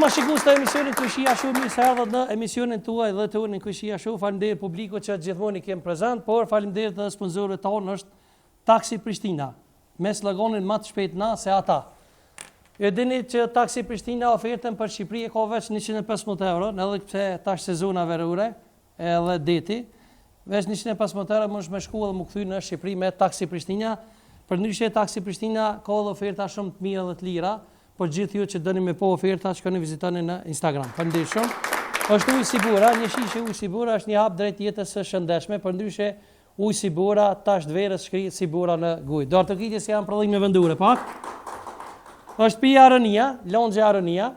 Ndërma shikues të emisionit Kushia Show, mirë se erdhët në emisionin tuaj dhe të unë Kushia Show. Faleminderit publikut që gjithmonë i kem prezant, por faleminderit edhe sponsorët tonë është Taksi Prishtina, me sloganin më të shpejt na se ata. Ju dini që Taksi Prishtina ofertën për Shqipëri ka veç 115 euro, edhe pse tash sezona verore edhe deti, veç 115 euro mund të shku edhe më kthy në Shqipëri me Taksi Prishtina. Përndryshe Taksi Prishtina ka edhe oferta shumë të mira dhe të lira. Por gjithë ju që dëni me po oferta, shkoni vizitoni në Instagram. Faleminderit shumë. Është ujë Sibura, një shishe ujë Sibura është një hap drejt jetës së shëndetshme, përndryshe ujë Sibura tash të verës shkrihet Sibura në gujë. Dortokitjes janë prodhime vendore pak. Është pija Aronia, longje Aronia,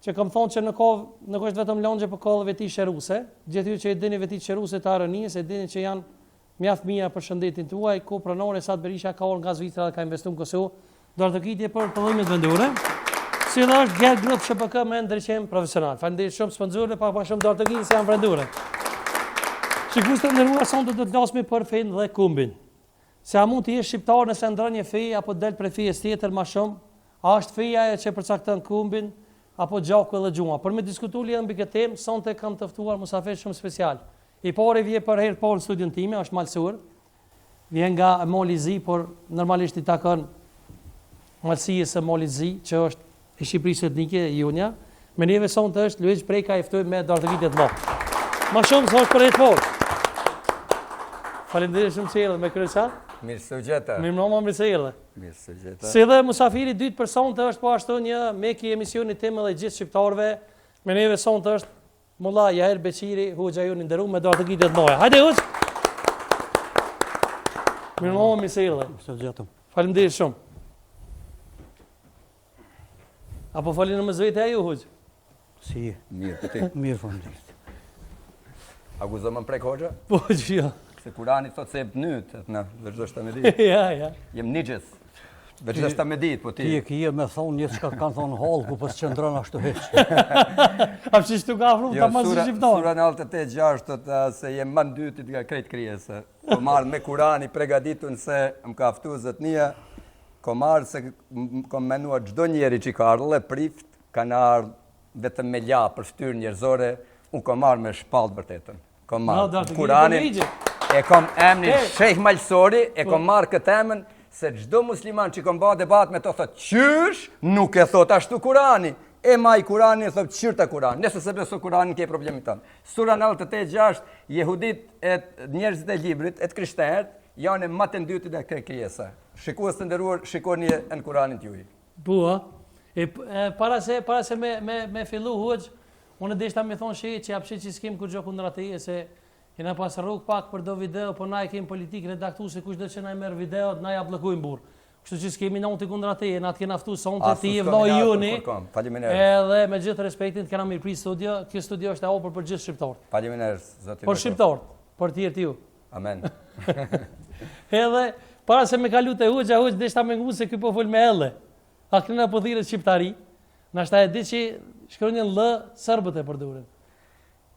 që kam thonë që nuk është vetëm longje, por ka edhe veti sheruse. Gjithë ju që e dini veti sheruse të Aronias, e dini që janë mjaft mira për shëndetin tuaj, ku pronore Sat Berisha ka orë nga Zvicra dhe ka investuar në Kosovë. Dortokitje për prodhimet vendore. Si dhe është Gel Group SHPK me ndriçim profesional. Faleminderit shumë sponsorëve, pak më shumë Dortokitje se janë vendore. Shikues të nderuar, sonte do të flasim për fen dhe kumbin. Se a mund të jesh shqiptar nëse ndron një fe apo del prej fejes tjetër më shumë? A është feja ajo që përcakton kumbin apo gjaku dhe gjuma? Për me diskutuar lidhur mbi këtë temë, sonte kam të ftuar musafir shumë special. I pari vjen për herë parë në studion time, është Malsur. Vjen nga Molizi, por normalisht i takon Malsijës së Molizi, që është e Shqipërisë etnike e Jonja. Me neve sonte është Luiz Preka, i ftoj me Dortokitje të mëdha. Më shumë se është për herë parë. Faleminderit shumë se erdhe me kryesa. Mirë se u gjeta. Mirë se erdhe. Mirë se u gjeta. Si dhe musafiri dytë për sonte është po ashtu një meki emisionit tim dhe gjithë shqiptarëve. Me neve sonte është Mulla Jaher Beqiri, hoxha ju nderuar me Dortokitje të mëdha. Hajde hoxh. Mirë se erdhe. Mirë se u gjeta. Faleminderit shumë. Apo falin në më zvete e ju, hoxh? Si, Mirë, për ti. mirë faleminderit. A ku zëmën prek hoxha? Po, që ja. Se Kurani thot se e bënyt, në vërgjës të me ditë. Ja. Jem nigjes. Vërgjës të me ditë, po ti. Ti e kije me thonë një çka kanë thonë hall, ku pas qëndron ashtu heq. A që shtu ka afru, ta masë shqiptarë. Sura në 86 thot se jem më në dytit nga krejt kryese. Po marrë me Kurani pregaditun se më ka aftu zëtnia. Ko marrë se kom menua gjdo njeri që ka ardhë prift, kanë ardhë vetëm me la për shtyrë njerëzore, unë kom marrë me shpallë vërtetën. Kom marrë Kuranin, e kom emnin Shejh Malsori, e kom marrë këtë emën, se gjdo musliman që kom ba debat me to thot, qysh, nuk e thot ashtu Kurani. E ma i Kurani e thot, qyrta Kurani. Nëse se beso Kurani, ke problemi tonë. Sura në 86, jehudit e njerëzit e librit, e të krishterët, janë e matë ndytit e këtë kryesa. Shikues të nderuar, shikoni në Kuranin t'juj. Bua, para se me fillu hoxh, unë deshta me thonë që apëshe që s'kem kur gjo kundra teje, se jena pas rrug pak për do video, po na e kem politikë redaktu se kush do që na i merë video, na ja blokujnë burë. Kështu që s'kemi në unë të kundra teje, na t'kena aftu sonte ti e vdoj juni, edhe me gjithë respektin t'kena mirë pri studio, kjo studio është e opër për gjithë shqiptarët. Faleminderit, zoti. Për shqiptarët, për tjerë t'ju. Amen. Edhe, para se me kalu të hoxha deshta me ngu se kjo po full me elle. A këna po thirët shqiptari, nashta e di që shkronjën lë sërbët e përdorin.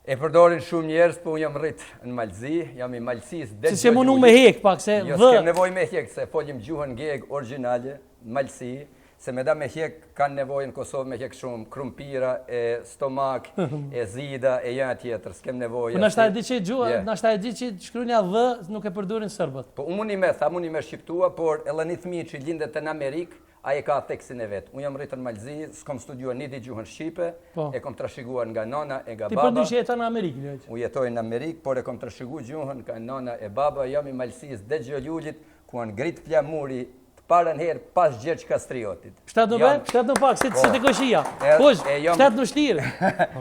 E përdorin shumë njerëz, po unë jam rritë në Malzi, jam i Malsis. Si se munu me hek pak, se jo, s'kem nevoj me hek, se folim gjuhën geg originale, Malsi, se me da me hek kanë nevojë në Kosovë me hek shumë krumpira, e stomak, e zida, e janë tjetër, s'kem nevojë. Nashta e di që gjuhë, nashta e di që shkronja dhe nuk e përdorin sërbët. Po unë muni me shqiptua, por edhe një fëmijë që lindet në Amerikë, a e ka teksin e vetë. Unë jam rritë në Malzi, s'kom studuar një di gjuhën Shqipe, e kom trashëguar nga nana e nga baba. Ti përndysh jeton në Amerikë, Lëq? Unë jetoj në Amerikë, por e kom trashëguar gjuhën nga nana e baba, jam i Malsis dhe Gjolullit, ku anë ngrit flamuri të parën herë pas Gjergj Kastriotit. Shtatë në bëjmë? Shtatë në pak, se të koshia. Hoxh, shtatë në shtirë.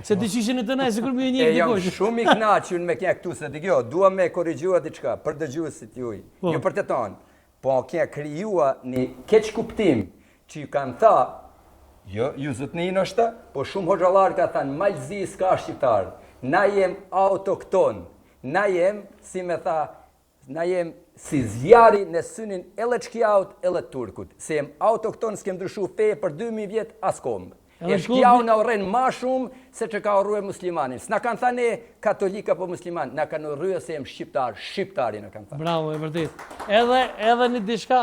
Se të qishin e të nej, se kur më një të kosh. E jam shumë i knaqën me kja këtu, se të kjo, dua me korrigjua diçka, për dëgjuesit juj, jo për të tonë. Po kja kryua një keq kuptim që ju kanë tha, jo, ju zëtnin është, po shumë hoxhallar ka thanë, Malzi s'ka shqiptar, na jem autokton, na jem, si me tha, na jem si zjari në synin edhe çkjaut edhe turkut, se jem autokton, s'kem ndryshu feje për 2000 vjet as kombë. E shkjau në orren ma shumë se që ka orruje muslimanin. S'na kanë thane katolika po musliman, na kanë orruje se jem shqiptar, shqiptari në kanë thane. Bravo, e vërtet. Edhe një diçka,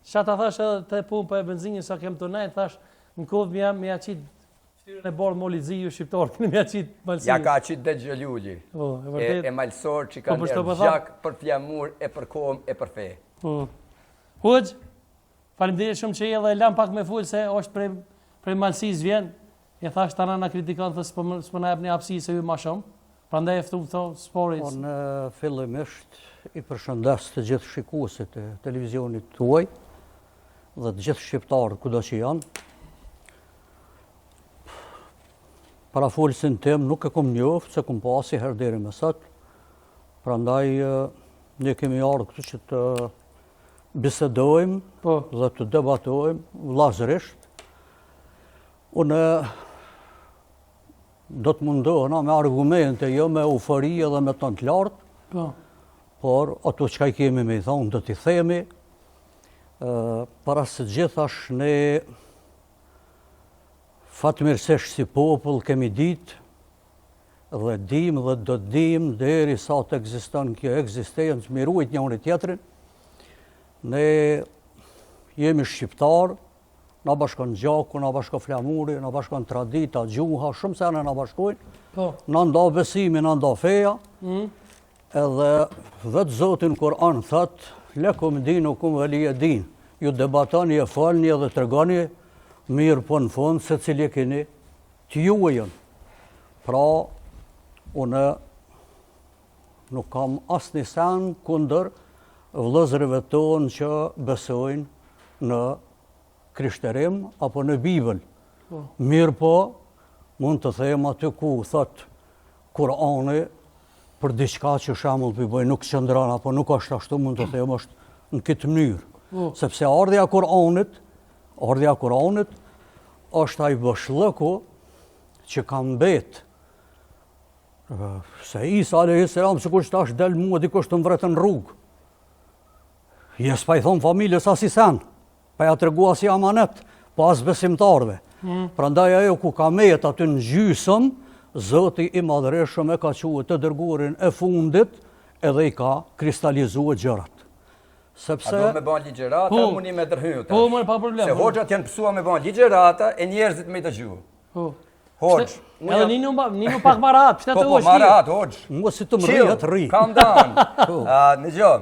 që ta thash edhe të punë për e benzinjën sa kem të nejtë, thash në kodë me ja qitë E borë Moliziu shqiptar, kënë me qitë malësi. Ja ka qitë dhe gjëllulli. E vërtet. E malësor që ka Po, për nërë shto po tha? gjak për flamur, e për kom, e për fe. Hoxh, faleminderit shumë që edhe e lam pak me full se është prej malësis vjen. E thash të nana kritikan dhe s'po na jep një hapësi se ju ma shumë. Prandaj e ftu këto sporit. Unë fillimisht i përshëndes të gjithë shikuesit e televizionit tuaj dhe të gjithë shqiptarët kudo që janë. Parafolësin tim nuk e kom njoft se kom pasi herë deri me sot. Prandaj ne kemi ardhur këtu që të bisedojmë dhe të debatojmë vllazërisht. Unë do të mundohena me argumente, jo me eufori edhe me ton të lartë, por ato çka i kemi me i thonë do t'i themi. Para së gjithash ne fatmirësisht si popull kemi ditë dhe dim dhe do të dim deri sa të ekziston kjo ekzistencë, me ruajt njëri tjetrin. Ne jemi shqiptar, na bashkon gjaku, na bashkon flamuri, na bashkon tradita, gjuha, shumë se na bashkojnë. Na nda besimi, na nda feja. Edhe vetë Zotin Kur'an thot, lekum dinukum waliya din. Ju debatoni, e falni edhe tregoni mirë po në fund se cili keni të juajën. Pra, unë nuk kam asnjë sen kundër vëllezërve tonë që besojnë në krishterim apo në Bibël. Mirë po, mund të them aty ku thot Kur'ani për diçka që shembull bëj nuk qëndron apo nuk është ashtu, mund të them është në këtë mënyrë. Sepse ardhja e Kur'anit është ai bashllëku që ka mbet se Isa alayhis salam sikur tash del mua dikush të mbretën rrugë. Jes pa i thon familjes as i sen, pa ja tregua si amanet, pa as besimtarve. Prandaj ajo ku ka met aty në gjysëm, Zoti i Madhreshëm e ka quajtur të dërguarin e fundit edhe i ka kristalizuar gjërat. Sepse A do me ban ligjerata, muni me dërhyjë. Po, më pa problem. Se hoxhat janë pësua me ban ligjerata e njerëzit me të gjuhë. Hoxh. Edhe ninu pak marat, pështet e Po, marat, hoxh. mos si të më rrihet rri. Calm down. Në gjë,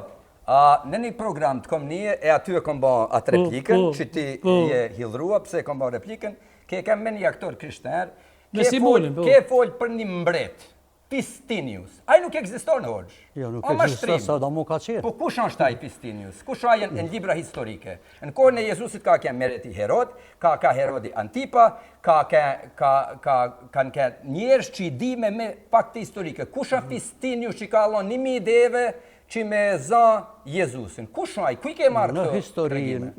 në një program të kom nije, e aty e kom ban atë replikën, që ti je hidhrua, pse e kom ban replikën, ke kam me një aktor krishter, ke fol për një mbret, Pistinius. Ai nuk ekziston, hoxh. Jo, nuk ekziston, sa da mu ka qenë. Po kush është ai Pistinius? Kush ai në libra historike? Në kohën e Jezusit ka Mereti Herod, ka Herodi Antipa, kanë njerëz që i di me fakte historike. Kush është Pistinius që ka allon 1000 ideve që me za Jezusin? Kush ai? Ku i ke marrë këto?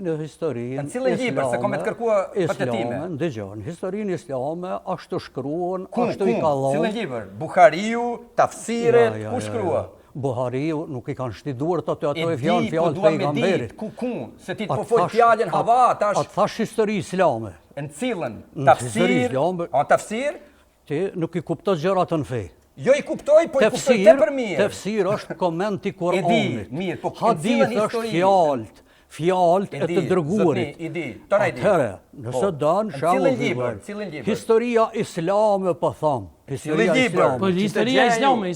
Në historinë në cilën libër se kam të kërkua patjetime. Dëgjon, historinë islame ashtu shkruan, ashtu i ka dhënë. Cilën libër? Buhariu, tafsiret, ku shkrua? Buhariu nuk i kanë shtiduar ato e fjalë pejgamberit. Ku se ti po fol fjalën hava tash. Atë thash histori islame. Në cilën? Tafsir? Ti nuk i kupton gjërat në fe. Jo i kuptoj, po i kuptoj te për mirë. Tefsir është koment i Kur'anit. Mirë, po hadith është fjalët e të dërguarit. I di. Tona i di. Atëherë, nëse don, Cilën libër? Historia islame po tham. Historia islame,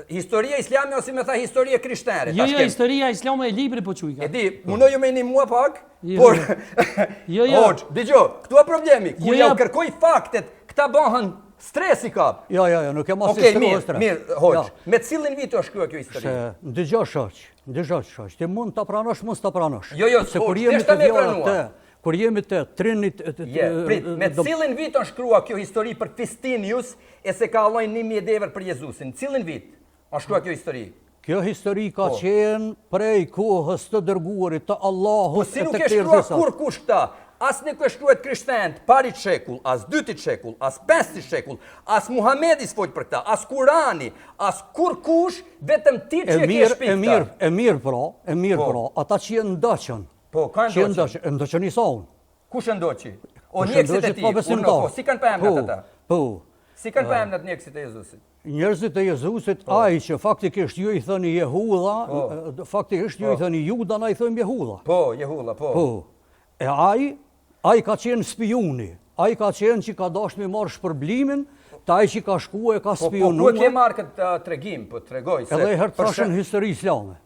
Historia islame ose më tha historia krishtere. Jo, historia islame e libri po quaj. E di, mundoj me një mua pak, por Hoxh, dëgjoj, këtu është problemi. Kur ja kërkoj faktet, këta bëhen stresi ka. Jo, nuk e mos i stres. Mirë, Hoxh. Me cilin vit është shkruar kjo histori? Dëgjoj shoq. Ti mund ta pranosh, mos ta pranosh. Jo, se kur jemi të pranuar. Kur jemi të trinit me cilin vit është shkruar kjo histori për Pistinius e se ka allojnë 1000 devër për Jezusin? Cilin vit është shkruar kjo histori? Kjo histori ka qenë prej kohës të dërguarit të Allahut. Po si nuk e shkruar kur kush këta? As nuk e shkruhet krishterët parit shekull, as dytit shekull, as 5 shekull, as Muhamedi s'fol për këta, as Kurani, as kur kush, vetëm ti që e ke shpikta. E mirë pra, ata që jenë ndoqën. Po, ka ndoqën? Ndoqën i saun. Kush e ndoqi? O njekësit e ti, si kanë për emnat ata? Po. Si kanë për emnat njekësit e Jezusit? Njerëzit e Jezusit, ai që faktikisht ju i thëni Jehuda, faktikisht ju i thëni Juda, na i thëmë Jehuda. Po, Jehuda, po. E ai ka qenë spioni, ai ka qenë që ka dashur me marrë shpërblimin, ta ai që ka shkuar e ka Po ku e spionuar. ke marrë këtë tregim, po tregoj se. Edhe herë thashën histori islame.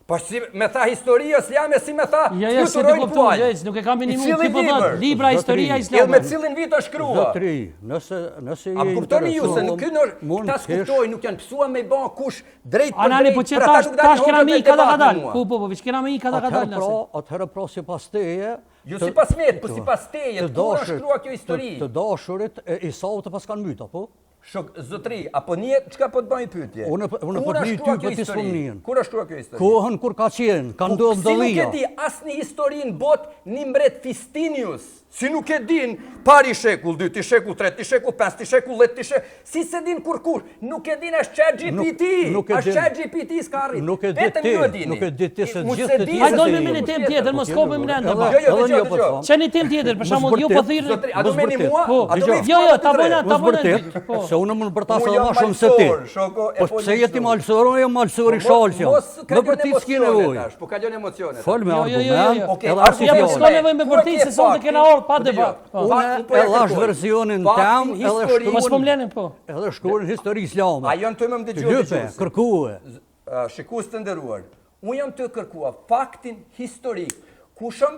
Po si me tha histori islame, si me tha Ja, se fluturojnë nuk kuptoj, puaj. nuk e kam minimum I cili ti po thot, libër? libra historia Edhe islame. me cilin vit është shkrua. Zotri, nëse A kuptoni ju se nuk këta skuptoj, nuk janë pësua me i ba kush drejt për Anani, drejt. po që për ata tash nuk dalin tash kena hoxhat me me i kada debat me kadal. mua. Po, viç kena me i kada kadal nëse. Atëherë pra si pas teje. Jo si pas met, po si pas teje, kur është shkrua kjo histori? Të dashurit e Isaut të pas kanë myt, apo? Shok, zotri, apo një, çka po të bëj pyetje? Unë po bëj ty po ti s'pomnin. Kur është shkrua kjo histori? Kohën kur ka qenë, ka ndodhur Si nuk e ndëllija. di asnjë histori në botë një mbret Fistinius. Si nuk e din pari shekull 2, ti shekull 3, ti shekull 5, ti shekull 10, ti shekull... Si se din kur, nuk e din është ChatGPT. Nuk e Është din. ChatGPT s'ka arrit. Nuk e di Vetëm ti, ju e dini. nuk e di ti se Mos gjithë e të di tjerë se Ai do ti me jeni një tem tjetër. tjetër, mos kopëm rëndë. Edhe- Jo, edhe dëgjoj, një po dëgjoj. them. Çeni tem tjetër, për shembull, ju po thirrni. Zotri, a do me një vërtet. mua? Po, A do me i jo, ftuar ta të bëna, tre? ta Mos bëna. vërtet, Po. se unë më përta se Unë dhe jam ma shumë se ti. malsor, shoko, e Po po pse një jeti shumë. malsor, unë jam malsor i shalës jam. Mos Në kalon për ti s'ki emocione nevoj. tash, po kalon emocione. Fol me Jo, argument, Okej, edhe argument. arsi Ja, po fjallë. s'ka nevojë me vërtetë se sonte kena orë pa debat. Po. Unë po ja e lash kërkoj. versionin Faktin tem, edhe historik. Mos po shkruan, mlenin po. edhe shkruan histori islame. A janë të më dëgjoj Lype, dëgjuesi. kërkue. Shikus të ndëruar, unë jam të kërkua faktin historik, ku shë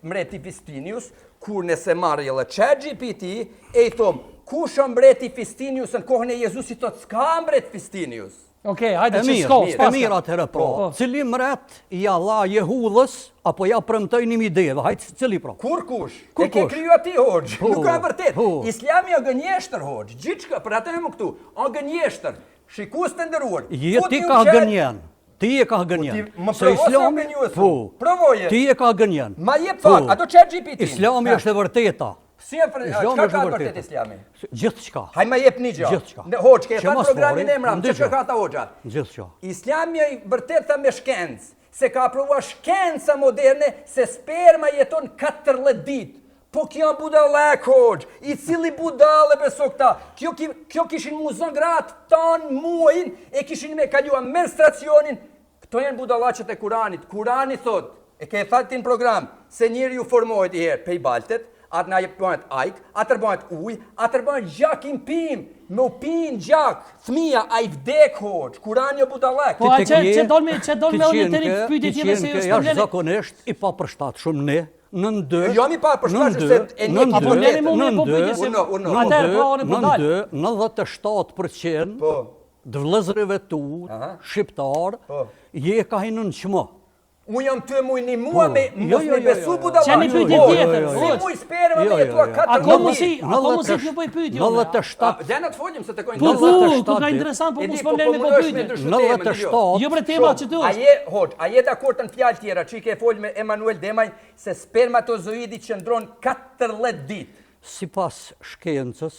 mbreti Fistinius, kur nëse marrë jelle ChatGPT, e i thomë, ku shë mbreti Fistinius në kohën e Jezusit, të s'ka mbret Fistinius. Okej, hajde E që mirë, s'ka, e s'paska. mirë atëherë pra. Po. Cili mret ja la Jehudhës, apo ja premtoj një mideve, hajtë cili pra. Kur kush? Kur E ke kush? kryu ati hoxh, Po, nuk ka vërtet. po. Islami o gënjeshtër hoxh, gjithçka, për atë e më këtu, o gënjeshtër, shikus të ndëruar. Je fut ti një ka qet- gënjen. Ti e ka gënjen. ti më Se provosh Islami, me njuesin. po. Provoje. Ti e ka gënjen. Ma jep Po. fakt, ato ChatGPT. Islami është e vërteta. Si e për, Islami çka është ka e vërtet vërteta. Islami? Gjithçka. Haj ma jep një gjë. Gjithçka. Hoxh, ke Që thënë mos programin fori, e mram, ndëgjoj. çka ka ta hoxha? Gjithçka. Islami i vërtet tha me shkencë, se ka provuar shkenca moderne se sperma jeton 14 ditë. Po kjo budallak hoxh, i cili budallë beso këta. Kjo kishin muzon gratë ton muajin e kishin me kaluar menstruacionin. Këto janë budallaqet e Kuranit. Kurani thot, e ke thënë ti në program, se njeri ju formohet i herë pej baltet, atë na bëhet ajk, atër bëhet ujë, atër bëhet gjak i pim, me u pin gjak, fëmia ai vdek hoxh, Kurani o budallak. Po, a që dol me unë të një pyetje tjetër se ju jashtë s'pomleni. zakonisht i pa përshtat shumë ne, në ndë. Jo mi pa përshtat se e një Apo leni mu me po pyetje se... Uno. Atëherë, po, unë po dalë. 97% Po. të vëllezërve tu, shqiptar, Po. je ka hinë në qmë. Unë jam të muj një mua me mos jo, me jo, besu jo. budallak. Qeni pyetje tjetër, Si hoxh. muj sperma Jo, me jo, jetua jo. 14 Ako mos ditë. ju bëj pyetje. unë. 97 Dhe në të folim se të kojnë Po, po, ku ka interesant, po E mos di, po po mleni po mundohesh me pyetje. ndryshu temën, 97 Jo bre tema që tu A është. je, hoxh, a je dakord në fjalë tjera që i ke fol me Emanuel Demaj se spermatozoidi qëndron 14 ditë. sipas shkencës,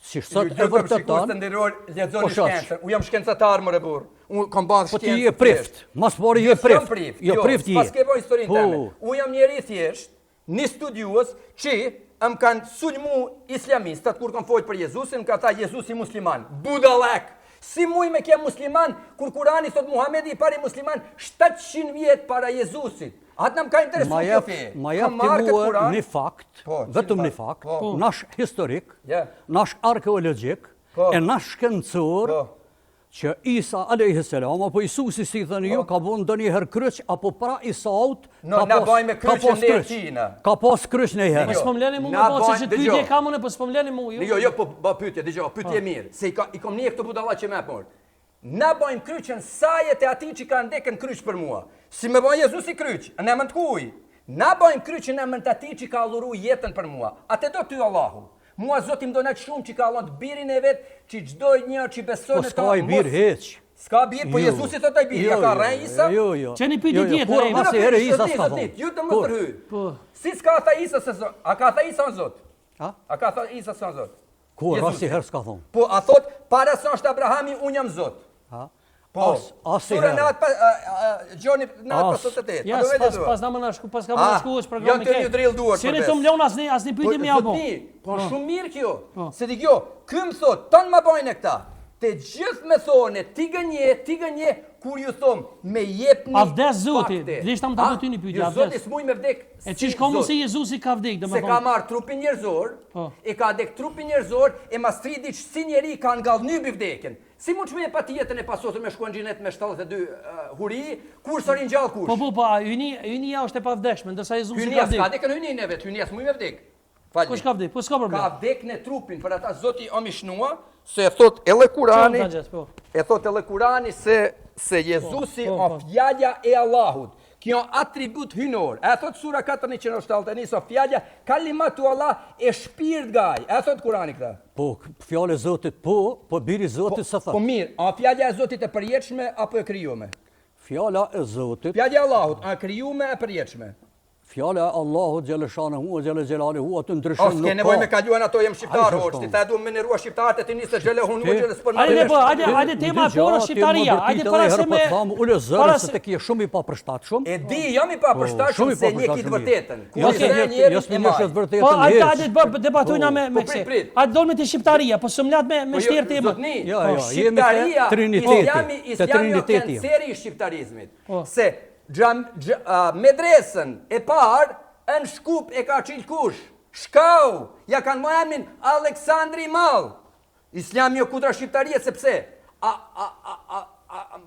si sot e Ju të vërteton, ndërruar, lexoni Po, shoq. shkencën. Unë jam shkencatar më burr. Unë kam bën po shkencë. ti je prift, mas pori je Jam prift. prift. Jo prift je. Pas ke bën historinë Po. teme. Unë jam njeri thjesht, një studiues që më kanë sulmu islamistat kur kanë folë për Jezusin, më ka tha Jezusi musliman. Budallak. Si muj me kem musliman, kur Kurani thot Muhamedi i pari musliman 700 vjet para Jezusit. Atë nam ka interesu Ma kjo jep fe. ma Kam jep ti marrë këtë mua Kuran. një fakt, Po, vetëm cili një fakt? fakt, Po. nash historik, Ja. nash arkeologjik, Po. e nash shkencor, Po. që Isa a.s. apo Isusi si thënë ju, ka bon do një herë kryq, apo pra Isaut, No, na bajmë me kryqin dhe tina. Ka pas kryq një herë. Po s'po mleni mu me Na po bajnë- që dëgjoj. pyetje kam unë, po s'po mleni mu ju. Jo, po ba pyetje, dëgjoj, pyetje mirë. Se i kom një këto budalla që më por. Na bajmë kryqën sajet e atij që kanë ndekën kryq për mua. Si më bën Jezusi kryq, në emën të kuj. Na bajmë kryqën në emën të atij që ka adhuru jetën për mua. Atë do ty Allahu. Mua Zoti më do naq shumë që ka dhënë birin e vet, që çdo një që beson Po në s'ka i bir heq. S'ka bir, po Jo. Jezusi thot ai bir, ja ka rënë Isa. Jo, jo. Qeni pyetje tjetër, Kur ej. mas e herë Isa s'ka thonë. Ju të më Kur? tërhy. Po. Si s'ka tha Isa se Zot? A ka tha Isa në Zot? Ha? A ka tha Isa se Zot? Kur Jezusi. as i herë s'ka thonë. Po a thot para se është Abrahami unë jam Zot. Ha? Po. As i Sura herë. nat Gjoni nat As. 58. Ja, pas na më na shku, pas ka më Ah, na shku është programi janë të një drill duart Sini për të bes. mlon asni pyetje më apo. Po shumë mirë kjo. Se di kjo, ky më thot, ton ma bojnë këta. Të gjithë me thone, ti gënje, kur ju thomë, me jepni A vdes Zoti, fakte. deshta më ta bëj ty një pyetje, a Zoti vdes? s'muj me vdek. E çish ka mos se Jezusi ka vdek, Se ka domethënë. marrë trupin njerëzor, Po. e ka dek trupin njerëzor, e ma stridi që si njeri ka ngallëny vdekjen. Si mund që me pa tjetën e pasosur me shkuan gjinet me 72 huri, kur së rinjallë kush? Po, hynia është e pavdekshme, ndërsa Jezusi ka Hynia s'ka vdek. dekën hynin e vetë, hynia s'muj me vdek. Falni. Kush ka vdek? Po s'ka problem. Ka vdek në trupin, për ata Zoti o mishnua, se e thot edhe Kurani, Çfarë vdekjes, po. e thot edhe Kurani se Jezusi po. o fjallja e Allahut. Kjo atribut hynor. E thot sura 4:171, o fjallja kalimatu Allah e shpirt gaj. E thot Kurani këta. Po, fjale e Zotit po biri Zotit sa Po thot. mirë, a fjallja e Zotit e përjetshme apo e krijuame? Fjala e Zotit, Fjallja e Allahut, a krijuame e përjetshme? fjala e Allahut xhaleshane hu, xhelale hu, atë O, ndryshon s'ke nuk nevoj me ka. kaluan ato jem shqiptar, Ai, hoç. Ti tha du me nërua shqiptarët e ti nisë gjele hun Ti- gjele s'për Hajde po, hajde tema e porë shqiptaria. Hajde para se me Ule zërë para se se- të kje shumë i papërshtatshëm. E di, jam i papërshtatshëm shumë i se një papërshtatshëm kitë je. vërtetën. Jo, Kur se se njeri jo e s'mi maj. është vërtetën. Po, hajde hiç. debatojna me Po, kse. prit. Hajde dolme të shqiptaria, po s'mlat me Po, shtirë tema. Zotni, Jo, po, jo, jemi te Shqiptaria, Triniteti, Islami te o Triniteti. kanceri i shqiptarizmit. Po. Se medresën e parë, në Shkup e ka qilë kush? Shkau, ja kanë më emrin Aleksandri Mall. Islami o kundra shqiptaria, sepse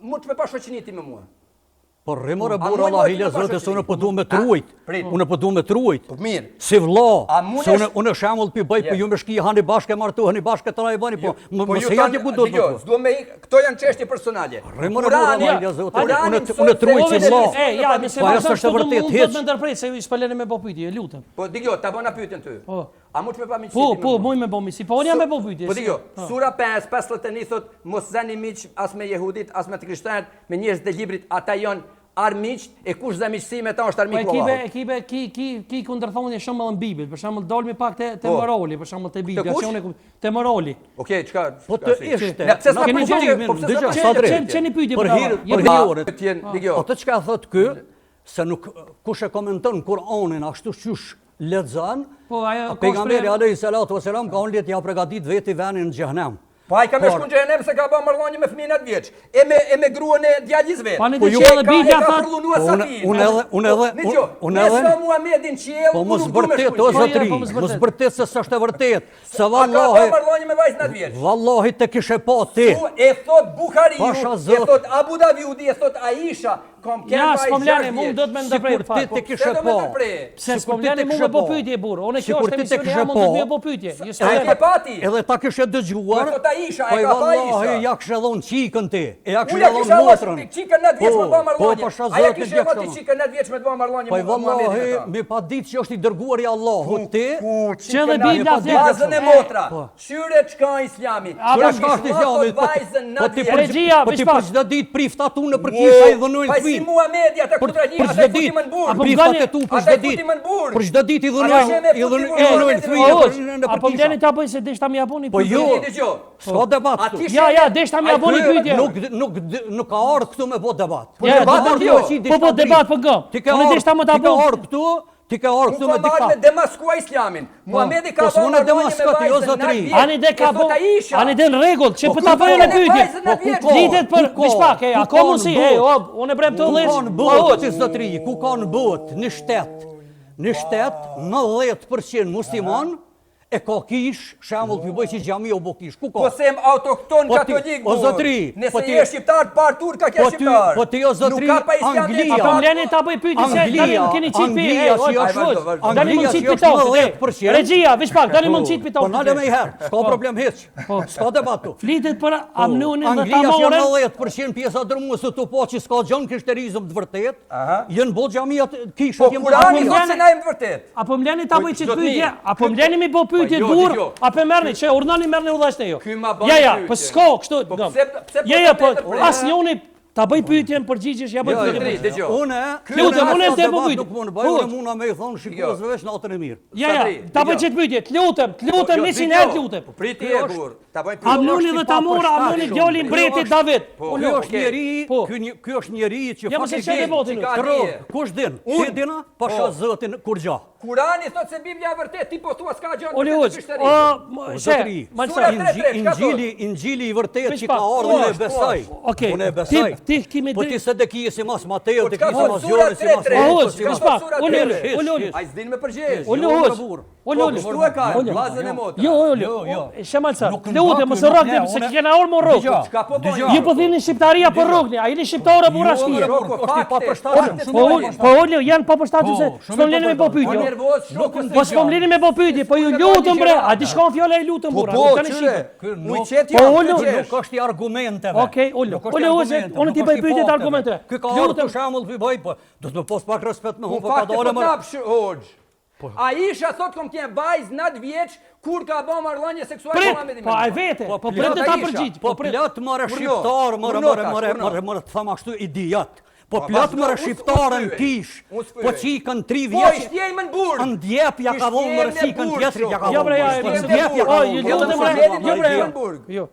mu të me pa shoqeniti me mua. Po rrimore A burra mund Allah mojtë hile me Zotë pashoqëri? se unë po du me trujt. Prit. Unë po du me trujt. Po mirë. Si vlla, A mund se është- unë shembull pi bëj, po ju më shki hani bashkë martoheni bashkë të na i bëni, po mos e jati ku do të bëj. S'do me këto janë çështje personale. Rrimore Kurani- burra Allah Zotë. Kurani Unë mëson trujt si se- vlla. Ja, nëse Po ma ajo thënë s'është këtu vërtet, mund hiç. të më ndërprej se ju s'paleni me bo pyetje, lutem. Po digjo, ta bëna pyetjen ty. Po. A mund të me pa miqësi? Po, muj me bo misi. Po unë jam me bo pyetje. Po si- digjo, Po. sura 5, 51 thot, mos zani miq as me jehudit, as me të krishterët, me njerëz të librit, ata janë armiqt e kush zë miqësi me ta është Po armiku Allahut. ki kundërthonje shumë edhe në Bibël. Për shembull dolmi pak te Po. morali, për shembull te Bibla, kush? që unë te morali. Okej, çka? Po të ishte. Ne pse s'na Keni përgjigje? thonë, Po pse dëgjoj, s'na sa përgjigje? drejt. Çeni pyetje Për për hir, ta. për Jep- hir. Pyetjen, digjo. Atë çka thot ky, se nuk kush e komenton Kur'anin ashtu siç lexon, Po, ajo ka pejgamberi shpreh- alayhi salatu wasalam ka unë let ja përgatit veti venin në xhehenem. Po ai ka me shku në xhenem se ka bë marrëdhënie me fëmijën atë vjeç. E me gruan e djalis vet. Po, ne Po të ju qellë e ka- Bibla e ka thot- përllunua Po, Safin. unë edhe- Ne sa Muhamedin qiell. Po mos unë du me vërtet, shku o në xhenem. zotri, po, mos mos vërtet. vërtet se s'është e vërtet. Se A ka bë vallahi, marrëdhënie me vajzën atë vjeç. vallahi të kishe pa ti. E thot Buhariu, Pasha e zot. thot Abu Davudi, e thot Aisha, kom kërë Ja, vajzë s'po mlani, 6 mund vjeç. do të më ndërprej Sikur fare. ti të Pse kishe do me pa. ndërprej? Pse s'po Sikur ti mlani të mu kishe me bo pa. pyetje burr. Unë kjo Sikur është ti të emisioni kishe jam, mund të pa. më bo pyetje. Jo A s'po ke pati? Edhe ta kishe dëgjuar. Po, thot Aisha, e po ka pa vallahi Aisha. ja kishe dhon çikën ti. E ja kishe Unë dhon kisha motrën. mos çikën 9 vjeç me bë Po marrëdhënie. pasha Aja zotin kishe djeg mos shumë. çikën 9 vjeç me bë marrëdhënie Po me Muhamedit. vallahi me pa ditë që është i dërguar i Allahut ti. Që dhe Bibla thot- Bazën e motra. Po. Shyre çka Islami. A, Çka po, shka është Islami? Vajzën Po ti 9 për vjeç. Regjia, po ti veç pak. për çdo ditë prift atu në për kisha i dhënojnë Pa si fëmijë. Muhamedi ata Për kudrani, për ata çdo i futi më në ditë, burr. Apo priftat mgani- e tu për ata çdo i futi ditë. më në burr. Për çdo ditë i Ata dhënojnë sheme i futi dhënojnë më i në dhënojnë burr. fëmijë Hoç, në për apo kisha. mlani ta bëj se deshta mi japoni Po pyetje. jo, Dëgjoj. s'ka debat. A këtu. ti Ja, deshta mi japoni pyetje. Nuk ka ardhur këtu me bë debat. Ja, debat po, është jo. po debat po gëm. Unë deshta më ta Ti ka bëj. ardhur këtu, ti ka ardhur këtu Nuk me ka marrë me diktat. demaskua Islamin. Muhamedi ka Po, bërë s'mona marrëdhënie me demaskua ti, o vajzën zotri. 9 vjeç. Ani dhe ka E thot bo, Aisha. ani dhe në rregull, që Po, po ku ta ka bëjë në e pyetje. vajzën në vjeç? ku ka? Litet për Ku ka? bishpak, e, a Ku ka ka mundsi, në e, botë? unë e brem të Ku lësh. ka në botë, ti zotri, ku ka në botë, në shtet, 90% musliman, e ka kish, shembull pi bëj si xhami o bo kish. Ku ka? Po sem autokton Po ti- katolik. o zotri, Nëse po ti- je shqiptar, par turka ke po ti- shqiptar. po ti, o zotri, Nuk ka pa islam Anglia- te Apo shqiptar. mleni ta bëj pyetje se Anglia, tani më keni qit pi. Anglia, si është- vazhdo, vazhdo. Tani më Anglia, qit si është pitokët. 90%. Regjia, bishpak, tani më qit Po pitokët. nale me herë, s'ka problem hiç. S'ka debat tu. Flitet për amnunin dhe Anglia që tamore. 90% pjesa dërmuese të po që s'ka gjën krishterizëm të vërtet, Aha. jënë bo xhamiat Po kishat jem Kurani Apo thot se mleni- na jemi të vërtet. Apo mleni ta bëj çit zotni, pyetje, apo mleni mi bë pyetje jo, dur, dëgjoj. apo merrni që urnani merrni udhashtë jo. Ky ma bën Ja, pyetje. po s'ka kështu. Po gëm. pse Ja, po të pret? asnjëuni ta bëj pyetjen përgjigjesh, ja bëj Jo, pyetje. zotri, dëgjoj. Unë, Lutem, unë e them po debat pyetje. nuk mund të bëj, Hoç. unë mund me i thonë shikuesve veç natën e mirë. Ja, Zotri, ta bëj dëgjoj. çit pyetje. Të lutem, Jo, 100 dëgjoj. herë të lutem. Po priti Ky e është- burr. Ta bëj pyetje. Amnuni dhe tamora, amnuni djali mbreti David. Ky jo, është okej. njeri, Po. ky është njeri që Ja, mos e çel faktikisht debatin. Ka Tërë, dije. kush din? Unë. Ti dina? Pasha Po. Zotin kur gja. Kurani thot se Biblia e vërtet, ti po thua s'ka gjë Oli në Hoxh, krishterinë. Injili i vërtet që ka ardhur unë e besoj. Okej. Unë e besoj. Ti kimi Po ti se dhe ki si mas Mateo, dhe ki si mas sura Joni, si mas 3:3. Marko, Hoxh, shpa, Oli. Ai s'din me përgjigj. Oli Jo, Hoxh. burr. Oli. Kështu e ka, vllazën e motra. Jo. Shemalca. Lutem mos rrogni se kena orë më rrog. Çka po bën? Ju po thini shqiptaria po rrogni, a jeni shqiptarë burra shpia. Po Oli janë pa përshtatshëm se s'po leni me po pyetje. Nervoz, shokun. Po s'po leni me po pyetje, po ju lutem bre, a di shkon fjala e lutem burra. Tani shiko. Nuk është i argumenteve. Okej, Oli. Oli Hoxh, unë ti bëj pyetje të argumente. Ky ka ardhur për shembull ti bëj, po do të më pos pak respekt me Po hum, po ka fakte dalë po më. tapsh Hoxh. Aisha thot kom t'jen bajz 9 vjeç kur ka bë marrëdhënie seksuale me Muhamedit. Po ai vete. Po prit ta përgjigj. Po plot morë shqiptar, morë të tham ashtu idiot. Po plot morë shqiptarën kish. Po çikën 3 Po vjeç. shtjej më në burg. Ndjep ja ka vënë morë sikën tjetër ja ka Jo bre, vënë. ndjep ja. O, ju lutem bre. Jo bre. Jo.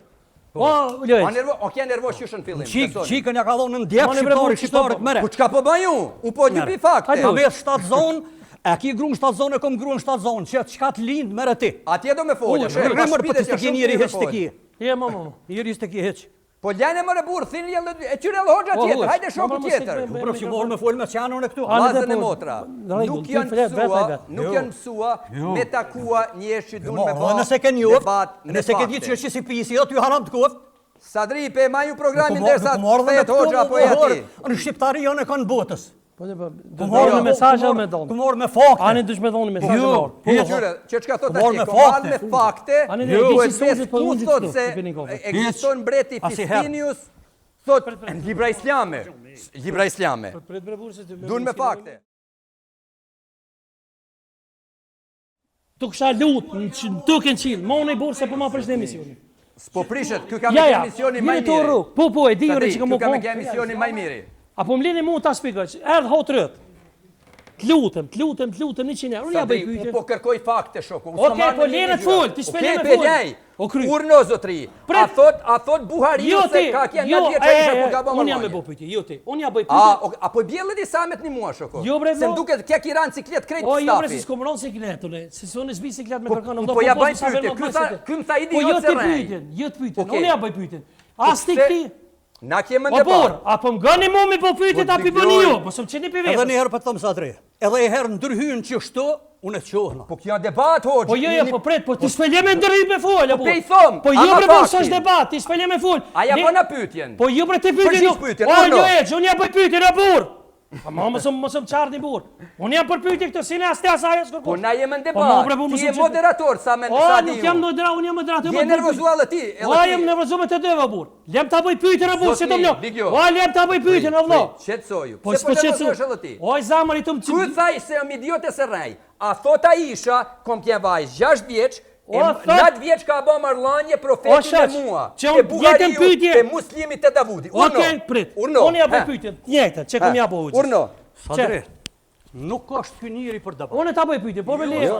O, Lojë. O ke nervoz qysh në fillim. Çikën ja ka vënë ndjep shqiptarët mëre. Po çka po bën ju? U po lypi fakte. Po vetë 7 zonë. E ki gruan 7 zonë e kom gruan 7 zonë, çka të lind merr ti. Atje do me folja. Rëmër për të keni njëri heq të ki. Je mama. Njëri të ki heq. Po lajnë më burr, thini e qyre Hoxha tjetër, hajde shoku tjetër. Po për që morë me folë me qanon e këtu. Vllazën e motra. Nuk janë mësua me takua njerëz që duan me bë. Nëse ke një nëse ke ditë që si pisi, do t'ju haram të koft. Sadri pe maju programin derisa të Hoxha apo e ati. Në shqiptari janë e kanë botës. Po morë me mesazhe me don. Ku morë me fakte. Ani dush me dhoni mesazhe morë. Po qyre, çka thot morë atje, me marr me fakte. Ani Jo, ne di po unë thot se ekziston mbreti Fistinius, thot libra islame. Libra islame. Prit bre burse ti. Duan me fakte. Tu kisha lut, në tukën qill, moni burse po ma prish në emisionin. S'po prishet, ky ka me emisionin më i mirë. Po, e di ore që kam ky ka me emisionin më i mirë. Apo më lini mu ta shpjegoj. Erdh hotrët. T'lutem 100 €. Unë ja bëj pyetje. Po kërkoj fakte shoku. Okej, po lene fol, ti shpelem me fol. O kry. Urno zotri. A thot Buhariu se ka kja nga vjetë që kur ka bë marrëdhënie. Unë jam me bëj pyetje, jo ti. Unë ja bëj pyetje. Apo bjellë di samet një mua shoku. Jo bre, se mduket kja kiran ciklet krejt stafi. O jo bre, si s'kom ron ciklet unë. Si sonë zbi ciklet me kërkon. Po ja bëj pyetje. Ky më tha idi jo se rrej. Jo të pyetjen. Unë ja bëj pyetjen. As ti këti. Na kemë në debat. Apo më gani mu me po pyetjet apo bëni ju? Po s'm çeni pivet. Edhe një herë po them sa tre. Edhe një herë ndërhyjnë që shto, unë të qohna. Po kjo debat Hoxh. Po jo, po pret, po ti s'pelje me ndërhyj me fol apo. Po i thom. Po jo bre, po s'është debat, ti s'pelje me fol. Aja po na pyetjen. Po jo bre, ti pyetjen. O jo, unë ja bëj pyetjen e burr. Po mos çardhi burr. Unë jam për pyetje këtë sinë as te asaj as kërkon. Po na jemi në debat. Ti je moderator sa më sa di. Nuk jam moderator, unë jam moderator. Je nervozuar ti. Po jam nervozuar me të dyva burr. Lem ta bëj pyetjen e burr si do më. Po lem ta bëj pyetjen vëllai. Qetsoju. Po qetsoju. Oj zamari tum. Ku thaj se jam idiot e serrej. A thot Aisha, kom t'ja vajz 6 vjeç, 9 vjeç ka bë marrëdhënie profetit me mua. E Buhariu e muslimit te Davudi. Okej, prit. Unë ja bëj pyetjen. Njëjtë, çe kam ja bëu. Urno. Sadre. Nuk është ky njeri për debat. Unë ta bëj pyetje, po me leje.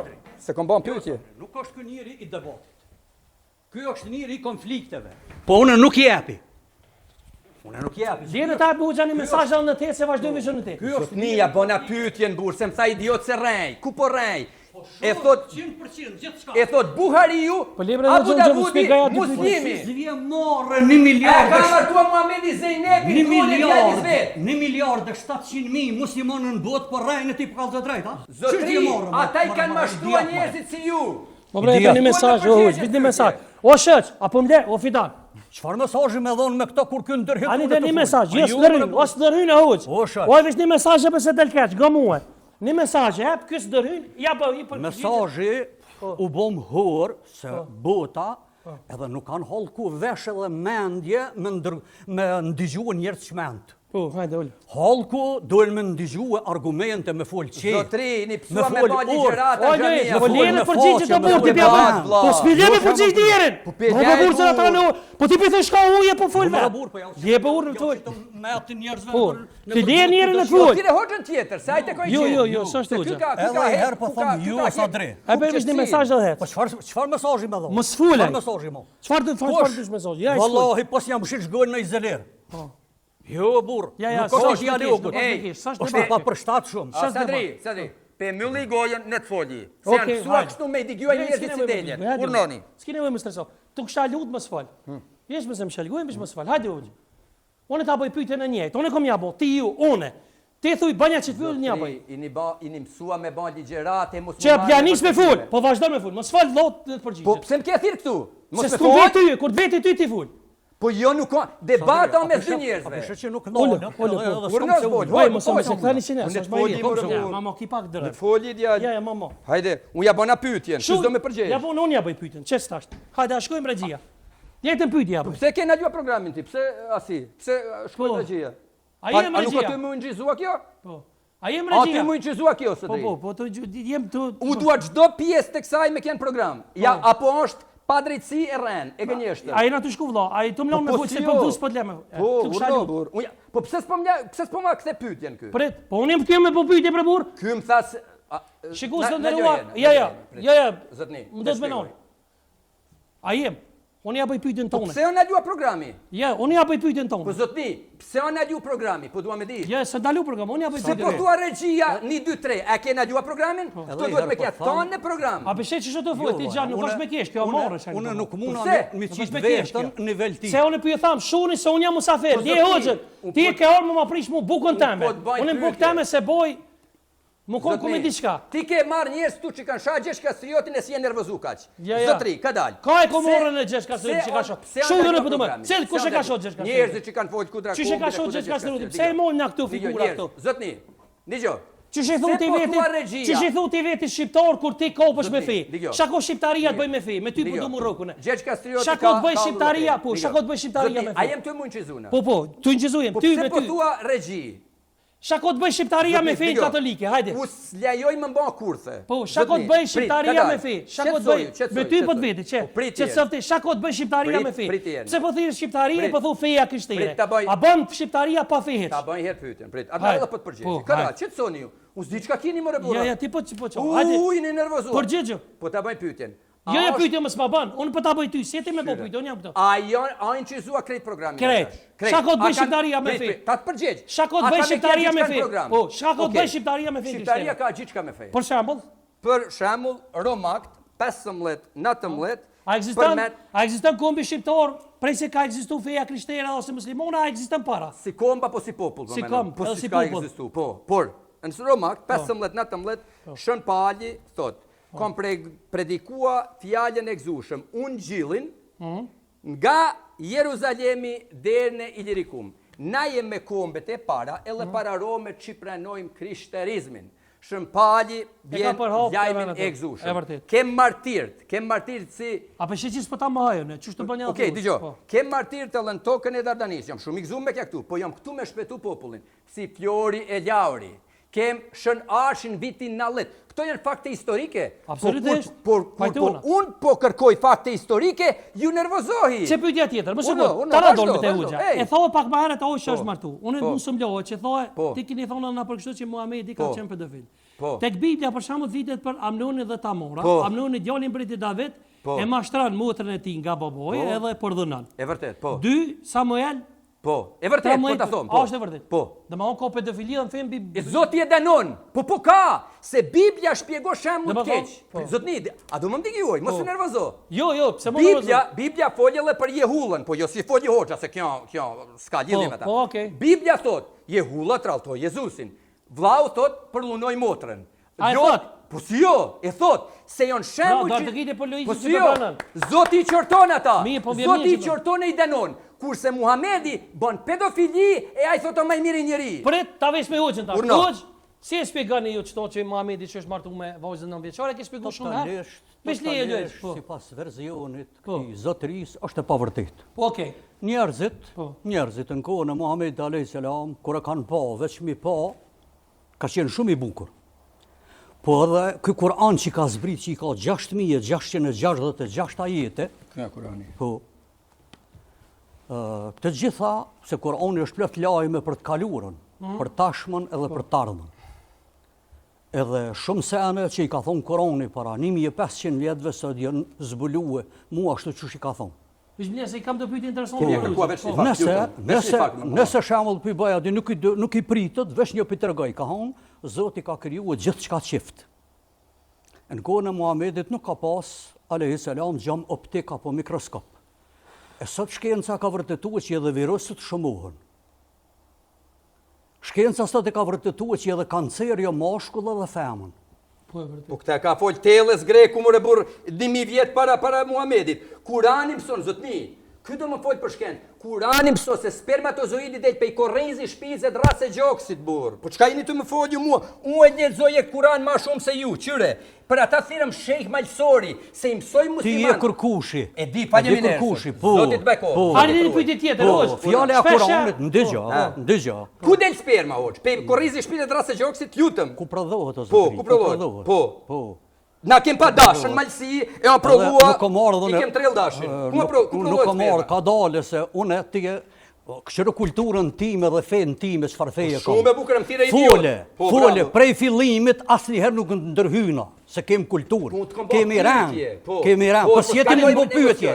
Se kom bën pyetje. Nuk është ky njeri i debatit. Ky është njeri i konflikteve. Po unë nuk jepi. Unë nuk jepi. Lene ta bëu xhani mesazh në te se vazhdoj me zonë te. Ky është nia bona pyetjen burr, se më tha idiot se rrej. Ku po rrej? E thot 100% gjithçka. E thot Buhariu, Abu Davudi, muslimi. Zvije morë 1 miliard. Ka martuar Muhamedi Zejnebi, 1 miliard 700.000 muslimanë në botë po rrejnë ti për kallë drejt, ha? Zotri, ata I kanë mashtruar njerëzit si ju. Po bre, një mesazh, një mesazh. O shoq, apo më le, o fidan. Çfarë mesazhi më dhon me këto kur ky ndërhyj? Ani dhe një mesazh, jo s'dërhyj, os ndërhyj në hoç. O vesh një mesazh pse del kaç, gamuaj. Një mesazh, hap ky s'dërhyj, ja bëj për mesazhi u bëm hor se bota edhe nuk kanë holl ku vesh edhe mendje me ndigjuar njerëz çmend. Po, hajde ul. Hallku duhen me ndigjuar argumente me fol çe. Zotri, ni psua me bën ligjërata xhamia. Po lene përgjigjet të burrë ti bja. Po s'pije me përgjigj dierin. Po burrë se ata në. Po ti pëthoj shka uje po fol. Je po urë fol. Me atë njerëzve. Po. Ti lene njerin në fol. Ti le hoxhën tjetër, se ai te koj. Jo, s'është hoxha. Edhe herë po them jo sa drejt. Ai bëj një mesazh edhe. Po çfarë mesazhi më dhon? Mos folaj. Çfarë mesazhi më? Çfarë do mesazh? Ja. Wallahi po jam bëshit shgojnë në izoler. Po. Jo burr. Ja, nuk është dialogu. S'është pa përshtat shumë. Sadri. pe mylli gojën në të folji. Se janë kësua kështu me i digjuaj njerëzit si deljen. Urnoni. S'ki nevojë më streso. Tu kisha lut mos fal. Jesh më se më shalgoj, mos fal. Hajde uj. Unë ta bëj pyetjen e njëjtë. Unë kom ja bë, ti ju, unë. Ti thuj banja që të fyll një bëj. Ini mësua me ban ligjërate mos. Çe planis me ful, po vazhdo me ful. Mos fal lot të përgjigjesh. Po pse më ke thirr këtu? Mos me fol. Ty, kur të veti ty ti ful. Po jo nuk ka debata me dy njerëzve. Po që nuk ndonjë. Vaj mos më thani sinë, s'është më mirë. Mama ki pak dorë. Foli djalë. Ja, mama. Hajde, unë ja bëna pyetjen, çu do më përgjigj. Ja unë ja bëj pyetjen. Ç'është tash? Hajde, shkojmë regjia. Jetën pyetje apo? Pse ke na dua programin ti? Pse asi? Pse shkojmë regjia? A jem regjia? Nuk të më nxizua kjo? Po. A jem regjia? A ti më nxizua kjo sot? Po, të jem të U dua çdo pjesë tek saj me kënë program. Ja, apo është pa drejtësi e rën, e gënjeshtë. Ai na të shku vëlla, ai të më lën me fol se po bus po lëmë. Po pse s'po ma kthe pyetjen ky? Prit, po unë më kthem me po pyetje për burr. Ky më tha se Shikoj se ndëruar. Ja. Zotni. Më do të mënoj. A jem? Unë ja bëj pyetjen tonë. Pse unë dua programi? Ja, unë ja bëj pyetjen tonë. Po zotni, pse unë dua programi? Po dua me di. Ja, se dalu program, unë ja bëj pyetjen. Se po thua regjia 1 2 3, a ke na dua programin? Kto duhet me këtë tonë në program. A pse ç'është të thuaj ti gjan, nuk është me kesh, kjo morrësh. Unë nuk mund me çit vetën nivel ti. Se unë pyet tham, shuni se unë jam musafer. Ti hoxhën. Ti ke orë më prish mu bukën tëme. Unë bukën tëme se boj Më kon ku me diçka. Ti ke marr njerëz tu që kanë shah Gjesh Kastriotin e si e nervozu kaq. Zotri, ka dal. Ka e komorën e Gjesh Kastriotin që ka shoh. Shumë do të më. Cel kush e ka shoh Gjesh Kastriotin? Njerëzit që kanë folë kundra Çish e ka shoh Gjesh Kastriotin? Pse e mol na këtu figura këtu? Zotni, dëgjoj. Çish e thonë ti veti? Çish e thonë ti veti shqiptar kur ti kopësh me fe? Shako shqiptaria të bëj me fe, me ty po du më rrokun. Gjesh Kastrioti ka. Shako të bëj shqiptaria, po, shako të bëj shqiptaria me fe. A jem ty më nxizuna? Po, tu nxizujem ty me ty. Po thua regji. Shako të bëj shqiptaria me fe katolike, hajde. U lejoj më mba kurthe. Po, shako të bëj shqiptaria me fe. Shako të bëj me ty po të veti, çe. Çe softi, shako të bëj shqiptaria me fe. Pse po thirr shqiptaria, po thu feja krishtere. A bën shqiptaria pa fehet? Ta bëj herë pyetjen, prit. A do po të përgjigj. Ka, çe thoni ju? U s'di çka keni more burra. Ja, ti po ço. Hajde. Ujini nervozu. Përgjigj. Po ta bëj pyetjen. Jo, pyetje mos ma bën. Unë po ta bëj ty, si ti më po pyetje, unë jam këtu. A inçizua krejt programin. Krejt. Shako të bëj shqiptaria me fe. Ta të përgjigj. Shako të bëj shqiptaria me fe. Po, shako të bëj shqiptaria me fe. Shqiptaria ka gjithçka me fe. Për shembull, Romakt 15, 19. A ekziston kombi shqiptar prej se ka ekzistuar feja krishtere ose muslimane, a ekziston para? Si komb apo si popull, si komb, po si ka popull. ekzistuar. Po, por në Romakt 15, 19 Shën Pali thot kom predikua fjallën e gëzushëm, unë gjillin nga Jeruzalemi deri në Ilirikum. Na jem me kombet e para, edhe para Rome që pranojmë krishterizmin. Shën Pali bjen jajmin e gëzushëm. Kem martirt si... A për shqeqis për ta më hajën, që shtë bën një Okej, dëgjo, kem martirt të lën tokën e Dardanis, jam shumë i gëzum me kja këtu, po jam këtu me shpetu popullin, si Flori e Lauri. Kem Shën Arshin vitin 90. Këto janë fakte historike. Absolutisht. Por unë po kërkoj fakte historike, ju nervozohi. Çe pyetja tjetër, më shumë. Ta dorë te Hoxha. E thoi pak më herët Hoxha është martu. Unë nuk sum lohe që thoe ti keni thonë na për kështu që Muhamedi ka qenë pedofil. Tek Bibla për shembull vitet për Amnonin dhe Tamora. Amnoni djalin prit i David e mashtron motrën e tij nga baboi edhe e përdhunon. E vërtet, po. 2 Samuel. Po, e vërtet, po ta thom. Po, është e vërtet. Po. Domethënë ka pedofili në film e Zoti e danon. Po ka, se Biblia shpjegon shembull të keq. Zotni, a do më ndigjoj, mos u nervozo. Jo, pse më nervozo? Biblia fol edhe për Jehullën, po jo si foli Hoxha se kjo s'ka lidhje me ta. Po, okay. Biblia thot, Jehulla tralltoi Jezusin. Vllau thot përlunoi motrën. Jo, po si jo, e thot, se janë shembull që... Po si jo, Zoti i qorton ata. Zoti i qorton e i danon. Kurse Muhamedi bën pedofili e ai thotë më mirë njeri. Prit, ta vesh me Hoxhën ta. Hoxh, si e shpjegoni ju çto që Muhamedi që është martuar me vajzën 9 vjeçare, ke shpjeguar shumë herë? Vesh leje. Sipas versionit i zotërisë është e pavërtetë. Okej. Njerëzit në kohën e Muhamedit alayhis salam, kur e kanë pa, veç mi pa, ka qenë shumë i bukur. Po edhe ky Kur'an që ka zbrit, që i ka 6666 ajete. Ky Kur'ani. Po. Të gjitha, se Kur'ani është plot lajme për të kaluarën, për tashmen edhe për të ardhmen. Edhe shumë sene që i ka thonë Kur'ani para 1500 vjetëve se janë zbulue, mua ashtu çush i ka thonë. Vishmëlia se i kam të pyetje interesante. Nëse shembull pi bëja, nuk i pritet, vesh një pi tregoj, ka thonë, Zoti ka krijuar gjithçka qift. Në kohën e Muhamedit nuk ka pas alayhis salam gjam optik apo mikroskop. E sot shkenca ka vërtetuar që edhe virusët shëmohen. Shkenca sot e ka vërtetuar që edhe kanceri jo mashkull edhe femën. Po e vërtet. Po këta ka folë telës greku më rëbur 2000 vjetë para Muhamedit. Kurani mëson, zotni, këtë do më folë për shkencë. Kurani mëson se spermatozoidi del pej korrenzi shpizet rase gjoksit burë. Po çka jeni të më folë ju mua? Unë e lexoj Kur'an ma shumë se ju, qyre. Për ata thirrëm Sheikh Malsori, se i mësoj musliman. Ti je kërkushi. E di, faleminderit. Kërkushi, po. Zotit beko. Hajde një pyetje tjetër, hoxh. Fjala e Kur'anit, ndëgjo. Ku del sperma, hoxh? Pej korrenzi shpizet rase gjoksit, lutëm. Ku prodhohet o Po, zotri? ku prodhohet? Po. Na kem pa dashën malsi, e aprovua. Nuk kam marrë I kem trell dashën. Ku nuk kam marrë, ka dalë se unë ti kështu kulturën time dhe fen time çfarë feje kam. Shumë e bukur më thirrë idiot. Fole, prej fillimit asnjëherë nuk ndërhyna, se kem kulturë. Kemi rënë. Kemi rënë. Po si jeti më bën pyetje?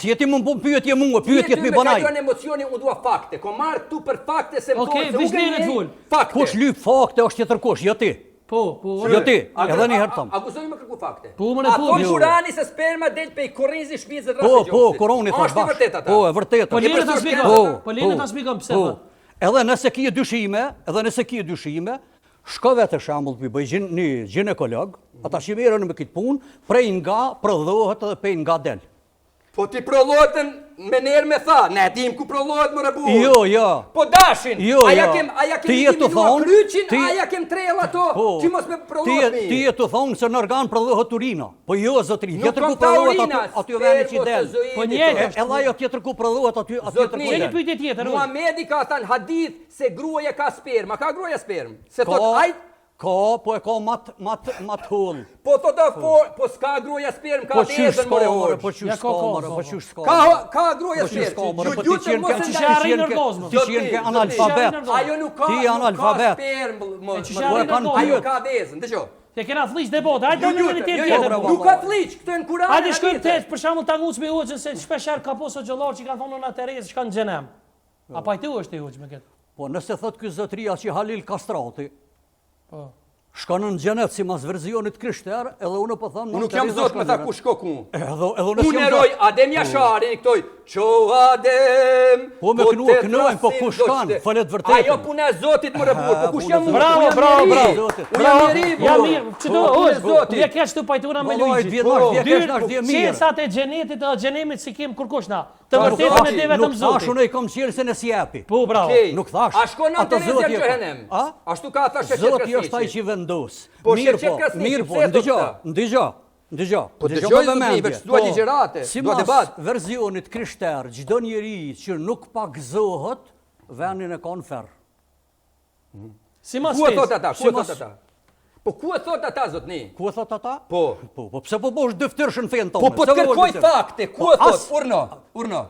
Si jeti më bën pyetje mua, pyetjet më banaj. Ju në emocioni u dua fakte. Ko marr tu për fakte se më Okej, vizhnere fol. Fakte. Kush lyp fakte është tjetër kush, jo ti. Po. Jo ti, edhe një herë tham. Akuzoj më kërku fakte. Po më në Ato fol. Kurani se sperma del pej korrenzi shpizet rreth gjoksit. Po, Kurani thosh bash. Po, e vërtetë. Po le ta shpjegoj. Po le ta shpjegoj pse po. Edhe nëse ki dyshime, shko vetë shembull pi bëj një ginekolog, ata që merren me këtë punë, prej nga prodhohet edhe pej nga del. Po ti prollohet me nerë me tha, ne dim ku prollohet më rëbu. Jo. Po dashin, aja kem kryqin, ti- aja kem trell ato, që mos me prollohet mi. Ti e të thonë se në organ prodhohet urina. Po jo zotri, Nuk tjetër ku kam ta prodhohet urina, aty veni që del. spermatozoidi, Po një, Edhe ajo tjetër ku prodhohet aty tjetër ku Zotni, Një del. pyetje tjetër, hoxh. Muhamedi ka thënë hadith se gruaja ka sperma, ka gruaja sperm. Se thot Ka, ai, po e ka mat holl. po thot po s'ka gruaja sperm, ka Po çysh vezën more s'ka, hoç. po çysh Ja, s'ka, ka, more, ka, po ka. çysh s'ka. Ka gruaja Po çysh s'ka, sperm. more, po Ju ti lutem qenë mos e ke që ndaj. arrin orgazmin. ti qenë ke analfabet. Ajo nuk ka, Ti nuk ka analfabet. sperm. që Po e kanë Ajo pyet. ka vezën, dëgjoj. Te kena thliq debat. Hajde në një tjetër. bravo. Nuk ka fliq, këto në Kur'an. Hajde shkojmë te për shembull ta ngucë me hoxhën se shpeshherë ka poso xhollar që kanë thonë na Terezë shkan në xhenem. A pa i tu është i hoxh me këtë? Po nëse thot ky zotria që Halil Kastrati Po. shkon në xhenet si mas verzionit krishter, edhe unë po them Unë nuk jam zot me tha ku shko ku. Edhe unë Unë eroj Adem Jashari, këtoj, qo Adem, Po me kënuajnë, po ku shkan, falet vërtetën. Ajo puna e Zotit më rëbur, po kush jam unë? Bravo, Unë jam bravo, njeri. bravo. Unë jam njeri, Ja po. mirë, çdo Po, hoxh, Zotit. ja kesh tu pajtura me Vallai, Luigjit. vjedhar, vjedhar, nash dhe mirë. Qesat e xhenetit dhe xhenemit si kem kurkush na. Të Po, vërtetën e Zoti, di vetëm Nuk thash Zoti. unë i kam qelë se në sjepi. Po bravo. Okej. Nuk thash. A shkon në Ato Terezja Zoti në e ka- Gjehenem? A? Ashtu ka thashë Shqet Zoti është ai Krasniqi. që vendos. Po, Mirë Shqet po, Krasniqi, mirë po, pse thot ndëgjo, këta? ndëgjo. Po Ndëgjo dëgjoj me Zoti, mendje. veç dua ligjërate, Si dua mas debat. verzionit krishter, çdo njeri që nuk pagzohet, vendin e ka në ferr. Si mas Ku e fes. thot ata? Ku Si e thot mas- ata? Po ku e thot ata, zotni? Ku e thot ata? Po. Po pse po bosh dëftërshën fen tonë? Po po të Pse bosh kërkoj dëftër? fakte, ku Po, e thot? as- Urno.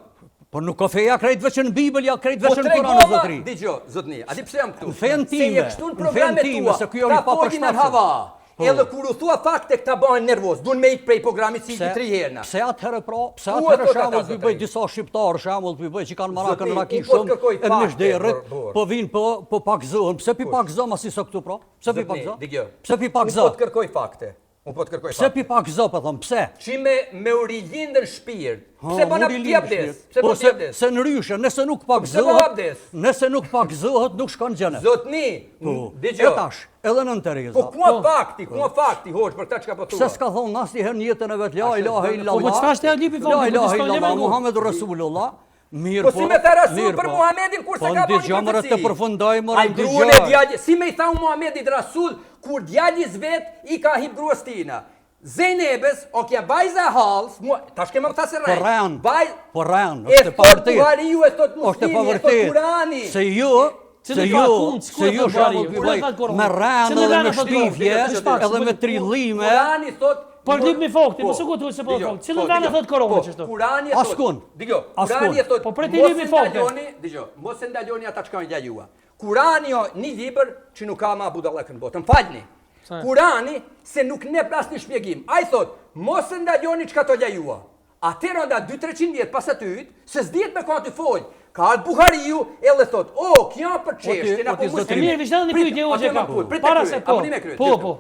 Po nuk ka feja krejt veç në Bibël, ja krejt Po veç në Kur'an tregova, zotri. dëgjoj, zotni, a di pse jam këtu? Në fen Se time, je kështu në në programet fen time, tua, se ky jo ta i pa folin në përshtatshëm. hava. Po. Edhe kur u thua fakte këta bëhen nervoz, duan me ik prej programit si Pse 3 herë na. Pse atëherë pra, pse Ku e atëherë thot shembull ata, pi zotri? bëj disa shqiptar shembull pi bëj që kanë marakën Zotri, raki unë po të shumë, kërkoj e në fakte, shderët, bor. po vinë po pagzohen. Pse pi pagzo mas iso këtu pra? Pse pi Zotni, pagzo? dëgjoj. Pse pi Unë po pagzo? të kërkoj fakte. Unë po të kërkoj Pse fakte. pi pagzo po them, pse? Që me u rilindën shpirt. Pse bëna ti abdes? Pse Po po ti abdes? se në ryshe, nëse nuk pse po pagzohet, abdes? nëse nuk pagzohet nuk shkon xhenet. Zotni, Po. E dëgjoj. tash, edhe nën Tereza. Po ku fakti, ku fakti, hoç për këtë çka po thua. Pse s'ka thonë asnjëherë në jetën e vet la ilaha Po illallah. çfarë është Alipi La fakti? ilaha Po s'ka illallah level. Muhammedur Rasulullah. Mirë Po si me tha Rasul mirë për po. Muhamedin kur se Po ka bënë ndëgjoj më të përfundoj më Ai gruan e djalë, si me i tha Muhamedit Rasul kur djalis vet i ka hip gruas tina. Zejnebes, o kja bajza halës, tash kemë më ta se rejnë. Po rën. Po rën, E është e thot pavërtet. Buhariu, e thot Është e muslimi, e thot pavërtet. Kurani. Se ju Cili ka kund, ku e thot Buhariu? Ku e thot Kurani? me rënë Cili edhe rënë me e thot shtifje, Kurani? edhe me trillime. Kurani thot... Po lip me fakti, mos u kujtoj se po Dëgjoj, fakti. Cili rënë e thot Kurani çështo? Kurani e thot... Askun. Dëgjoj, Askun. Kurani e thot... Po prej ti lip me fakte. Dëgjoj, mos e ndaloni ata çka janë jua. Kurani jo një libër që nuk ka ma budallëkën botën. Falni. Kurani se nuk ne plas një shpjegim. Ai thot, mos e ndaloni çka to jua. Atëherë nda 200-300 vjet pas atyt, se s'dihet me ka të fol. Ka ardhë Buhariu, edhe thot, o, kja për çështjen apo mos. Mirë, vishtan një pyetje o që ka. Para se po.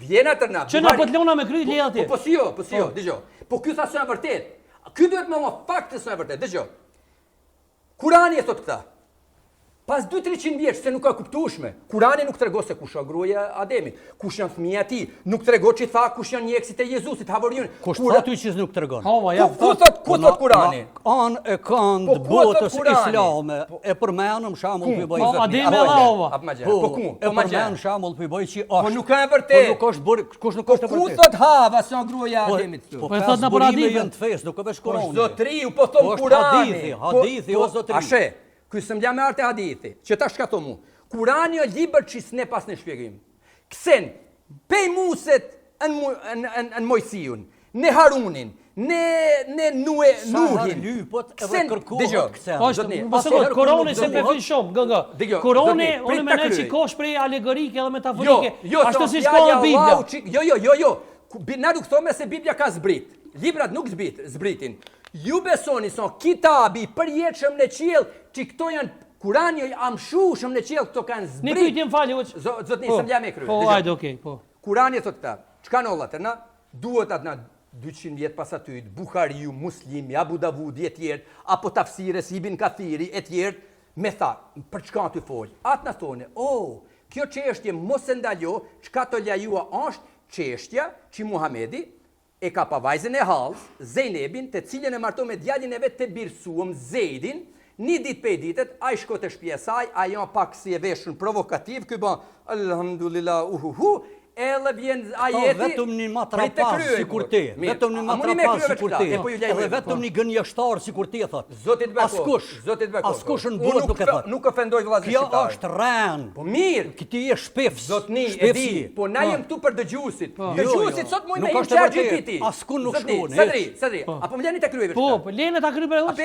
Vjena tërna. Që na po të lona me kryt leja atje. Po si jo, dëgjoj. Po ky tha s'është vërtet. Ky duhet më fakte s'është vërtet, dëgjoj. Kurani e thot këta. Pas 200-300 vjeç se nuk ka kuptueshme. Kurani nuk tregon se kush është gruaja e Ademit, kush janë fëmijët e tij, nuk tregon që tha kush janë mjekësit e Jezusit, Havoriun. Kush tha ty që nuk tregon? Ku thot Kurani? An e kanë botës islame e përmenëm shembull për bëj. Ademi Allahova. Po ku? E përmend shembull për bëj që Po nuk ka e vërtet. Po nuk është bërë, kush nuk është e vërtet. Ku thot Hava se gruaja e Ademit këtu? Po thot në paradis janë të fesë, nuk ka vesh Kurani. Zotriu po thon Kurani. Hadithi o zotri. Ashe, ky s'm me arte hadithi, që ta shka thomu. Kurani o libër që s'ne pas në shpjegim. Ksen, pej Muset në Mojsiun, në Harunin, në Nuhin. Ksen, dëgjoj. Koroni se me fin shumë, nga. Koroni, unë me nëjë që ka shprej alegorike edhe metaforike, ashtu si shka në Biblia. Jo. Na nuk thome se Biblia ka zbrit. Librat nuk zbritin. Ju besoni son kitabi përjetshëm në qiell, që këto janë Kurani amshushëm në qiell, këto kanë zbrit. Në pyetje më falni, hoç. Zotni, s'm jam e kryer. Po, hajde, okay, po. Kurani thot këta. Çka nollat, na? Duhet atë 200 vjet pas atyt, Buhariu, Muslimi, Abu Davudi e tjerë, apo tafsires Ibn Kathiri e tjerë, me tha, për çka ty fol? Atë na thonë, kjo çështje mos e ndalo, çka to lajua është çështja që Muhamedi e ka pa vajzën e Hallës, Zejnebin, të cilën e martoi me djalin e vet të birsuam Zeidin. Një ditë për ditët, a i shko të shtëpia e saj, a janë pak si e veshën provokativ, ky ban, alhamdulillah, edhe vjen ajeti. Vetëm një matrapas si kur ti. Vetëm një matrapas si kur ti. Edhe vetëm një gënjeshtar si kur ti, thot. Zotit Bekos. Askush në botë nuk e thot. Nuk ofendoj vëllazërit Kjo shqiptarë. është rën. Po mirë. Këti je shpefs. Zotni, e di. Po na jem këtu për dëgjuesit. Dëgjuesit sot mund me im ChatGPT. Askun nuk shkon. Sadri. Apo më leni ta kryej vetë. Po, leni ta kryej për hoç.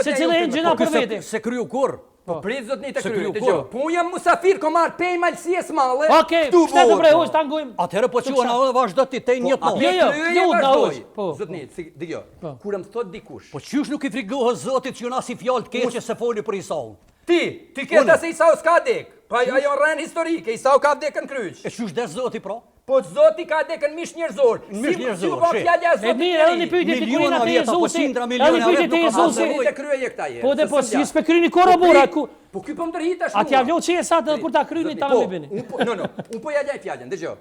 Se cilë e gjëna për vete. Se kryu kur? Po prit zotni të kryej. Dëgjoj. Po unë jam musafir komar pej malësies malle. Okej, shtetë për hoç tangojm. Atëherë po quhen edhe vazhdo ti tej një Po Jo, hoç. Po. Zotni, dëgjoj. Kur më thot dikush. Po çysh nuk i frikëgohet Zotit që na si fjalë të keqe se foli për Isaun. Ti ke se Isau s'ka dek. Pa ajo rën historike, Isau ka vdekën kryq. E çysh des Zoti pra? Po Zoti ka dekën mish njerëzor. Si u bë fjala e Zotit. Mirë, edhe një pyetje ti kurina te Jezusi. Edhe një pyetje te Jezusi. Te kryeje këta je. Po dhe po si s'pe kryeni korrobora ku. Po ky po ndërhit ashtu. A t'ja vlo çe sa të kur ta kryeni ta më bëni. Un po ja laj fjalën, dëgjoj.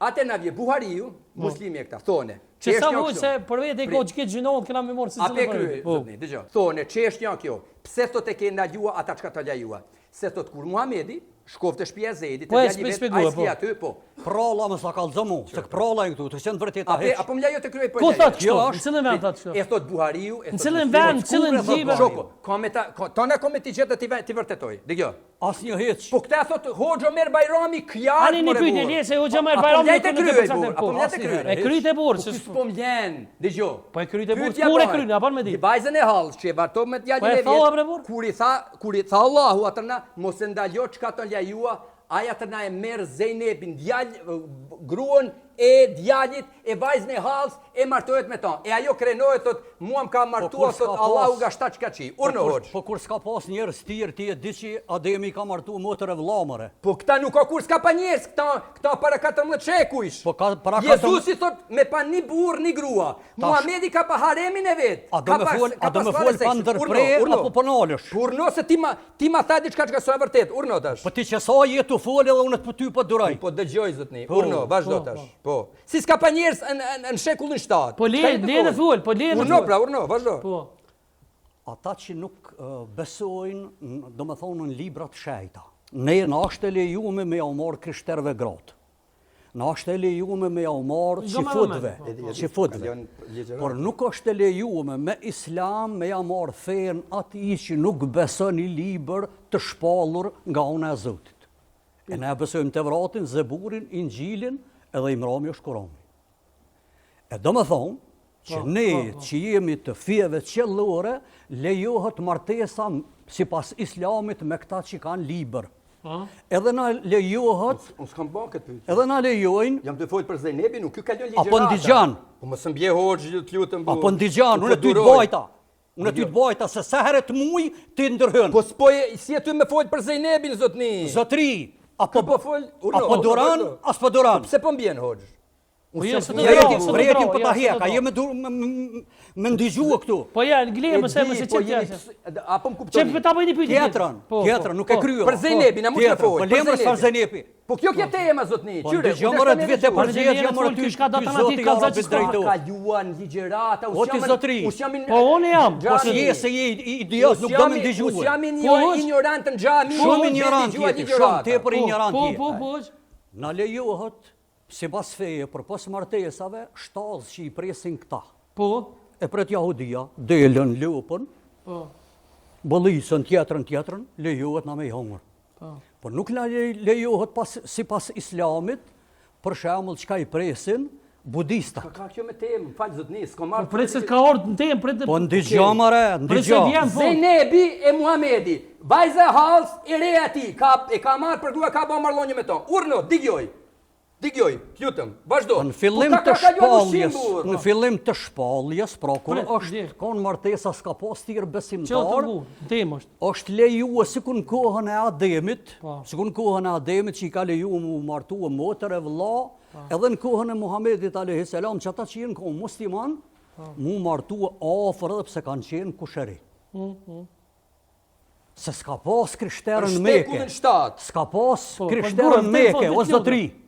Atë na vje Buhariu, muslimi e këta, thonë. Që sa vuj se për vetë ko çka gjinohet kena me morë se cilë. A pe Zotni, dëgjoj. Thonë, çështja kjo. Pse sot e ke ndalua ata çka të lajua? Se thot kur Muhamedi shkofte shtëpia e Zeidit, te djali vet, ai sti aty, po. Pralla më sa kallzo mu, se pralla këtu, të qenë vërtet a heq. Apo më lejo të kryej po. Ku thot kjo? Në cilën vend thot kjo? E thot Buhariu, e thot. Në cilën vend, cilën gjibë? Shoko, tona kometi gjetë ti vërtetoj. Dëgjoj. Asnjë hiç. Po këta thot Hoxha Omer Bajrami kjar. Ani një pyetje le se Hoxha Omer Bajrami të kryej. Apo më të kryej. E kryet e burr, s'po më lën. Dëgjoj. Po e kryet e burr. Kur e kryen, apo më di. Vajzën e Hallës që e vartoi me djalin e vet. Kur i tha Allahu atëna mos e ndalo çka të lajua. Aja të na e merë Zejnebin, gruën e djalit, e vajzën e Hallës, e martohet me ta. E ajo krenohet, thot, mua m'ka martua, thot, Allahu ga shta qka qi. Urnë hoqë. Po kur s'ka pas njerës tirë, ti e di që Ademi ka martu motër e vlamëre. Po këta nuk ka kur s'ka pa njerës, këta para 14 shekujsh. Po ka para 14... Jezusi thot, me pa një burë, një grua. Muhamedi ka pa haremin e vetë. A do me fol pa ndërpre, apo po nalësh? Urno se ti ma tha diçka çka s'ka vërtet, urno tash. Po ti që sa jetu fol edhe unë të ty po duraj. Po dëgjoj zotni, urno, vazhdo tash. Po. Si s'ka pa njerëz në shekullin 7. Po le të fol, po le të fol. Urno, vazhdo. Po. Ata që nuk besojnë, do me thonë në librat shejta. Ne në ashtë e lejume me ja marë krishterve gratë. Në ashtë e lejume me ja marë qifutve. Por nuk është e lejume me islam me ja marë fejën ati që nuk beson një liber të shpallur nga unë e Zotit. E ne besojmë të vratin, Zeburin, Injilin edhe Imrami është Kurani. E do me thonë, që ne që jemi të fjeve qellore, lejohet martesa si pas islamit me këta që kanë liber. Edhe na lejohet... Unë s'kam ba këtë pyetje. Edhe na lejojnë... Jam të folë për Zejnebin, nuk kjo kalon ligjerata. Apo ndigjan. Po më së mbje hoqë, të lutëm bu. Apo ndigjan, unë e ty të bajta. Unë ty të bajta se sa herë të muj ti ndërhën. Po si e ty me folë për Zejnebin, zotni? Zotri, apo Duran, as po Duran. Pse po mbjen hoxh? Prekin për ta heka, je me ndigjuë këtu. Po ja, nglemë se më se çfarë. Apo më kuptoni? Çe ta bëni pyetje. Tjetrën, nuk e kryo. Për Zejnebin, a mund të fol. Po lemër s'far Zejnepi. Po kjo ke tema zotni, qyre. Po mërë të vjetë e përgjegje, mërë ty shka datanatit ka zaçi ka juan ligjërata, O ti zotri. Po unë jam. Po si je se je idiot, nuk do më ndigjuë. Us jam ignorant në xhami. Shumë ignorant je, shumë tepër ignorant je. Po. Na lejohet si pas feje, për pas martesave, shtazë që i presin këta. Po. E pret Jahudia, delën, lupën, bëllisën tjetrën, lejohet na me i hongër. Por nuk na lejohet si pas islamit, për shembull çka i presin budista. Ka kjo me temë, falë zotni, s'ko marrë. Po prit se ka ardhur në temë, prit. Po ndigjo mare, ndigjo. Zejnebi e Muhamedi, vajza Hals e reja ti, e ka marrë për grua, ka bë marrëdhënie me to. Urno, Digjoj, lutëm, vazhdo. Në fillim të shpalljes, pra kur është kanë martesa s'ka pas tir besimtar. Është lejuar sikur në kohën e Ademit, që i ka lejuar mu martua motër e vëlla, edhe në kohën e Muhamedit alayhis salam, që ata që janë konë musliman, mu martua afër edhe pse kanë qenë kusheri. Se s'ka pas krishterën Mekë. S'ka pas krishterën Mekë, o zotri.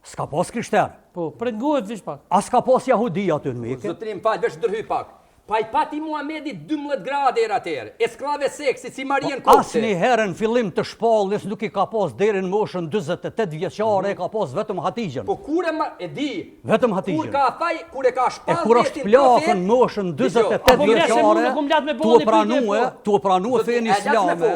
S'ka pas krishterë. Po, prengohet vish pak. A s'ka pas Jahudia aty në Mekë. Zotri më falë, veç ndërhyj pak. Pa i pati Muhamedi 12 grade era atëherë. E sklave seksit si Marien Kopte. Asnjë herë në fillim të shpalljes nuk i ka pas deri në moshën 48 vjeçare, ka pas vetëm Hatixhen. Po kur e di? Vetëm Hatixhen. Kur e ka shpallë. E kur është plakën moshën 48 vjeçare, tu pranue fen islame.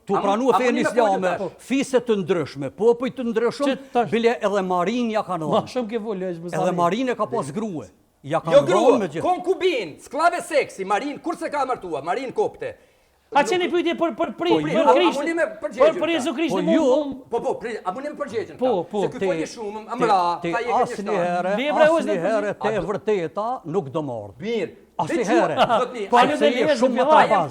Tu pranue fen islame, fise të ndryshme, popuj të ndryshëm, bile edhe Marinja kanë dhënë. Shumë ke volë, edhe Marinja ka pas grua. Jo grua, konkubin, sklave seksi, Marin, kur se ka martua, Marin Kopte. A qeni pyetje për Krishtin? Për Jezu Krishtin? Po, a mune me përgjegjen? Se këtë folje shumë, amra, ta je asnjëherë te vërteta nuk do mordë. Mirë. Asnjëherë. Po ajo dhe leje shumë atrapaz.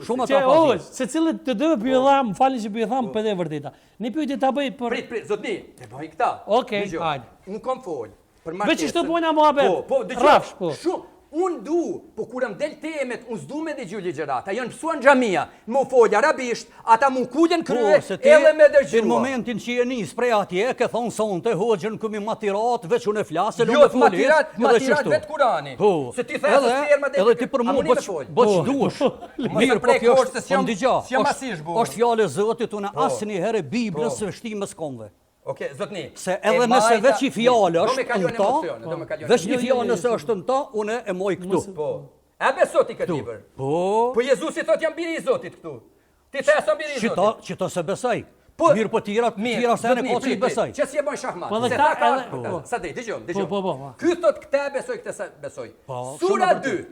Shumë atrapaz. Se cilët të dëve pyetje dham, falni që pyetje dham për dhe vërteta. Një pyetje ta bëj për zotni, e bëj këta. Okej, hajde. Nuk kam fol. Veç çto bojna muhabet. Rafsh, po. Unë du, po kur më del temet, unë s'du me dëgju ligjërata. Janë mësuar në xhamia, më folë arabisht, ata mu kulën krye, edhe me dëgjua. Në momentin që je nis prej atje, ke thonë sonte hoxhën këmi matirat, veç unë e flasë, jo, matirat vetë Kurani. Se ti thesë sperma edhe ti për mu bëç dush. Mirë, po kjo është fjallë e Zotit, unë asnjëherë Biblën së vështimës komve. Okej, zotni. Se edhe nëse veç i fjallë është në ta, veç një fjallë nëse është në ta, une e moj këtu. Po. E besot i këtë libër. Po Jezusi thot jam biri i Zotit këtu. Ti the jam biri i Zotit. Qëto se besaj. Mirë po tira se në ko që i besaj. Që si e bën shahmat. Se ta ka, sa dhe, dëgjom. Ky thot këte besoj, këte se besoj. Sura 2.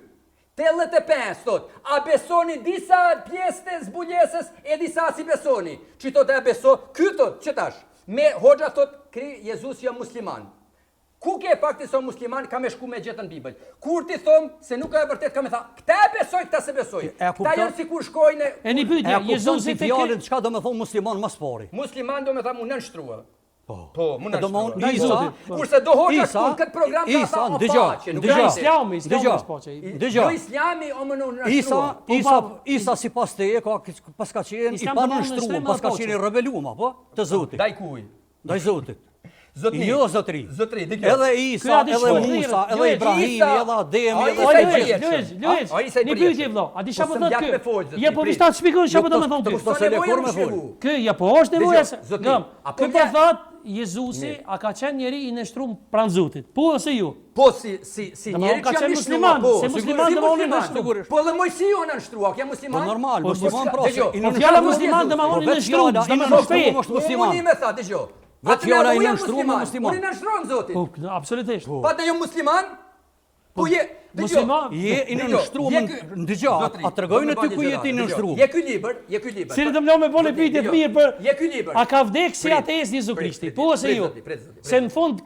85 thot, a besoni disa pjesë të zbuljesës e disa si besoni. Që thot e beso, ky thot, që tash? Me hoxha thot, Jezus jam musliman. Ku ke fakti son musliman, ka me shku me gjetën Bibël. Kur ti thom, se nuk e vërtet, ka me tha, këta e besoj, këta se besoj. Ta janë si kur shkojnë... E një pytja, Jezusi të fjallin, qka do me thonë musliman mas pari? Musliman do me tha mu nënshtrua. Po, mu nënshtrua. Kurse do hoxha këtu në këtë program ka tha o faqe. Dëgja, islami o më nënshtrua. Isa si pas të e, pas ka qenë i pa nënshtrua, pas ka qenë i rebeluma, po? Të Zotit. Daj kuj? Daj Zotit. Jo, zotri. Edhe Isa, edhe Musa, edhe Ibrahimi, edhe Ademi, Luiz, një pyetje vëlla. A di çfarë do të thotë? Ja po vishta të shpjegoj çfarë do të thonë ti. Se le kur me fol. Kë ja po është nevojë. Kë po thot Jezusi a ka qenë njeri i nështruar pranë Zotit. Po ose jo? Po si njeri që jam musliman, se musliman do të nështruar. Po dhe Mojsiu na nështrua, që jam musliman. Po normal, musliman pra. Fjala musliman do të thonë nështruar, do të thonë fe. Unë më tha, dëgjoj. Vetë fjala i nështruar me musliman. Unë nështruam Zotin. Po, absolutisht. Pa të jam musliman? Po je, musliman. Je i nështruar, ndëgjoj, a tregojnë ty ku je ti nështruar? Je ky libër. Si do më lëmë bënë pyetje të mirë për. Je ky libër. A ka vdekur si ateist Jezu Krishti? Po ose jo? Se në fond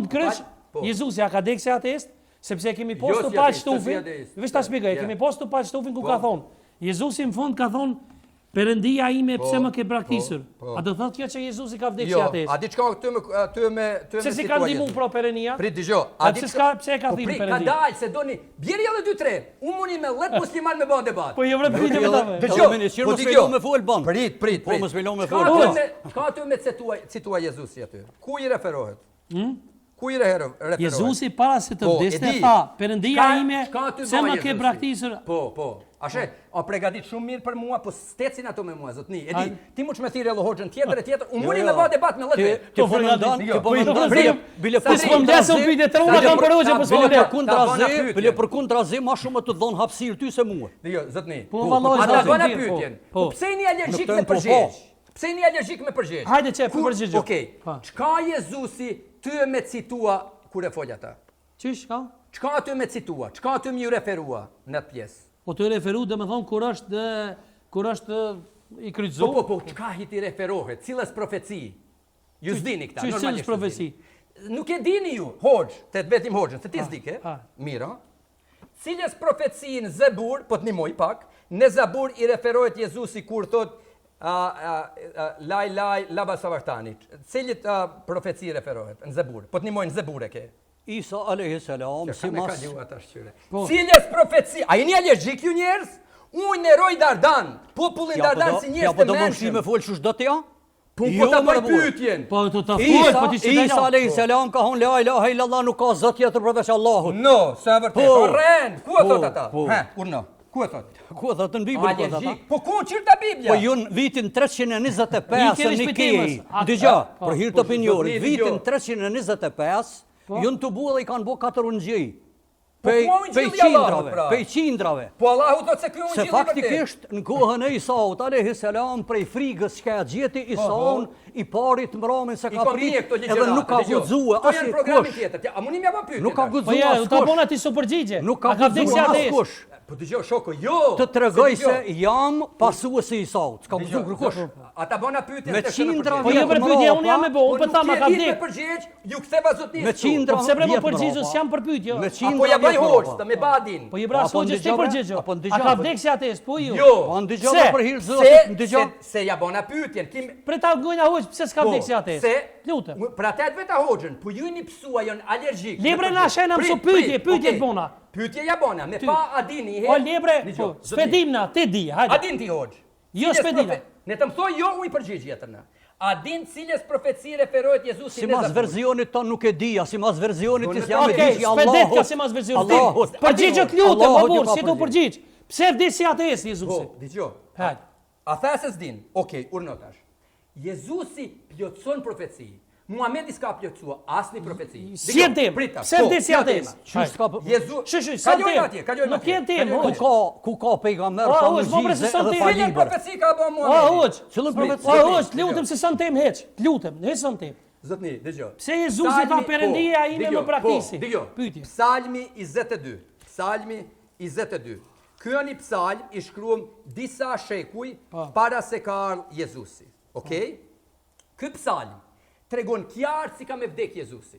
kryq Jezusi a ka vdekur si ateist? Sepse kemi postu pa shtufin, veç ta shpjegoj, kemi postu pa shtufin ku ka thonë. Jezusi në fund ka thonë, Perëndia ime pse më ke braktisur? A do thotë kjo që Jezusi ka vdekur si ateist? A di çka ty me Se si ka ndihmuar pro Perëndia? Prit dëgjoj. A di pse e ka thënë Perëndia? Ka dalë se doni, bjeri edhe 2-3. Unë mundi me 10 musliman me bën debat. Po jo vërtet pyetje vetëm. Dëgjoj, po dëgjoj me fol ban. Prit. Po mos vëlo me fol. Çka ty me citua Jezusi aty? Ku i referohet? Ku i referohet? Jezusi para se të vdeste tha, Perëndia ime pse më ke braktisur? Po. Ashe, o pregadit shumë mirë për mua, po stecin ato me mua, zotni. E di, ti mu që me thirë e lohoxën tjetër, unë muni me ba debat me lëtë. Ti po mendan, bile s'po mdesë u pyetje tre unë kam përhoxhe po s'po mdesë. Bile për kundrazi ma shumë të dhon hapësirë ty se mua. Jo, zotni. Po vallallai ata bëna pyetjen. Po pse jeni alergjik me përgjigj? Pse jeni alergjik me përgjigj? Hajde çe, përgjigj. Okej. Çka Jezusi ty me citua kur e fol ata? Çish ka? Çka ty me citua? Çka ty më referua në atë pjesë? Po të referu dhe me thonë kur është i krytëzu. Po, qka hi ti referohet? Cilës profeci? Ju s'dini këta, normalisht. Cilës profeci? Nuk e dini ju, hoxh, të vetim hoxhën, se ti s'dike, mira. Cilës profeci në Zebur, po të nimoj pak, në Zebur i referohet Jezusi kur thot laj, laba savaktani. Cilit profeci i referohet në Zebur? Po të nimoj në Zebur e ke. Isa alayhis salam si mas cilës profeci, a jeni alergjik ju njerëz? Unë neroj Dardan, popullin Dardan si njerëz të mençëm. Ja po do më me fol ç'do të ja? Po ta bëj pyetjen. Po të ta fol, po ti s'e Isa alayhis salam ka thonë la ilaha illallah, nuk ka zot tjetër përveç Allahut. No, sa vërtet. Korrekt. Ku e thot ata? Urno. Ku e thot? Ku e thot në Bibël po ata? Po ku çirta Bibla? Po jun vitin 325 në Nikej. Dëgjoj, për hir të opinionit, vitin 325 jun të bulla i kanë bo 4 ungjij. Pej qindrave. Po Allahu thot se ky ungjilli se faktikisht në kohën e Isaut alayhis salam prej frikës që gjeti Isaun i parit mbramin se ka prit edhe nuk ka guxuar as një program tjetër. A mundi më apo pyetje? Nuk ka guxuar. Po ja, ta bona ti supergjigje. Nuk ka guxuar askush. Po dëgjoj shoko, jo. Të tregoj se jam pasuesi i Isaut. S'ka guxuar kërkosh. Ata bona pyetje me qindra. Po jo për pyetje, unë jam me bo, unë po tham ka vdek. Me përgjigj, ju ktheva zotnis. Me qindra. Po pse bre po përgjigjesh jam për pyetje. Me qindra. Po ja bëj host me badin. Po i bra sogjë ti përgjigjo. A ka vdek si ates, po ju. Jo. Po ndëgjoj për hir zotit, ndëgjoj. Se ja bona pyetjen, kim për ta gojna hoç pse s'ka vdek si ates. Se lutem. Për atë vetë hoxhën, po ju jeni psua jon alergjik. Libre na shena mëso pyetje bona. Pyetje ja bona, me pa adini he. Po libre, spedim na, ti di, hajde. Adin ti hoxh. Jo spedim. Ne të mësoj jo u i përgjigj jetën na. A din cilës profeci referohet Jezusi në Zebur? Si mas verzionit ton nuk e dija, si mas verzionit të jam e di që Allahut. Spedet ka si mas verzionit. Përgjigjet lutem, babur, si do përgjigj. Pse vdes si ateist Jezusi? Po, dëgjoj. Hajde. A tha se s'din? Okej, urnotash. Jezusi plotson profeci. Muhamedi s'ka plotsuar asnjë profeci. Si e dem? Pse vdes si ateist? Jezusi, kaloj atje. Nuk jen temë. Ku ka pejgamber pa mëngjes edhe pa libër. Profeci ka bën Muhamedi. Cillën profeci? Lutem se son temë hiç. Lutem, hiç son temë. Zotni, dëgjoj. Pse Jezusi tha Perëndia ime më praktisi? Pyetje. Psalmi 22. Psalmi 22. Ky është një psalm i shkruar disa shekuj para se ka ardhur Jezusi. Okej? Ky psalm tregon qartë si ka me vdek Jezusi.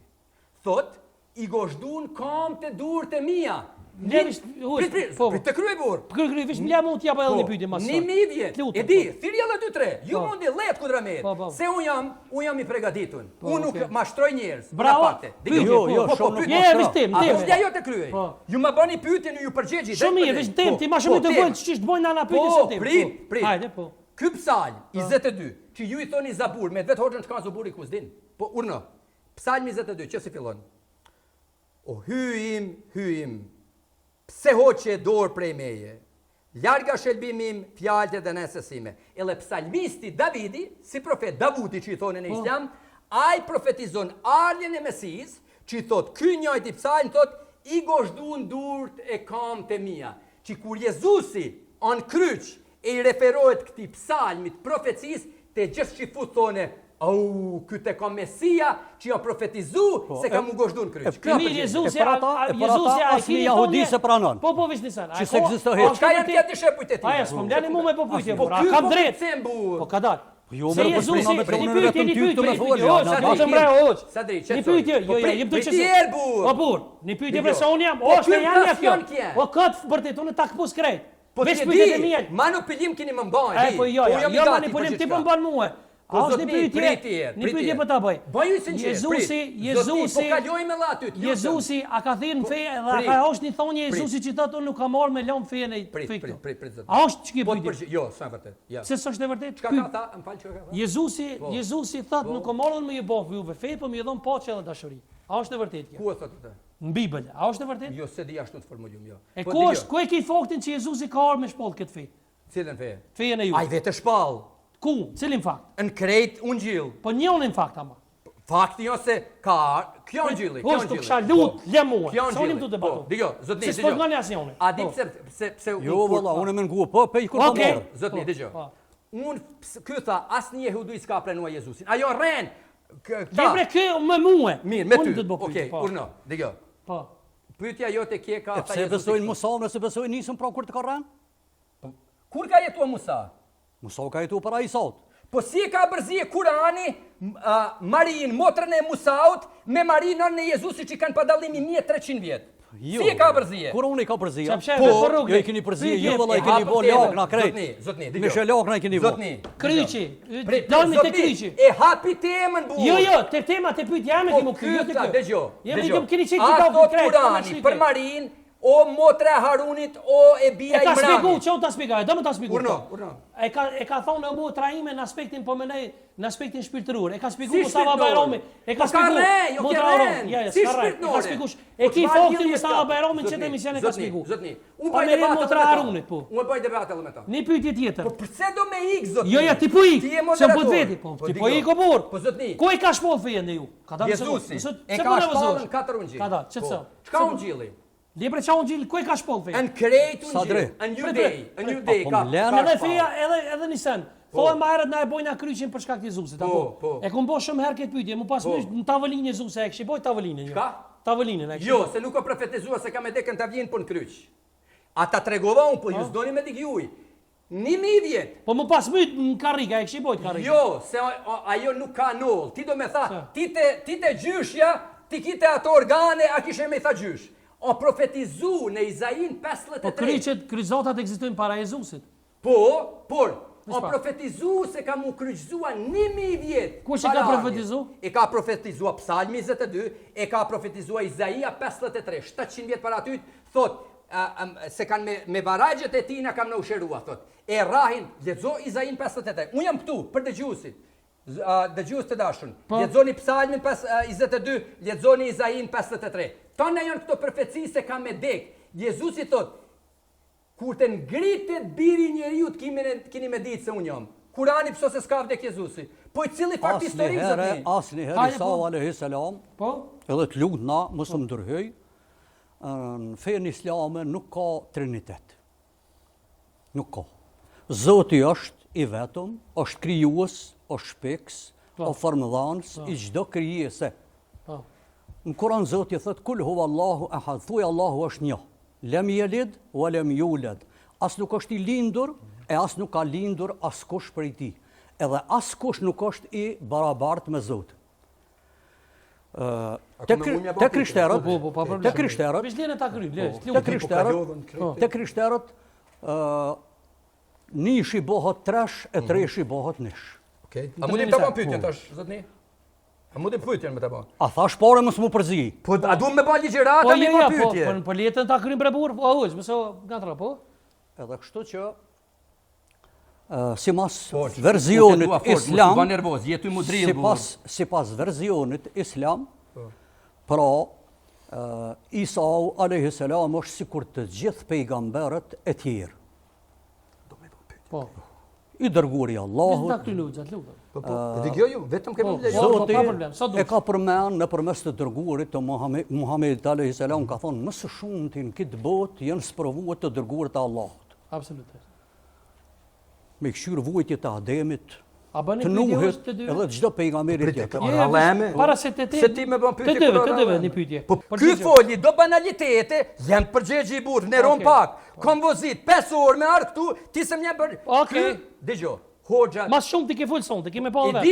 Thot, i gozhdun kam të durët e mia. Prit të kryej burr. Kryej, vish më mund t'jap edhe një pyetje më sot. 1000 vjet. E di, thirrja edhe 2-3. Ju mundi lehtë kudramet. Se un jam i përgatitur. Un nuk mashtroj njerëz. Bravo. Jo, shumë. Je vish tim. Ja jo të kryej. Ju më bëni pyetjen ju përgjigji. Shumë mirë, vish tim, ti më shumë të vën ç'ish të bojnë ana pyetje se tim. Prit. Hajde po. Ky psalm 22, që ju i thoni Zabur, me vetë hoxhën çka Zaburi ku s'din. Po urno. Psalmi 22, që si fillon? O hyim, pse hoqe dorë prej meje, larga shelbimim, fjalët e dënesësime. Edhe psalmisti Davidi, si profet Davudi që i thonë në Islam, ai profetizon ardhjen e Mesis, që i thot, ky njëjti psalm thot, i gozhdun durët e kamët e mia. Që kur Jezusi an kryq e i referohet këtij psalmit profecis, te gjithë shifut thone, au, këtë ka Mesia që ja profetizu se ka mu gozhdun kryq. Jezusi asnjë jahudi se pranon. Po vish nisan. Që s'ekziston. Çka janë këto shepujt e tij? Ai s'po mlani mua me po pyetje. Kam drejt. Po ka dal. Jo, Se më Jezusi, përshpina me një tronën pyetje, vetëm një ty të me pyetje, folja. jo, na sa bashkë. të mbrau hoç. Sadri, Një pyetje, jo, jem të tjerë burr. O burr, një pyetje Dëgjoj. për unë jam, Po, o ky janë ja kjo. inflacion kje. O kat vërtet unë ta kapus krejt. Po Veç ti pyetjet e di, mia. manipulim keni më mbajnë. Po jo, jo manipulim ti po mban mua. A është një pyetje? Një pyetje po ta bëj. Bëju sinqert. Jezusi, po kalojmë edhe aty. Jezusi a ka thënë fe dhe ka është një thonjë Jezusi që thotë unë nuk ka marrë me lëm fenë e Prit. A është ç'ke Po pyetje? jo, s'ka vërtet. Ja. Se s'është e vërtet? Çka ka tha? M'fal çka ka tha? Jezusi thotë nuk ka marrën me ju bë juve fe, po më dhon paqe dhe dashuri. A është e vërtet kjo? Ku e thotë atë? Në Bibël, a është e vërtet? Jo, se di ashtu të formulojmë, jo. E ku e ke faktin që Jezusi ka ardhur me shpoll këtë fe? Cilën fe? Fejen e ju. Ai vetë shpall. Ku? Cilin fakt? Në krejt Ungjil. Po njënin fakt ama. Fakti jo se ka kjo Ungjilli, Po s'u kisha lut, le mua. Kjo Sonim Ungjilli. tu debatu. Dijo, zotni, Se s'po ngani asnjëun. A di pse Jo, valla, unë më ngua, po, pe i kur po Okej. morë. Zotni, dëgjoj. Unë ky tha asnjë jehudu i s'ka pranuar Jezusin. Ajo rren. Libre kë me mua. Mirë, me ty. Unë do të bëj. Okej, urno, dëgjoj. Po. Pyetja jote kje ka E pse besojnë Musa, nëse besojnë nisën pra kur të ka rënë? Kur ka jetuar Musa? Musa ka jetu para Isat. Po si e ka bërzi Kurani Marin, motrën e Musaut, me Marinën e Jezusit që kanë pa dallimi 1300 vjet? Si e ka bërzi? Kur unë i ka përzija? Po, Jo i keni përzija, jo valla i keni bo lagna krejt. Zotni, Me shë lagna i keni bo. Zotni. Kryqi. Dalmi te kryqi. E hapi temën bu. Jo, te tema te pyet jam e Po kemo ky ta dëgjoj. Jemi kemi keni çik A të thot krejt. Kurani për Marin, o motra e Harunit, o e bia E ka Imranit. shpjegu, çau ta shpjegoj, do më ta shpjegoj. Urno. E ka thonë motra ime në aspektin po mënej, në aspektin shpirtëror. E ka Si shpjeguar Mustafa shpirtëror? Bajrami. E ka Po ka shpjeguar re, jo motra ke Aron. ren. Ja, Si ka re. E shpirtërore? ka shpjeguar. Po E ki çfarë faktin lidhje Mustafa s'ka? Bajrami që Zotni, te emisioni ka shpjeguar. Zotni, unë Pa bëj me debat motra edhe me ta. Harunit po. Unë bëj debat edhe me ta. Një pyetje tjetër. Po pse do me ik zotni? Jo, ti po ik. Ti je Se moderator. po veti, po. Ti po ik o burr. Po zotni. Ku i ka shpoll fejen e ju? Ka dalë Jezusi e ka shpallën 4 ungjil. Ka dalë, ç'të? Çka ungjilli? Libra çau ungjil, ku i ka shpoll fejen? Në krejt Sadre. ungjil. Në New Day. Në New Day Po, ka. më lën. ka Edhe shpallë. feja, edhe nisan. Thonë më herët na e bojna kryqin për shkak të Jezusit, apo? Po. E kum bosh shumë herë këtë pyetje, më pas Po. në tavolinë Jezusi e kishë boj tavolinën. Çka? Tavolinën e kishë. Jo, se nuk o profetizuar se ka me dekën të vjen për në kryq. Ata tregova unë, po ju s'doni me dikjuj. 1000 vjet. Po më pas myt në karrika e kishë boj karrika. Jo, se ajo nuk ka noll. Ti do me tha, ti te gjyshja, ti kite ato organe, a kishe me tha gjysh. O profetizu në Izain 53. Po kryqëzotat ekzistojnë para Jezusit. O profetizu se ka mu kryqëzua 1000 vjet. Kush e ka profetizu? E ka profetizua Psalmi 22, e ka profetizua Izaia 53, 700 vjet para aty, thot, se kanë me varagjet e tina kam në usherua, thot. E rahin, lexo Izain 53. Unë jam këtu për dëgjuesit. Dëgjues të dashur. Lexoni Psalmin 22, lexoni Izain 53. Tonë janë këto profeci se ka me dek. Jezusi thot, kur të ngritet biri njeriut, kini me ditë se unë jam. Kurani pëso se s'ka vdek Jezusi. Po i cili fakt historik zotni? Asnjëherë Isa alayhi salam, Po? edhe të lutë na, mos më ndërhyj, në fenë islame nuk ka trinitet. Nuk ka. Zoti është i vetëm, është krijues, është shpeks, është formdhanës i çdo krijese. Po. Në Kur'an Zoti thot kul huwa Allahu ahad, thuaj Allahu është një. Lem yelid wa lem yulad. As nuk është i lindur e as nuk ka lindur askush prej tij. Edhe askush nuk është i barabartë me Zotin. Te krishterët, te krishterët, Vizhlen ta kryj, le. te krishterët nishi bëhet tresh e treshi bëhet nish. Okej. A mundi të bëjmë pyetje tash, zotni? A mundi pyetjen me të bëj? A thash pare mos mu përzi. Po a duam me bë ligjërata me Po pyetje? po letën ta kryjm bre burr, po hoç, mëso gatra po. Edhe kështu që sipas verzionit islam, Mos nervoz, jetu mu drill. sipas verzionit islam, pra Isau alayhi salam është sikur të gjithë pejgamberët e tjerë. Po. I dërguari i Allahut. Ta kryj lutë, lutë. Po, e dëgjoj ju, vetëm kemi legjë. Zoti e ka përmend nëpërmes të dërguarit të Muhamedit alayhi salam ka thonë më së shumtin këtë botë janë sprovuar të dërguarit të Allahut. Absolutisht. Me këshir vujtje të Ademit, A bëni të pyetje Nuhit, të dy? edhe çdo pejgamberi tjetër. Para se të Se ti me bën pyetje. Të dëve një pyetje. Po ky foli do banalitete, jam përgjigje i burr, ne rom pak. Konvozit 5 orë me ardh këtu, ti se më bër. Okej. Dëgjoj. hoxhat. Mas shumë ti ke folë sonte, kime pa vetë.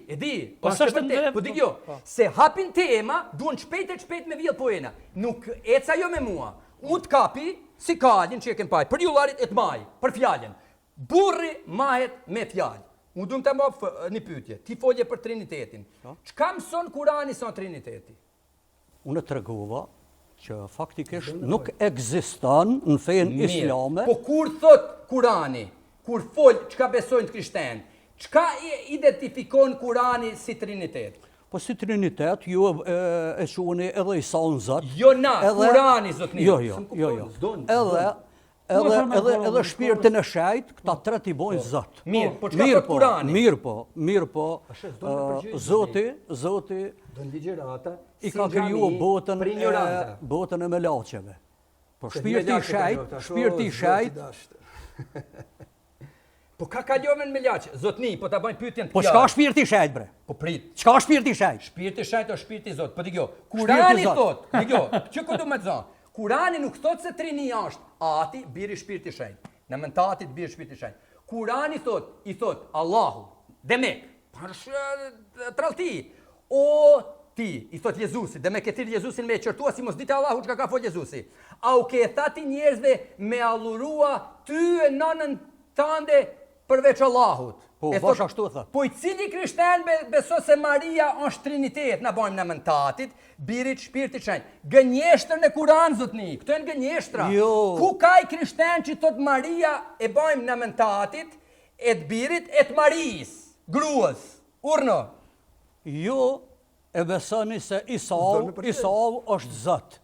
E di. Po s'është ndër- Po di kjo, se hapin tema, duan shpejt me vjedh poena. Nuk eca jo me mua. Unë të kapi, si kalin që e kem paj, për jullarit e të maj, për fjallën. Burri mahet me fjallë. Unë duhem të më një pyetje, ti folje për Trinitetin. Çka mëson Kurani son Triniteti? Unë të regova që faktikisht nuk ekziston në fenë islame. Po kur thot Kurani, kur fol çka besojnë të krishterë, çka identifikon Kurani si Trinitet? Po si Trinitet, ju e shuani edhe Isa në Zot. Jo na, Kurani zotni. Jo. Edhe shpirtin e shejt, këta tre t'i bojnë Zot. Mirë, po çka thot Kurani? Mirë po, Zoti Don ligjërata i ka kriju botën e melaçeve. Po shpirti i shejt, Po ka kalove në Melaç, zotni, po ta bëjnë pyetjen të po çka shpirti i shejt bre? Po prit. Çka shpirti i shejt? Shpirti i shejt o shpirti i Zot. Po dëgjoj. Kurani thot, çka do të thonë? Kurani nuk thot se Trinia është Ati, biri shpirti i shejt. Në mentatit biri shpirti i shejt. Kurani i thot Allahu, demek, trallti. O ti, i thot Jezusi, dhe me këtir Jezusin me e qërtua si mos dite Allahu çka ka fol Jezusi. A u ke thati njerëzve me allurua ty e nënën tande përveç Allahut. Po, bash ashtu thot. Po i cili krishterë beso se Maria është Trinitet, na bojmë në mentatit, birit shpirtit shenjt. Gënjeshtër në Kuran, zotni, këto e në gënjeshtra. Jo. Ku ka i krishterë që thot Maria e bojmë në mentatit, e të birit, e të Marijis, gruës, urno. Jo, e besoni se Isau është Zot.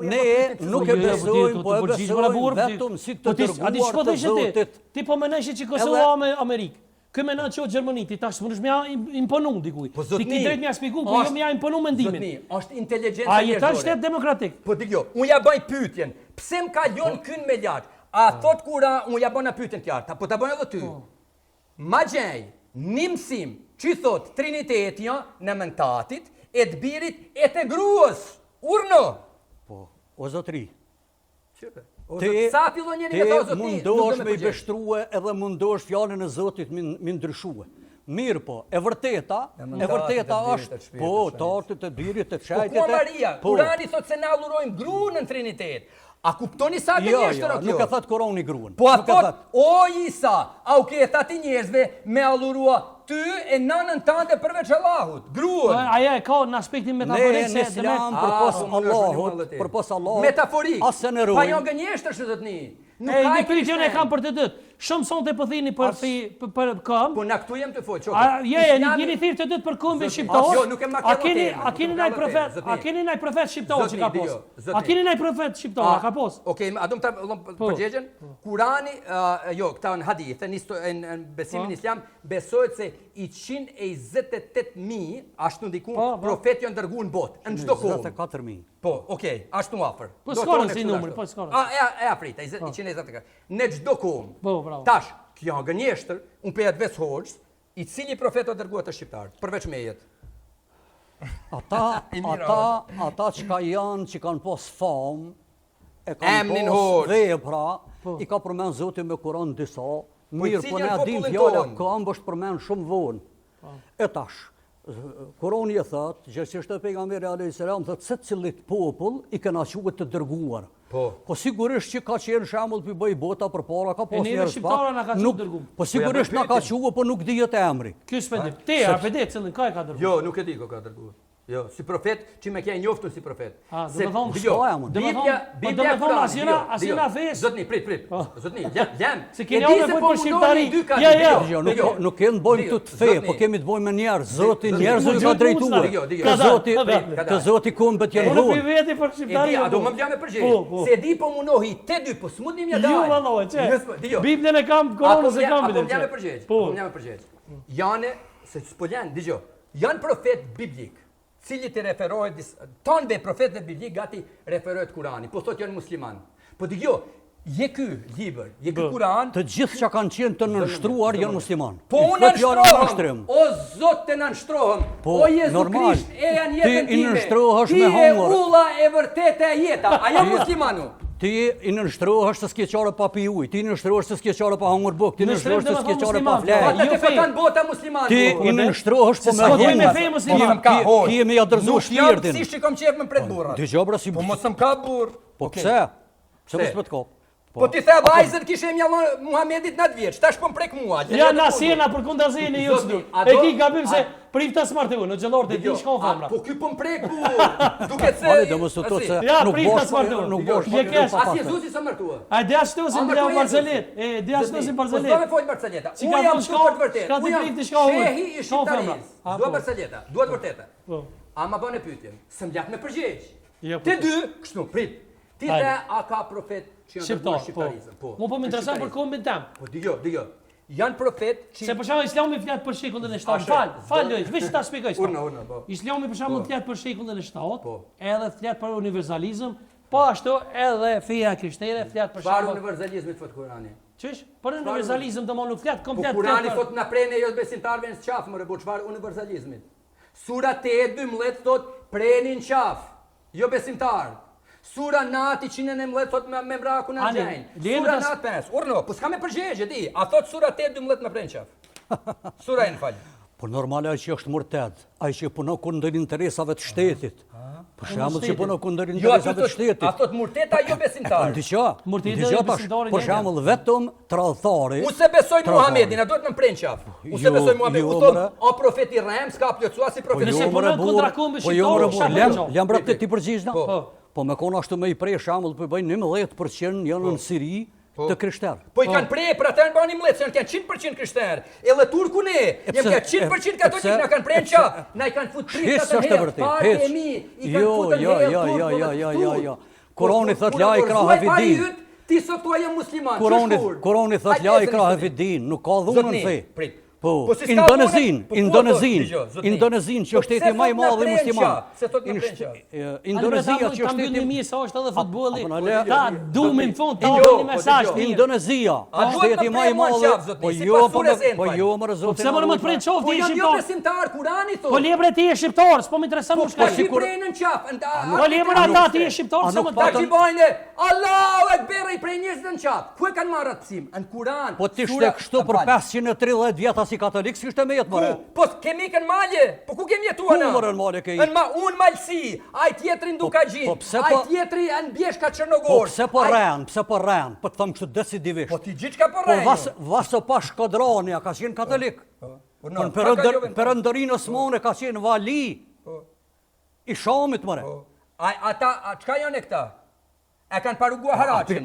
Ne nuk e besojmë, po e besojmë vetëm si të dërguar të Zotit. Ti po menojsh që Kosova me Amerikë. Kë menon që Gjermani, ti tash mundesh më imponu dikuj. Ti ki drejt më shpjegoj, po jo më imponu mendimin. Zotni, është inteligjenca njerëzore. A jeton shtet demokratik? Po dëgjoj, unë ja bëj pyetjen. Pse më kalon kën me lart? A thot kura unë ja bëna pyetjen tjarta, po ta bëj edhe ty. Ma gjej, një mësim që thot Triniteti në mentatit, e të birit, e të gruës. Urno. Po, o zotri. Sa fillon njëri me thosë zotni? Ti mundosh me i beshtruhe edhe mundosh fjallën e Zotit me ndryshuhe. Mirë po, e vërteta është, po, tartët e birit, të qajtit e... Po, Maria, Kurani thot se na allurojmë gruën në Trinitet. A kuptoni sa gënjeshtër kjo? Nuk e thot Kurani gruën. Po a thot, o Isa, a u ke thati njerëzve me allurua ty e nënën tante përveç Allahut, gruën. Aja e ka në aspektin metaforik se... Ne në islam përpos Allahut, metaforik, asë në rujnë. Pa jo gënjeshtër shë zotni. Një pyetje e kam për të dytë. Shumë sonte po thini për këmbë. Po na këtu jam të fol, çoko. Jeni thirr të dytë për këmbën shqiptar. Jo, nuk e makella. A keni ndaj profet? A keni ndaj profet shqiptar që ka pos? A keni ndaj profet shqiptar ka pos? Okej, a do të përgjigjen? Kurani, jo, këta në hadith, në besimin islam, besohet se i 128.000 ashtu ndikun profet janë dërguar në botë, në çdo kohë. 24.000. Po, okej, ashtu afër. Po s'ka si numri, po s'ka. E afrita, 124. Në çdo kohë. Po, bravo. Tash, kjo gënjeshtër, unë pe atë vetë hoxh, i cili profet o dërguar të shqiptarët, përveç mejet. Ata që janë, që kanë pos famë, e kanë pos vepra, i ka përmen Zotin me Kur'an disa, mirë, po ne adim fjalla, ka ambësht përmen shumë vonë. E tash, Kur'ani e thëtë, gjithësisht e pejgamberi a.s. thëtë se cilit popull i kena quhet të dërguar. Po sigurisht që ka qenë shembull për bëj bota për para, ka pos njerëz pak. Po sigurisht na ka quhet, po nuk dihet emri. Ky s'pedim. Te, a vëdet cilën ka e ka dërguar? Jo, nuk e di ka dërguar. Jo, si profet që me ke njoftur si profet. Do të thonë, asina vesh. Zotni, prit. Zotni, jam. Se keni edhe për shqiptari. Nuk kemi bojmë të të fe, po kemi të bojmë me njerëz. Zoti njerëzve ka drejtuar. Ka Zoti kumbet janë vonë. Unë veti për shqiptari. A do më vjen me përgjigje. Se di po munohi te dy, po smundnim ja daj. Jo vallai, çe. Biblën e kam, Koranën e kam. Po jam me përgjigje. Po jam me përgjigje. Janë se spoljan, dëgjoj. Janë profet biblik. Cili të referohet, tonë profetëve biblik gati referohet Kurani, po thot janë musliman. Po dëgjo, je ky libër, je ky Kur'an. Të gjithë që kanë qenë të nënshtruar janë musliman. Po unë nënshtrohem, o Zot të nënshtrohem, o Jezu Krisht e janë jetën time. Ti i nënshtrohesh me humor. Ti e humor. ulla e vërtetë e jeta, a jam muslimanu? Ti i nënshtrohesh se s'ke qare pa pi ujë, ti i nënshtrohesh se s'ke qare pa hungur bukë, ti nënshtrohesh se s'ke qare pa flajë. Ata të kanë bota musliman. Ti i nënshtrohesh po s'po me me fe musliman. Ki jemi ja dërzu shpirtin. Si shikom qef me pret burrat. Dëgjoj bra si Po mos më ka burr. Po pse? Pse mos më të kop? Po ti the vajzën kishe mjallon Muhamedit në atë vjeç, tash po mprek mua. Ja na sjena për kundërzinë e ju. E ki gabim se prifta smartu, në gjellor të di shkon famra. Po ky po mprek burr. Duket se. Mali do mos u thot se nuk bosh, nuk bosh. As Jezusi sa martua. A dhe ashtu si në Barcelet. E dhe ashtu si Barcelet. Po do të fol Barceleta. Si Unë ka jam thënë shumë të vërtetë. Shka të prifti shka unë. Shehi i shqiptarisë. Dua Barceleta, dua të vërtetë. Po. A ma bën e pyetje. S'm lart me përgjigj. Jo, Te dy, kështu, prit. Ti the a ka profet që janë dërguar shqiptarizëm? Po. Mu po më intereson për kombin tem. Po dëgjoj. Janë profet që Se për shembull Islami flet për shekullin e 7. Fal, loj, veç ta shpjegoj. Urna, po. Islami për shembull flet për shekullin e 7, Po. edhe flet për universalizëm, po ashtu edhe feja krishtere flet për çfarë shembull. universalizmit thot Kurani? Çish? Për universalizëm do nuk flet Po komplet. Kurani thot na prene jo besimtarëve në qafë, më rebo çfarë universalizmit. Sura 8:12 thot preni në qafë, jo besimtar. Sura Nati 111 thot me mrakun e gjejnë. Sura Nat 5. Urno, po s'ka me përgjigje ti. A thot sura 8:12 me pren qafë. Sura e në fal. Po normale ai që është murted, ai që punon kundër interesave të shtetit. Për shembull që punon kundër interesave të shtetit. A thot murteta jo besimtar. Dëgjoj tash. Për shembull vetëm tradhtari. Unë se besoj Muhamedit, na duhet më pren qafë. Unë se besoj Muhamedit, u thon, o profeti Rem s'ka plotësua si profeti. Se punon kundra kombit shqiptar. Lëm brat ti përgjigj na. Po me konë ashtu me i prej shembull po bëjnë 11% janë në Siri të krishterë. Po i kanë prej për ata në bani mbledh, se janë 100% krishterë. Edhe turku ne, jam ka 100% katolik, na kanë prej qa, na i kanë fut prisat të herë, parë e mi, i kanë futën herë turku. Jo. Kurani thot la ikraha fi din. Ti sot thua jam musliman, Kurani thot la ikraha fi din, nuk ka dhunën fe. Prit. Po, Indonezin që është shteti më i madh i musliman. Indonezia që është shteti më i sa është edhe futbolli. Ta dumin fund ta doni mesazh. Indonezia, shteti më i madh. Po jo më rezultat. Pse më të prit çoft ti shqiptar? Jo besimtar Kurani thot. Po libre ti je shqiptar, s'po më intereson më shka. Po si prenën qaf. Po libre ata ti je shqiptar, s'po më tash bajnë. Allahu Ekber i prej njerëzve në qaf. Ku e kanë marrë atë psim? Në Kur'an. Po ti shte kështu për 530 vjet si katolik s'kishte me jetë mëre. Po kemi ikën malje, po ku kemi jetuar na? Ku morën malje ke i? Unë malsi, ai tjetri nduka gjin, ai tjetri në Bjeshka Çernogor. Po pse po rren, po të them kështu decidivisht. Po ti gjithë ka po rren. Po vaso pa Shkodrania ka qenë katolik. Po Perëndorin Osmane ka qenë vali. I Shamit mëre. Ata çka janë këta? E kanë paruguar haraçin.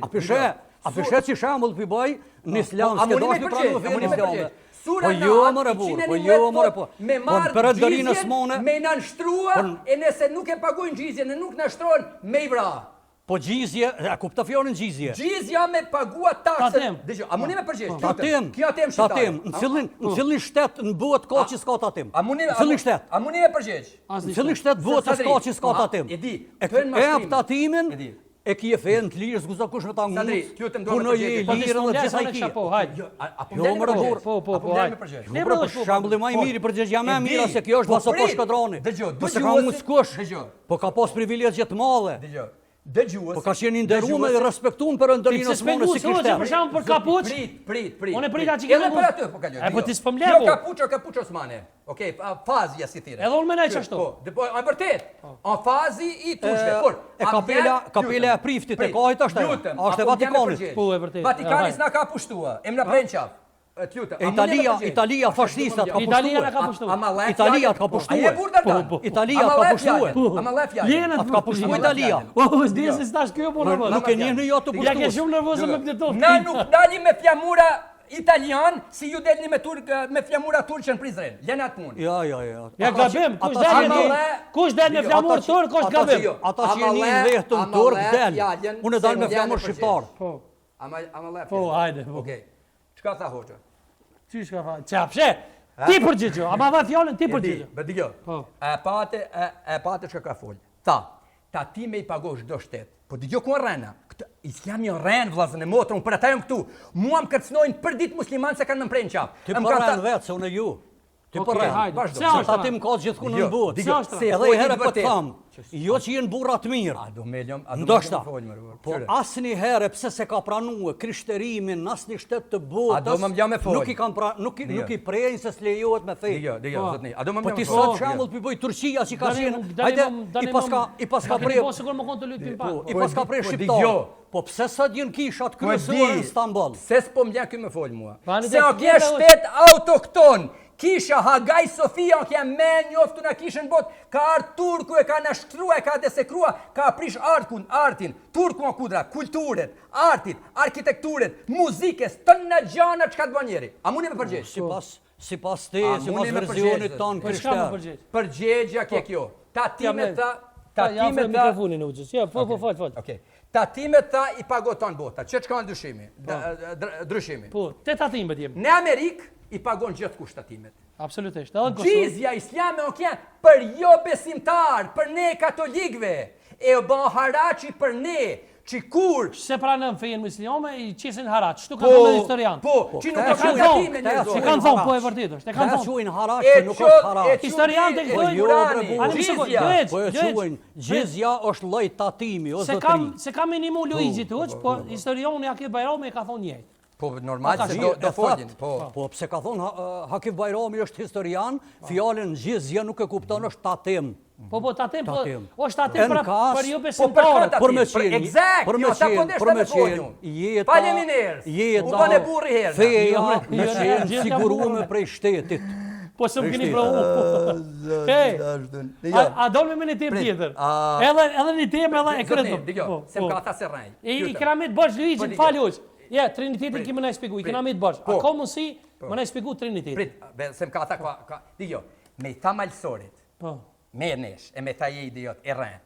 A pishe që shambull për bëj në islam, s'ke dash për pranu fejnë në islam. Po jo mëre burë, po jo mëre po. Me marë gjizjen, me në nështrua, e nëse nuk e pagujnë gjizjen, e nuk nështrojnë, me i vra. Po gjizje, a kupta fjonin gjizje. Gjizja me pagua taksën. Dëgjoj, a mundi me përgjegjë? Tatim, kjo atem shqiptar. Në fillin shtet në bëhet ka që s'ka tatim. Në fillin shtet. A mundi me përgjegjë? Në fillin shtet bëhet që s'ka që s'ka tatim. E di, e tatimin, e kje fejnë të lirë, s'guza kush me ta ngusë, punoj e lirë dhe gjitha i kje. Jo më rëburë, po shambulli ma i miri, përgjegjja me mira se kjo është vaso po Shkodrani. Po se ka ngusë kush, po ka pos privilegje të madhe. Po ka qenë inderume dhe respektuar për ndërinë Osmane si krishterë. Për shembull për kapuç. Prit. Unë prita që kemi. Edhe për atë po kaloj. Po ti s'po mlepo. Jo kapuç Osmane. Okej, fazja si thire. Edhe unë mendoj ashtu. Po, a vërtet. A fazi i tushve. Por kapela e Priftit e ka ashtu. Është e Vatikanit. Po e vërtet. Vatikani s'na ka pushtua. Emra Prençaf. Italia fascistat ka pushtuar. Italia ka pushtuar. Italia ka pushtuar. Italia ka pushtuar. Atë ka pushtuar Italia. O, s'di se s'tash kjo po normal. Nuk e njeh jo të pushtuar. Ja ke shumë nervoze me këtë tot. Na nuk dalim me flamura italian si ju delni me flamura turqe në Prizren. Lënë atë punë. Jo. Ja gabim, kush del me flamur turk, kush gabim. Ata që jeni në vehtën turk del. Unë dal me flamur shqiptar. Po. Ama Po, hajde. Okej. Çka tha hoxha? Ti çka tha? Çapshe. Ti përgjigjo, ama va fjalën ti përgjigjo. Be dëgjoj. Po. E patë çka ka fol. Ta ti me i pagosh çdo shtet. Po dëgjoj ku rrena. Islami rren vllazën e motrën, për ata jam këtu. Mua më kërcnojnë për ditë musliman se kanë më pren qaf. Ti po rren vetë se unë ju. Ti po rrem. hajde. vazhdo. Pse është? Tatim ka gjithku në Jo, botë. digo, se Edhe po i herë ditë po të vërtet. tham, jo që jenë burra të mirë. A do me ljom, a do me Ndoshta. ljom folë, mërë. Po asnjë herë pse se ka pranuar krishterimin në asnjë shtet të botës. A do më mja me folë? Nuk i kanë nuk i prejnë se s'lejohet me fe. Digo, zotni. A do më Po mja me ti folë? sot shembull pi bëj Turqia që ka qenë. Hajde, i paska prej. Po sigur më kon të lutim pa. I paska prej po shqiptar. digjo. Po pse sot jën kishat kryesore në Stamboll? Se s'po m'lja ky me folë mua. Pani Se o dhe- kje shtet autokton. Kisha Hagaj Sofia, kja me njoftu në kishën bot, ka ardë turku e ka nashtrua, e ka desekrua, ka prish artin, turku në kudra, kulturet, artit, arkitekturet, muzikes, të në gjana që ka të banjeri. A muni me përgjegjë? Sipas te, A, sipas muni me versionit përgjigje, ton Po çka më krishter. përgjigj? Përgjegja kje kjo. Tatime tha, Ja tatime me tha, mikrofonin uxhës. Ja, po fal. Okej. Tatime tha i pagoton bota. Që ka ndryshimi? Ndryshimi. Po, te tatimet jem. Në Amerikë i pagon gjithë kusht tatimet. Absolutisht. Edhe në Kosovë. Gjizja islame o kja për jo besimtar, për ne katolikve, e o ban haraci për ne, që kur, Se pranën fejen muslime i qesin haraç. Shtu kanë thënë historian. po, që nuk këta e kanë janë tatime këta një janë Se zonë. kanë thonë, po e vërtet është. E kanë Ka thonë. quajnë haraç, se nuk është haraç. Historianët e Kurani, Kurani, Ani më shkoj, gjizja. duhet. Po e quajnë, gjizja është lloj tatimi, o zotëri. Se kam minimu Luigi Tuç, po historioni Akif Bajrami e ka thonë njëjtë. Po, normal se Shi, do e folin, thot, po. Po pse ka thonë Hakif Bajrami është historian, fjalën gjizja nuk e kupton është tatim. Po tatim, po Tatim. është tatim për Enkas, jo Po për besimtarët. shkak Për me tatim, qenë, exact, për me jo, ta qenë, pëndesh për të me me qenë, folju. jeta, Faleminderit, u bane burri herë. feja Jo, me jo, qenë gjithë sigurume burrë. prej shtetit. Po s'm keni Prishtinë. provu. Hey, a do me një temë tjetër? Edhe një temë edhe e Zotni, kredo. digo, se më ka tha se rrej. I kena me të bësh Luigi, Po, të falë hoq. Ja, Trinitetin kemi na shpjegu, i kena me të bësh. Po. A ka mundsi më na shpjegu Trinitetin? Prit, se më ka tha, digo, me i tha malsorit, Po. me nesh, e me tha je idiot, e rren.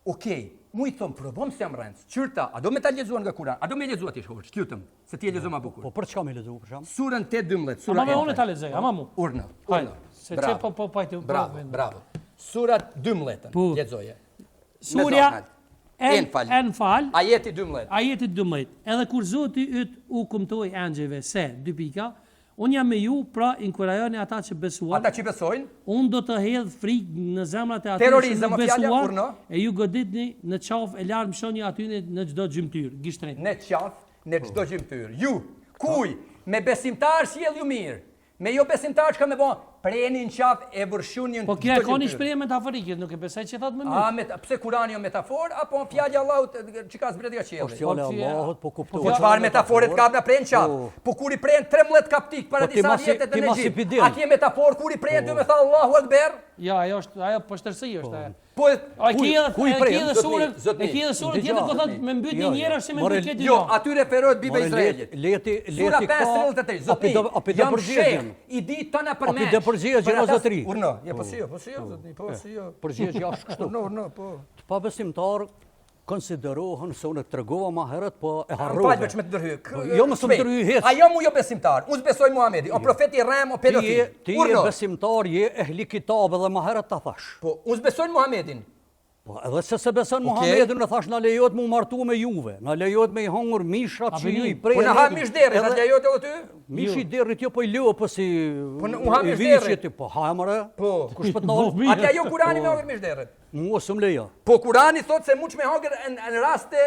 Okej, mu i thom, probom se jam rrenc. Qyrta, a do me ta lexuar nga Kurani? A do me lexuar ti hoq, kyutëm, se ti e lexo më bukur. Po për çka më lexu për shkak? Surën 8:12, sura Ama me unë ta lexoj, ama mu. Urna. Hajde. Se çe po pajtu. Bravo. Surat 12, Po. lexoje. Surja Enfal. Enfal. Ajeti 12. Ajeti 12. Edhe kur Zoti yt u kumtoi angjëve se, dy pika, unë jam me ju, pra inkurajoni ata që besuan. Ata që besojnë, Unë do të hedh frikë në zemrat e atyre që Terrorizëm, nuk o fjalja, besuan, urno? e ju goditni në qafë e larmë shoni aty në çdo gjymtyr, gishtrin. në qaf, në çdo gjymtyr. Ju, kuj, me besimtar sjell ju mirë. Me jo besimtar çka me bën, preni në qaf e vërshuni në Po kja e ka një shprehje metaforike, nuk e besoj që thot më mirë. Pse Kurani o metafor, apo fjalja e Allahut që ka zbret nga Po qielli? fjala e Allahut po kuptoj. Po çfarë metaforet ka na pren qaf? Po kur i pren 13 kaptik para Po, ti disa masi- vjetet ti në masi Egjipt. pidin. A ke metafor kur i pren do me tha Allahu Akbar? Ja, ajo poshtërsi është ajo. Po A ki edhe Zotni, surën, zotni, e ki edhe surën dëgjoj, tjetër ku thot zotni. me mbyt Jo, një jo. njerëz si me More, mbyt këtë Jo, gjë. aty referohet Bibe More, Izraelit. leti Sura ka 5:33, zotni, api jam përgjigjen. sheh, i di tona për Api me. dhe përgjigjen, o zotri. Urno, ja po si jo, zotni, po si jo. Përgjigje është kështu. Urno, po. Të pabesimtar konsiderohen se unë tregova më herët, po e Falë harrova. veç me të ndërhyj. Jo, mos më ndërhyj hiç. Ajo mu jo besimtar. Unë besoj Muhamedi, o profeti rrem, o pedofil. Ti je besimtar, je ehli kitab dhe më herët ta thash. Po, unë besoj Muhamedin. Po edhe se beson Muhamedin, në thash na lejohet mu martu me juve, na lejohet me i hungur mishrat që ju i prej. Po na ha mish derrit, na lejohet edhe ty? Mish i derrit jo po i leo po si Po u ha mish derrit. Po ha more. Po. Kush po të Po, ndal? mirë. Atja jo Kurani me hongër mish derrit. Mos më lejo. Po Kurani thot se muç me hongër në raste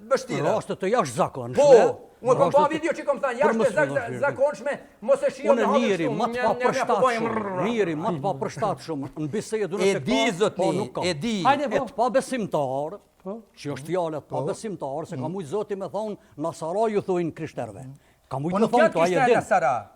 vështira. Raste të jashtëzakonshme. Po, unë kom pa raste të- video që kom thënë, Për jashtë mos- zakonshme, mos e shijon Unë në hongër njeri, shtu, më të një- një- një- papërshtatshëm, njeri më të papërshtatshëm në bisedë E nëse di, ka, zotni, po nuk ka. e di. Hajde E po. të pabesimtar, që është fjala të pabesimtar, se ka mujtë Zoti me thonë, Nasara ju thujnë krishterëve. Ka Po mujtë me nuk thonë, janë to aje krishterë din. në Sara.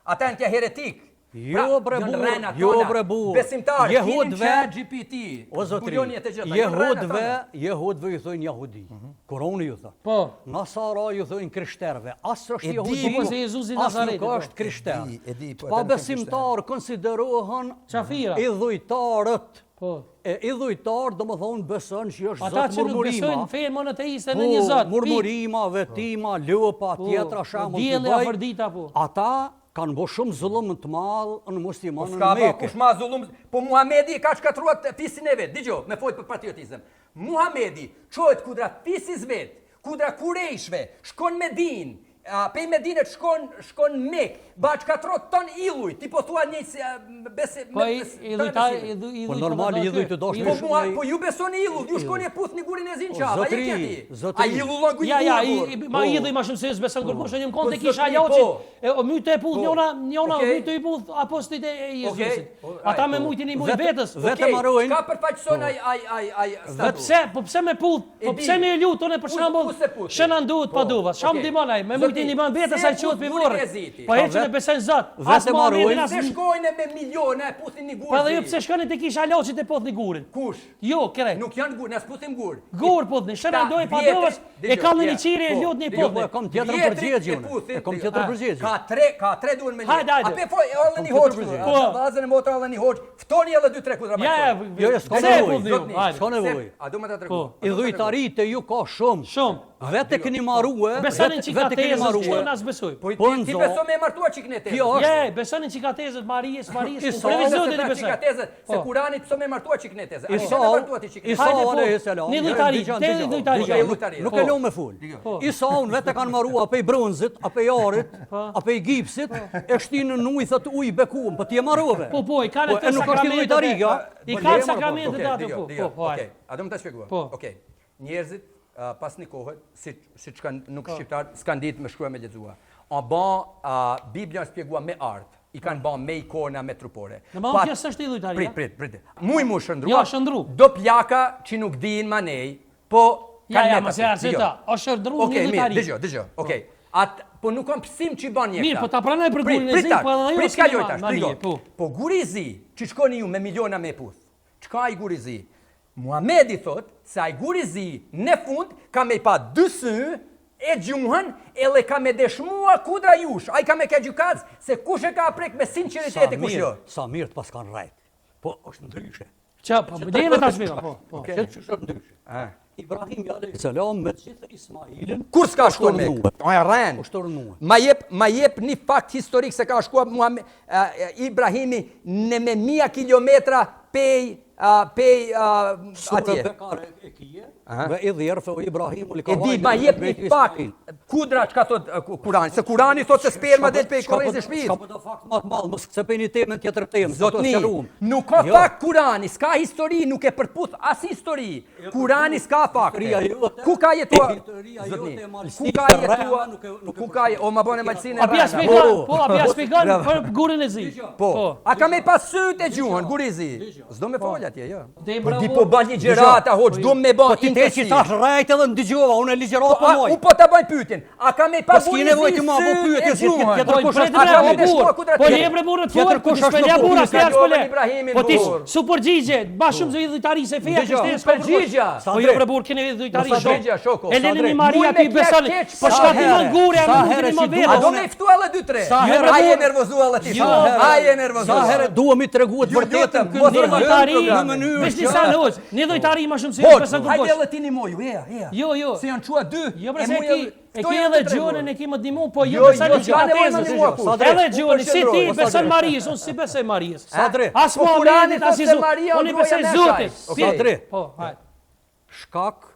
Ata janë tja heretik. Jo bre janë burr, rrena jo tona. bre burr. Besimtar, Jehudve- filin ChatGPT. O zotri, Buloni e të gjitha, janë rrena tona. Jehudve ju thujnë jahudi. Kurani ju thë. Po. Nasara ju thujnë krishterëve. As është E di, jahudi, po, se Jezusi as nuk Nazaretit, po. është krishter. E di, po, Pa ata nuk janë besimtar konsiderohen Qafira. idhujtarët. Po. E idhujtar do më thonë beson që është Ata zot që nuk besojnë murmurima. fenë monoteiste në një zot. Murmurima, vetima, ljopa, tjetra shembull. Dielli t'i bëj. afërdita po. Ata kanë bërë shumë zullum të madh në muslimanën Ska në pa Mekë. kush ma zullum, po Muhamedi ka shkatruat fisin e vet. Dgjoj, me fojt për patriotizëm. Muhamedi çohet kudra fisis vet, kudra kurejshve, shkon me din, Pej Medinet shkon Mek, ba 4 ton illuj, ti po thua një bese... Po illuj Po normal illuj të dosh me Po ju besoni illuj, ju shkoni e puth një gurin e zinë qava, Zotri, je kjeti. zotri. A illuj lëngu i Ja, illuj. ma illuj ma shumë se s'beson kërkosh, një më kontë e Po, kisha zotri, jauqit, o mytë e puth njona, Okej. mytë e puth apostit e Jezusit. Okej. Ata me mujtin i mujt vetës. Vetë marojnë. Ka përfaqëson ai statu. Po pse me puth, po di. pse me lut, unë për shembull, Ku se puthi? shënan duhet pa duvas, sham Okej. dimon ai, me mujtin i ban vetës Se ai çuhet puth pivorë. gurin e ziti. Po heqën e besen Zot. Vetë As Muhamedit, marojnë. as Se shkojnë me miliona e puthin një gur. Po edhe ju pse shkoni te kisha Laçit e pothni gurin? Kush? Jo, kre. Nuk janë gur, ne s'puthim gur. Gur pothni, shënan doj pa duvas, e kallni një qiri e lut një Jo, po pothni. e kam tjetër përgjigje unë. E kam tjetër përgjigje. Ka tre duhen me një. Hajde, hajde. A pe foj, edhe një hoç. Po. Vazën e motor edhe një hoç. Ftoni edhe 2-3 kudra me. Ja, Jo, s'ka pse nevojë. pothni ju? Hajde. S'ka nevojë. A do me ta Po. tregu? Idhujtarit e ju ka shumë. Shumë. Vetë keni marrue, Besonin çikatezës, marrue. çfarë nas besoj. Po Po, ti nzo. beso me martua çiknete. Kjo është. Je, besonin çikatezët Marijës, Isa, për Zotin e Se besoj. çikateze, se Po. Kurani pso me martua çikneteze. Isa, Isa Hajde, po. alayhis salam. Një lojtari, te lojtari. Nuk e lëm me ful. Isa unë vetë kanë marrua apo i bronzit, apo i arit, apo i gipsit, e shtinë në ujë thotë ujë bekuam, po ti e marrove. Po, i kanë e nuk është lojtari, ja. I kanë sakramentet ato, po. Okej, a do më ta shpjegoj? Po. Okej. Njerëzit pas një kohë, siç kanë nuk shqiptar, s'kan ditë me shkruaj me lexua. Biblia shpjegua me art. I kanë bën me ikona, me trupore. Në më kjo s'është i lojtari. Prit. Muj mu shëndrua. Jo, shëndru. Do plaka që nuk dinë manej, po Ja, mos e arseta. O shëndru një Okej, mirë, lojtari. dëgjoj. Okej. Po nuk kam psim që i bën njëta. Mirë, po ta pranoj për gurin e zi, po edhe ajo Prit ka lojtash, po. Po guri i zi, që shkoni ju me miliona me puth. Çka ai guri i zi? Muhamedi thot se ai guri i zi në fund ka me pa dy sy e gjuhën edhe ka me dëshmua kudra jush. Ai ka me ka gjykatës se kush e ka prek me sinqeritet e kush jo. Sa mirë të pas kanë rrejt. Po është ndryshe. Qa, po, djene ta shpika, po. Këtë që është ndryshe. Ibrahim alayhis salam me gjithë Ismailin. Kur s'ka shkuar me? Ai rren. U shtornuar. Ma jep një fakt historik se ka shkuar Ibrahimi në me 1000 kilometra pej atje. Bekare e kije, ve idh yarfa Ibrahim li E di, ma jep një fakt. Kudra çka thot Kurani? Se Kurani thot se sperma del pej korrezë shtëpisë. Ka po do fakt më të madh, mos se peni temën tjetër temë. Zotni, nuk ka fakt Kurani, s'ka histori, nuk e përputh as histori. Kurani s'ka fakte. Ku ka jetuar? Zotni, ku ka jetuar? Ku ka o ma bën malsinë A bia shpjegon, po, a bia shpjegon për gurin e zi. Po. A ka me pas syt e gjuhën gurizi? S'do me fol atje, jo. Debra, Di po bën ligjërata, hoç, do me Po bën ti te që tash rrejt edhe ndëgjova, unë e ligjërat po moj. U po ta bëj pyetjen. A ka me pas Po s'ki nevojë të më apo pyetje, tjetër kush është ata me apo dëshmua kudrat. po jebre burrë të Tjetër fuar, kush kush është është në burra, burrë, s'ka s'ka shkole. Ibrahimin Po ti burr. su përgjigje, bash shumë zë idhujtari se feja Dëgjoj, kishte përgjigja. Po jebre burrë keni idhujtari Sa shumë. drejtja, shoko, E leni sa një Maria drejt. ti Mujme besoni. kja keq, Po sa shka ti herë, në gure, a sa nuk herë keni më që vetë. A do me ftu edhe 2-3. Sa herë Ai e burr- nervozuar ti. Jo, Ai e Sa nervozuar. herë duhemi tregu të Ju vërtetën lutem, mos Një Normal idhujtari, program. në mënyrë vesh që- një sa hoç, një idhujtari më shumë se Hoç, beson hajde kërkosh. edhe ti një moju, ja. Jo. Se janë çua 2. Jo, bre se e ki edhe gjonën e ki më dimu, po Jo, jo beson jo, në s'ka nevojë qikatezës. me mua kur. Sa drejt. Edhe gjoni, si ti Mos beson drejt. Marijës, unë si besoj Marijës. Sa drejt. As Po Muhamedit, Kurani as thot se Jezus. Maria Unë i ndroja besoj me Zotit. shaj. Sa drejt. Po, hajde. Shkak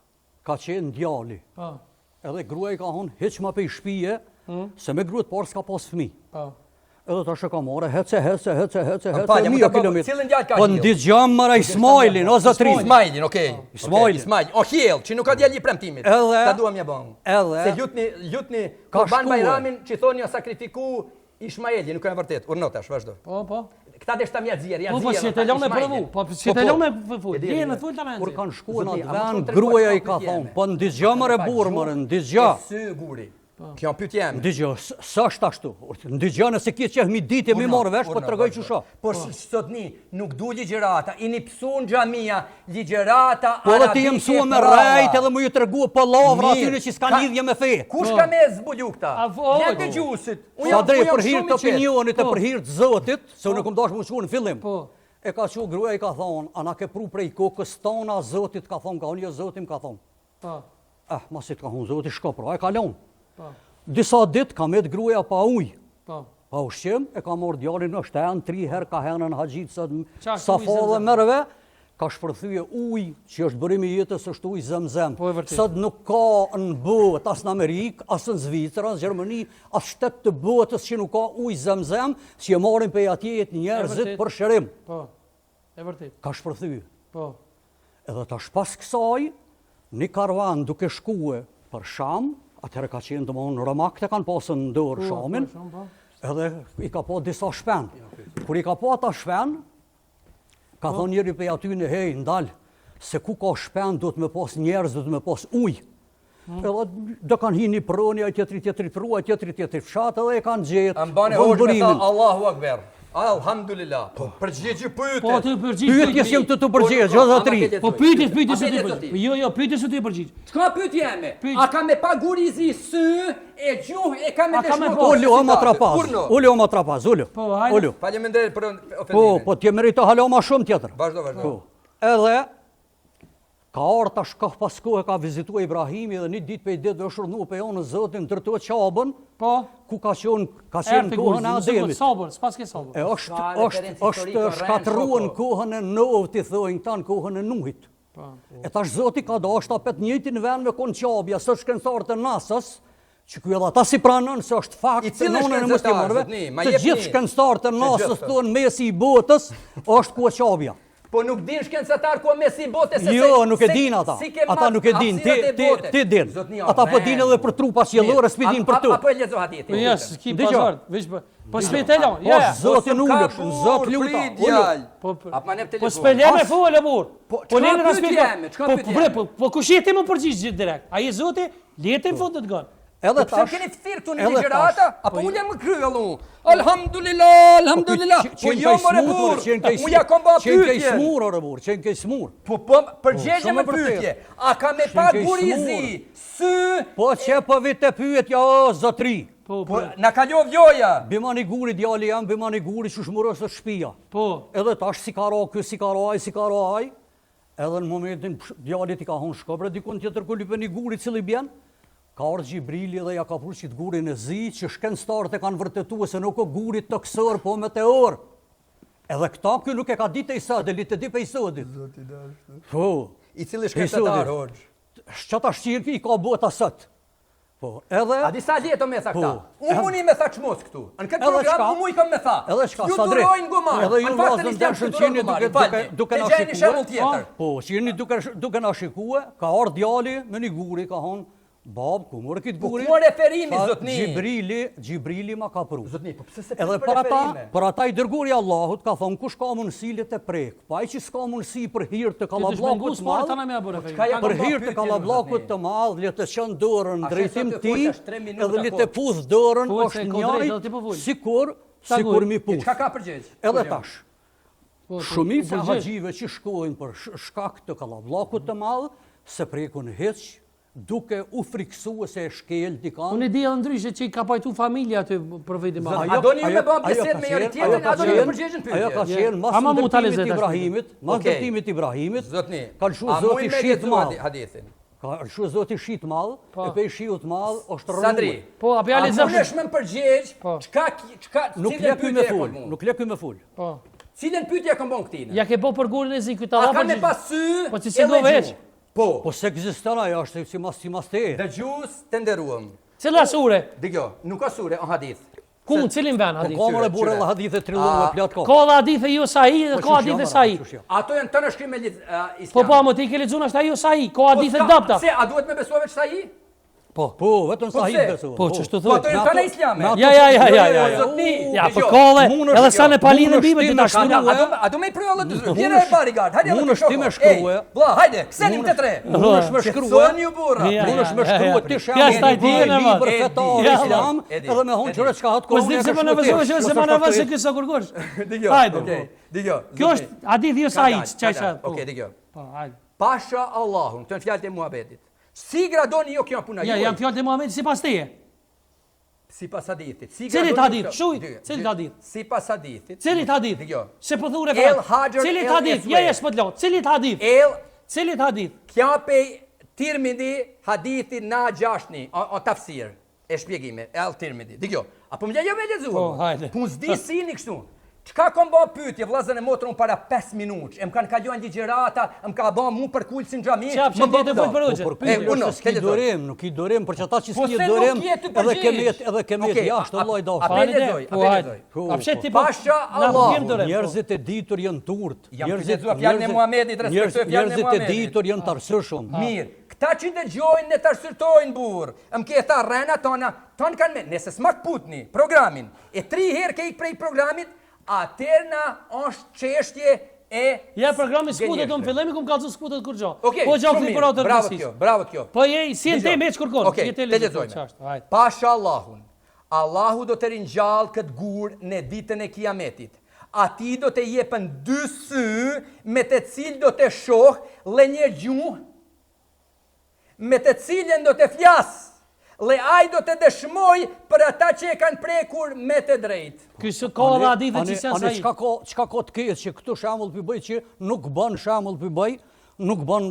ka qenë djali. Po, Edhe gruaja ka thonë hiç më pej shtëpie, se me gruat parë s'ka pas fëmijë. po. Edhe tash e ka marrë, hece, Palja, mija më ka kilometra. cilën djalë ka Po hill? ndigjam mara Ismailin, o zotri. Ismailin, okej. Ismailin. Ismail, o hiell, që nuk ka djalë i premtimit. Edhe- Ta duam ja bën. edhe- Se lutni Ka Kurban shkuar. Bajramin që thoni ja sakrifiku Ismaili, nuk ka vërtet. Urno tash, vazhdo. Po. Këta deshta mja xhier, Po, si të lëmë provu. Po, si të lëmë full. E di, Je e në di. full tamam. Kur kanë shkuar në Zoti, atë a më vend, thon gruaja i treguar ka pyetje thonë, jeme. po ndigjam mare burr, mare, ndigjam. Sy guri. Kjo pyetje jam. Ndigjam, sa është ashtu? Ndigjam nëse ki që mi ditë mi marr vesh, po tregoj çusha. Po sotni nuk du ligjërata, i një pësun xhamia, ligjërata Po edhe ti je mësuar me rrejt edhe më ju tregu po lavra Mirë, atyre që s'ka ka- lidhje me fe. Kush ka me zbulu këta? A, vo, Ja vo. të gjusit. Sa drejt për hir të opinionit. opinionit e Po. për hir të Zotit, se unë kom dashur më shkuar në fillim. Po. E ka thënë gruaja i ka thonë, ana ke pru prej kokës tona Zotit ka thonë, ka unë jo Zotim ka thonë. Po. Mos i ka thonë Zoti shko pra, e ka lënë. Po. Disa ditë ka met gruaja pa ujë. Po. Pa ushqim, e ka marrë djalin në shtën 3 herë ka henën haxhit sa Qa Safa ujë dhe Zemzem? merve, ka shpërthye ujë që është bërimi i jetës është ujë Zemzem. Po, e vërtet. Sot nuk ka në botë, as në Amerikë, as në Zvicër, as në Gjermani, as shtet të botës që nuk ka ujë Zemzem, që e marrin për atjet njerëzit vërtet. për shërim. Po, e vërtet. Ka shpërthye. Po, Edhe tash pas kësaj, një karvan duke shkue për Sham, atëherë ka qenë domthonë romakët e kanë pasur në dorë Shamin, edhe i ka pa disa shpen. Kur i ka pa ata shpen, ka thonë njëri prej aty në hej, ndal, se ku ka shpen do të me pas njerëz, do të me pas ujë. Edhe do kanë hi një proni, a tjetri prua, tjetri fshat, edhe e kanë gjetë Ambane hoxh me tha vëmbërimin. Allahu Akbar. Alhamdulillah. Po përgjigje pyetje. po aty përgjigj. Pyetjes jem të përgjigj, jo dha tri. Po pyetjes A së pyetje ti sot ti? përgjigj. Jo, pyetjes së ti përgjigj. Çka pyetje jeme? Pyetje. A ka me pa gurizi sy e gjuhë e ka me A ka me dëshmu? po? Ulu oma trapaz, Kurno. ulu oma trapaz, ulu. Po, hajde. Ulu. Faleminderit për Po, ofendimin. po t'je merito hala ma shumë tjetër. Vazhdo, vazhdo. Po. Edhe ka ardhur tash ka pas kohë ka vizituar Ibrahimi dhe një ditë për ditë është urdhëruar pe onë Zotin ndërtohet Qabën, Po, ku ka qenë erë të kohën e Ademit. sabër, s'pas ke sabër. E Ka është referencë historike, shkatruar në rrenë, kohën e Nohut, i thojnë këta në kohën e Nuhit. Po. E tash Zoti ka dashur ta pet njëjtin vend me kon Qabja, së shkencëtar të NASA-s, që ky edhe ata si pranon se është fakt I të cili nonën e shkencëtar, muslimanëve. zotni, ma Të jepni. gjithë shkencëtarët të NASA-s gjithë. thonë mesi i botës është ku Qabja. Po nuk din shkencatar ku me si bote se Jo, se- nuk e se- din ata. si ke Ata mat nuk e din, hapësirat e botës. ti din. Zotni, Ata po din edhe për trupa qiellore, s'pi din për tu. Apo e lexo hadithin. Po ja, s'ki Dëgjoj. pazar, veç po s'petelo. Po Ja. Zotin ulësh, Zot luta. ulë. Po Apo ma nep po telefon. s'pelem e fol e burr. Po, Po çka ne na pyetje jemi, çka pyetje jemi? Po kush jeti më përgjigj gjithë direkt. Ai Zoti, letë në fundit gon. Edhe Po pse tash. keni fthirë këtu në edhe ligjërata? tash. Apo unë jam më kryellu? Alhamdulillah, alhamdulillah. Po jo more burr. Unë ja kom ba Qenë ke pyetje. smur, ore burr, qenë ke smur. Po përgjigje shumë me e vërtetë. pyetje. A ka me pa Qenë ke gurizi? Sy? Po që po vite pyetja o zotri. Po, Po na kalov joja. Bimani guri djali jam, bimani guri që shmurës është shtëpia. po. Edhe tash si ka ra ky, si ka ra ai, si ka ra ai. Edhe në momentin djalit i ka hon shkobre dikun tjetër ku lypen i guri cili bjen. Ka ardhur Gjibrili dhe ja ka pruçit gurin e zi që shkencëtarët e kanë vërtetuar se nuk o guri toksor, po meteor. Edhe këta ky nuk e ka ditë i sodit, li të di pe i sodit. Po. I cili shkencatar Pesodi. hoxh. Çata shqirki i ka bota sot. Po, edhe A disa leto me tha këta. Po. Unë muni me tha çmos këtu. Në këtë Edhe program çka? unë i kam me tha. Edhe çka, Ju Sadri? durojnë gumar. Edhe ju Në fakt, vllazën islam dashën që qeni durojnë duke gumar, duke falni. na Te gjeni shembull shikuar. tjetër. Po, që jeni duke na shikuar, ka ardhur djali me një guri ka hon bab, ku morë kët Po guri? ku referimi Tha, zotni? Gjibrili ma ka pru. Zotni, po pse se Edhe për ata i dërguri Allahut ka thonë kush ka mundësi le të prek. Pa ai që s'ka mundësi për hir të kallabllakut të s'po ta madh, na më bëre. çka ja për ka hir pyetje, të kallabllakut zotni? të madh, le të çon dorën A drejtim shet ti, të folësh 3 minuta edhe le të kohë. pudh dorën Fol se është ko drejt, njëri edhe ti po fol. sikur mi puth. Çka ka përgjigj? Edhe tash, Po, shumica po, haxhive që shkojnë për shkak të kallabllakut të madh, se prekun hiç, duke u friksuar se e shkel dikan. Unë e di edhe ndryshe që i ka pajtu familja aty për vetë më. A doni ju me bë bisedë me njëri tjetrin, a doni ju përgjigjen pyetje? Ajo ka qenë mas Ama mu ta ndërtimit lezet ashtu. Ibrahimit, mas Okej. ndërtimit Ibrahimit. Zotni, ka lëshu a Zoti muj me shit lexu madh. hadithin? Ka lëshu Zoti shit madh, Po. e pe shiut madh është rënuar. Sadri. Po, apo ja lexosh. Unë më përgjigj, Po. çka Nuk cilën le ky me pyetje e ful, fol mu? nuk le ky me ful. Po. Cilën pyetje kam bën këtij? Ja ke bo për gurin e zi ky A talla ka me për. pas sy? Po që edhe si do veç. gjuhë? Po. Po se ekziston ajo është si mas te. Dëgjues të nderuam. Cila sure? Dëgjoj, nuk ka sure, o hadith. Ku në cilin vend Po hadith? ka më qyre. burrë edhe hadithe trilluar plot kohë. Ka dhe hadithe jo sahi dhe Po, ka çush hadithe jam, sahi. çush jam. Ato janë të në shkrim me Po islam. po, mo ti ke lexuar ashta jo sahi, ka hadithe dapta. Se, a duhet me besuar veç sahi? Po, vetëm Po sahih pse? beso. Po ç'është Po ato thotë? janë të në islame. Ja. Zotni, Ja, po dëgjoj. ka dhe, Munësh- edhe sa në palin e munësh bime ti ti me ta shkruaj. shkruaj. A do me i pryo Allah të zërë, vjene e bodyguard, hajde Allah të Munësh ti me shoko. shkruaj. Ej, Vlla, hajde, ksenim të tre. Munësh me shkruaj. Qetësoni ju burra. Ja. Munësh me shkruaj ti Ja, sham s'ta i di, në libër vend. fetar Ja, islam, e di, edhe me e hon di. çore çka hat Po s'dim se më në vëzhgoj se më në vëzhgoj se ky sa kurgosh. Dëgjoj, Hajde. okej, dëgjoj. Kjo është hadith jo sahi, çaj çaj. Okej, dëgjoj. Po, hajde. Pasha Allahun, këto janë fjalët e muhabetit. Si gradoni jo kjo puna Ja, juaj? janë fjalët e Muhamedit sipas teje. Sipas hadithit. Si Cilit gradoni hadith? kjo- Shuj, Dëgjoj, cilit dëgjoj. hadith? Sipas hadithit. Cilit hadith? Dëgjoj. Se po thu El referat. Hajar Cilit El hadith? Eswed. Ja, s'po të lot. Cilit hadith? El Cilit hadith? Kja pej Tirmidhi hadithi na gjashni, o tafsir, e shpjegime, el Tirmidhi. Dëgjoj, apo më lejo me lezu? Po, hajde. Po s'di si një kështu. Çka kom bë pyetje vllazën e motrën para 5 minutë. Em kanë kaluar ligjërata, em ka bën mu për kulsin xhami. Çfarë të bëj për Po uno, s'ki durim, nuk i durim për çata që s'ki durim. Edhe kemi jashtë lloj do. A lexoj. A pse ti po? Pasha Allah. Njerëzit e ditur janë turt. Njerëzit fjalën e Muhamedit, respektoj fjalën e Njerëzit e Muhamedit. ditur janë të arsyeshëm. Mirë. Këta që dëgjojnë ne të arsyrtojnë burr. Më ke tha rrena tona, ton kanë me, nëse smak putni programin. E 3 herë ke ik prej programit, atërna është çështje e Ja programi skutet unë fillemi kum kallzu skutet kur gjao. Okej, Po gjao shumë ti mirë. për atë Bravo rëndësisht. kjo, bravo kjo. Po je si në temë që kërkon. Okej, Je te lexojmë. Hajde. Pasha Allahun. Allahu do të ringjall këtë gur në ditën e Kiametit. Ati do të jepen 2 sy me të cilë do të shoh dhe një gjuhë me të cilën do të flas. Dhe ai do të dëshmoj për ata që e kanë prekur me të drejtë. Ky s'ka ka edhe hadithe që janë sa. Çka ka të keq që këtu shembull pi bëj që nuk bën shembull pi bëj, nuk bën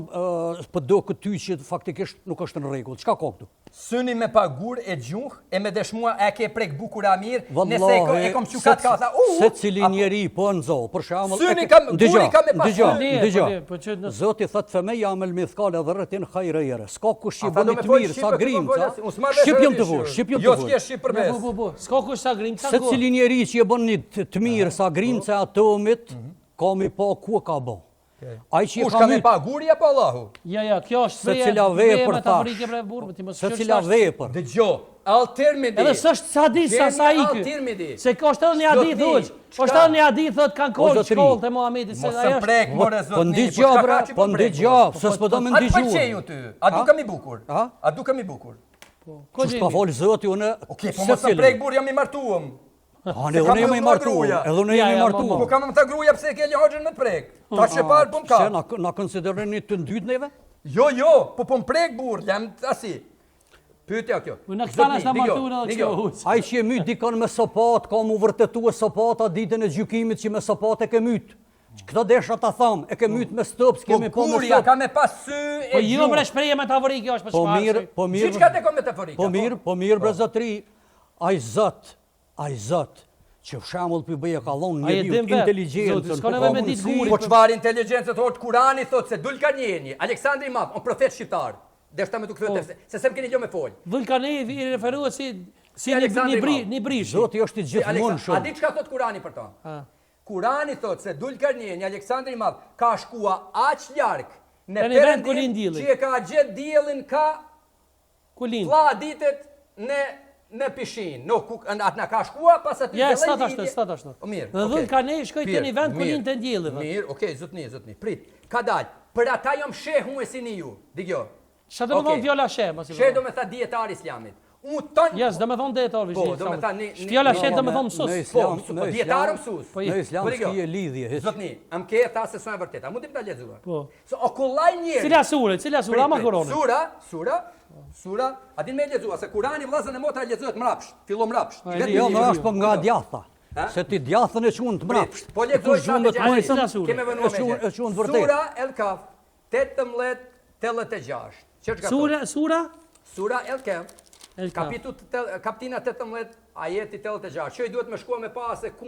po do këty që faktikisht nuk është në rregull. Çka ka këtu? Syni me pagur e gjuhë e me dëshmua e ke prek bukura mirë, nëse e kom qukat ka tha se cili njeri po nxo, për shembull. Syni kam guri kam me pasur. Dëgjoj. Zoti thot fe me jamel mithqala dharratin khayra. S'ka kush që bën të mirë sa grimca. Shqipjëm të vosh, shqipjëm të vosh. Jo s'ke shqip përbes. Po. S'ka kush sa grimca. Se cili njeri që e bën një të mirë sa grimca e atomit, ka mi pa ku ka bë. Ai që Kush ka me paguri apo Allahu? Ja, kjo është se cila vepër metaforike për burrë, ti mos se cila vepër. Dëgjoj, altermedi. Edhe s'është sadis sa i ky. Se ka është edhe një hadith thotë. Është edhe një hadith thotë kanë kohë shkollë te Muhamedi se ajo është. Prek more zot. Po ndigjoj, se s'po do më ndigjuar. A pëlqej ty? A dukam i bukur? A dukam i bukur? Po. Ç'është pa fol zoti unë. Okej, po mos sa prek burr jam i martuam. Unë jam i martuar. Edhe unë jam i martuar. Po kam më ta gruaja pse ke lëhoxhën me prek. Ta shepar po m'ka. Se na konsideroni të dytë neve? Jo, po m'prek burr, jam asi. Pyetja kjo. Unë këtana s'na martuar edhe kjo. Ai që e myt dikon me sopat, ka mu vërtetuar sopata ditën e gjykimit që me sopat e ke myt. Këto desha ta tham, e ke myt me stop, s'kemi po me stop. Kurja ka me pas sy e. Po jo bre shprehje metaforike është për çfarë? Po mirë. Çka te ka metaforike? Po mirë bre zotri. Ai zot që shembull pi bëje ka dhon një inteligjencën. Po çfarë inteligjencë thot Kurani thot se Dulkarneni, Aleksandri i Madh, un profet shqiptar. Deshta me të kthyer se s'em keni lë me fol. Dulkarneni i referohet si një brish. Zoti është i gjithmonë. A di çka thot Kurani për to? Kurani thot se Dulkarneni, Aleksandri i Madh, ka shkua aq larg në perëndim që e ka gjet diellin ka kulin. Vlla ditet në pishin, atë na ka shkua pas atij dielli. Ja, stat ashtu. Mirë. Dhe Dulkarneni shkoi te një vend ku linte dielli. Mirë, okay, zotni. Prit. Ka dal. Për ata jam shehu e sini ju. Dëgjoj. Çfarë do të thonë vjola sheh, mos i Sheh do të thotë dietar islamit. Yes, do të thonë dietar Po, do të thonë vjola sheh do të thonë mësues. Po, dietar mësues. Në islam s'ka lidhje. Zotni, am ke tha se s'është e vërtetë. A mundi ta lexuar? Po. Se o kollaj njëri. Cila sura ma Kurani? Sura, a din me lexuar se Kurani vllazën e motra lexohet mrapsht. Fillon mrapsht. Jo, mrapsht po nga djatha. Se ti djathën e çun të mrapsht. Po lexoj sa sura. Kemë vënë me. Sura El-Kaf 18:86. Sura El-Kaf. Kaptina 18, ajeti 86. Çoj duhet më shkuar me pas se ku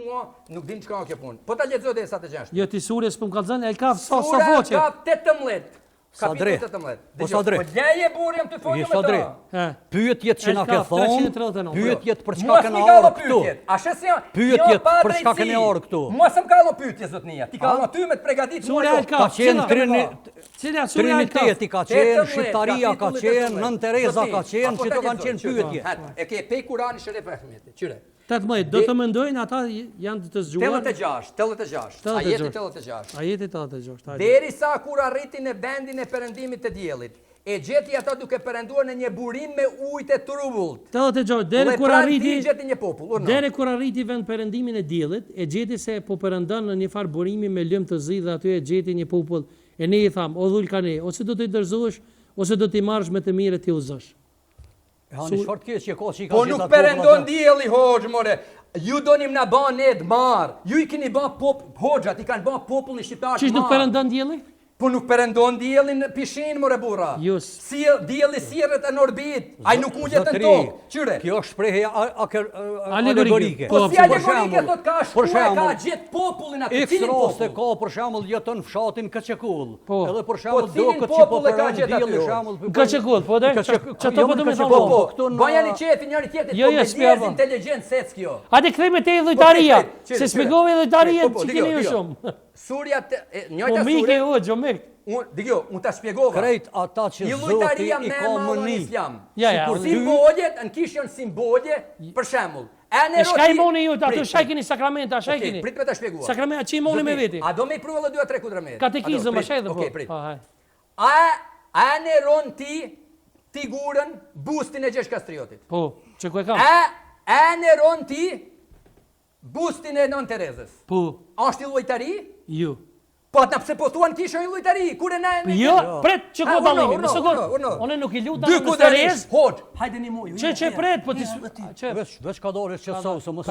nuk din çka kjo punë. Po ta lexoj deri sa të 6. Jo ti surës po më kallzon El-Kaf sa voçe. Sura El-Kaf 18. Kapitulli 18. Po leje burr jam të folur me ta. Pyetjet që na ke thonë. Pyetjet për çka kanë ardhur këtu. A shes janë? Pyetjet për çka kanë ardhur këtu. Mos më kallo pyetje zotnia. Ti ka ty me të përgatitur. Sura El-Kaf. Cila Triniteti ka qenë, shqiptaria ka qenë, Nën Tereza ka qenë, që të kanë qenë pyetje. E ke pe Kurani Sherif Ahmeti. Qyre. 18, do të mendojnë ata janë të zgjuar. 86. Ajeti 86. Ajeti 86. Derisa kur arriti në vendin e perëndimit të diellit, e gjeti ata duke perënduar në një burim me ujë të trubullt. 86, deri kur arriti gjeti një popull. Deri kur arriti vend perëndimin e diellit, e gjeti se po perëndon në një far burimi me lëmë të zi dhe aty e gjeti një popull. E ne i tham, o Dhulkarneni, ose do të dorëzohesh, ose do të marrësh me të mirë ti uzosh. Po nuk perëndon dielli hoxh more. Ju donim na bën ne të marr. Ju I keni bën hoxhat, I kanë bën popullin shqiptar. Çish nuk perëndon dielli? Po nuk perëndon diellin pishin more burra. Si dielli sirret në orbit, ai nuk ullet në tokë. Qyre. Kjo është shprehje Alegorike. Po si alegorike thot ka shkuar ka gjet popullin atë. Cilin raste ka për shembull jeton fshatin Kaçekull. Edhe për shembull cilin do që po ka gjet dielli aty? shembull. Kaçekull, po dhe? Çfarë po do të Po, thonë? bajani qefi njëri tjetrit, po me njerëz inteligent secë kjo. Hajde kthejmë te llojtaria. Se shpjegove llojtaria çikini më shumë. Surja Po njëjta surë. mikë o xhomek. Unë ta shpjegova. Krejt ata që Zoti i ka mëni. Sikur simbolet, në kish janë simbole, për shembull. Shka i moni ju, ato shajkini sakramenta, shajkini. Prit me ta shpjegua. Sakramenta që i moni me veti. A do me i pru edhe 2-3 kudra me? Katekizëm, a shaj dhe po. Okej, prit. A ne ron ti gurën bustin e Gjesh Kastriotit? Po, që ku e kam? A ne ron ti bustin e Nën Terezës? Po. Ashtë i llojtari? Ju. Po atë pse po thuan kishën i llojtari, kur e na. Jo, pret që ku dallimi. Unë nuk i lutem në Terez. Hot, hajde ni muj. Çe pret, po ti çe. Veç ka dorë që sa mos.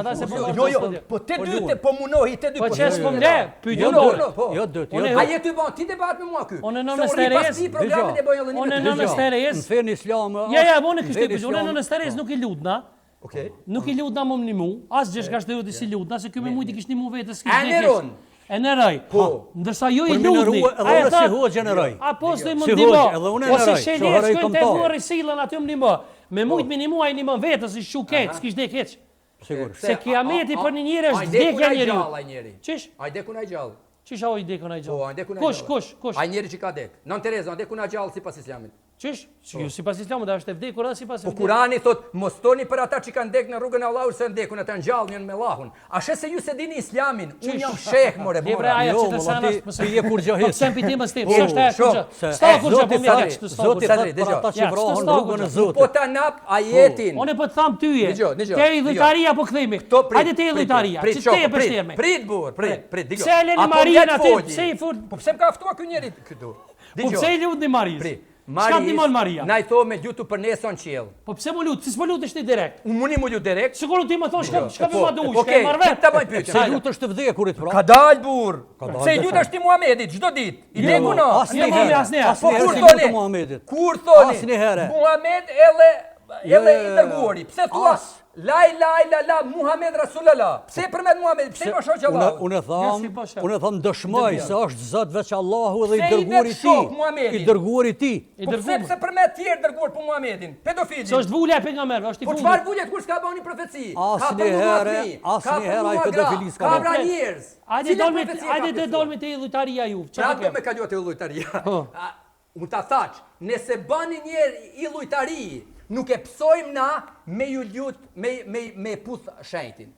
Jo, po te dy po munohi te dy. Po çes po mle, pyet Jo, do ti. A je ty bën ti debat me mua këy? Unë në Terez. Programin e bëj edhe Unë në Terez. Në fen islam. Ja, unë kishte pyetje. Unë në Terez nuk i lutna. Okej. Nuk i lutna më nimu. As Gjesh Kastrioti si lutna, se ky me mujt i kish nimu vetes kish. Aneron. E në raj, ndërsa ju i lutni, edhe si hoxhë në raj. Apo s'do i më ndimo, ose shenje shkojnë të vuarë silën aty më ndimo, me mujt minimua i ndimo vetës, i shuket, s'kish dhe keq. Se kiameti për një njëri është vdekja njeriu. Qish? Ai dekun ai gjallë. Qish ai dekun ai Po, ai gjallë? dekun ai gjallë. Kush? Ai njeri që ka dek. Nën Tereza, ai dekun ai gjallë sipas Islamit. Qish? Ju sipas Islamit është e vdekur edhe sipas. Po Kurani thot mos toni për ata që kanë dek në rrugën e Allahut se ndekun ata ngjallën janë me Allahun. A she se ju se dini Islamin? Unë jam sheh more Bre bora. ajo që të sana. Ti je kur gjahis. Pse pitimës tim? S'është ajo kurrë. Sta kurrë po më kaç të Zoti sta. thot për ata që vrohen rrugën e Zotit. Po ta nap ajetin. Unë po të tham tyje. Dgjoj. Te i dhujtaria po kthehemi. Hajde te i dhujtaria. Çi te e pështirme. Prit burr, prit. Dgjoj. Pse Eleni Maria aty? Pse i fut? Po pse më ka ftuar ky njeri këtu? Po pse i lutni Maris? Çka ndihmon Maria? Na i thon me gjutë për neson qiell. Po pse më lut? Si s'po lutesh ti direkt? Unë mundi më lut direkt. Sigurisht ti më thon çka më ma dush, Okej, marr vet. ta bëj pyetje. Se lutesh të vdekurit pra. Ka dal burr. Se i lutesh ti Muhamedit çdo ditë. I deku no. Asnjëherë. Po kur thoni thoni Muhamedit? Kur thoni? Asnjëherë. Muhamed edhe i dërguari. Pse thua? La ilaha illallah Muhammed Rasulullah. Pse përmet Muhamedit? Pse më shoq Allah? Unë tham dëshmoj se është Zot veç Allahu dhe i dërguari ti. I dërguari ti. Po pse përmet tjerë dërguar për Muhamedin? Pedofili. Se është vulja e pejgamberit, është i Po fundit. çfarë vuljet kur s'ka bëni profeci? Asnjëherë ai pedofili s'ka. Ka vrar njerëz. Hajde dolmi te idhujtaria ju. Çfarë do me kaluat e illujtaria? Unë ta thaç, nëse bëni njerë illujtari, nuk e psojmë na me ju lut me puth shenjtin.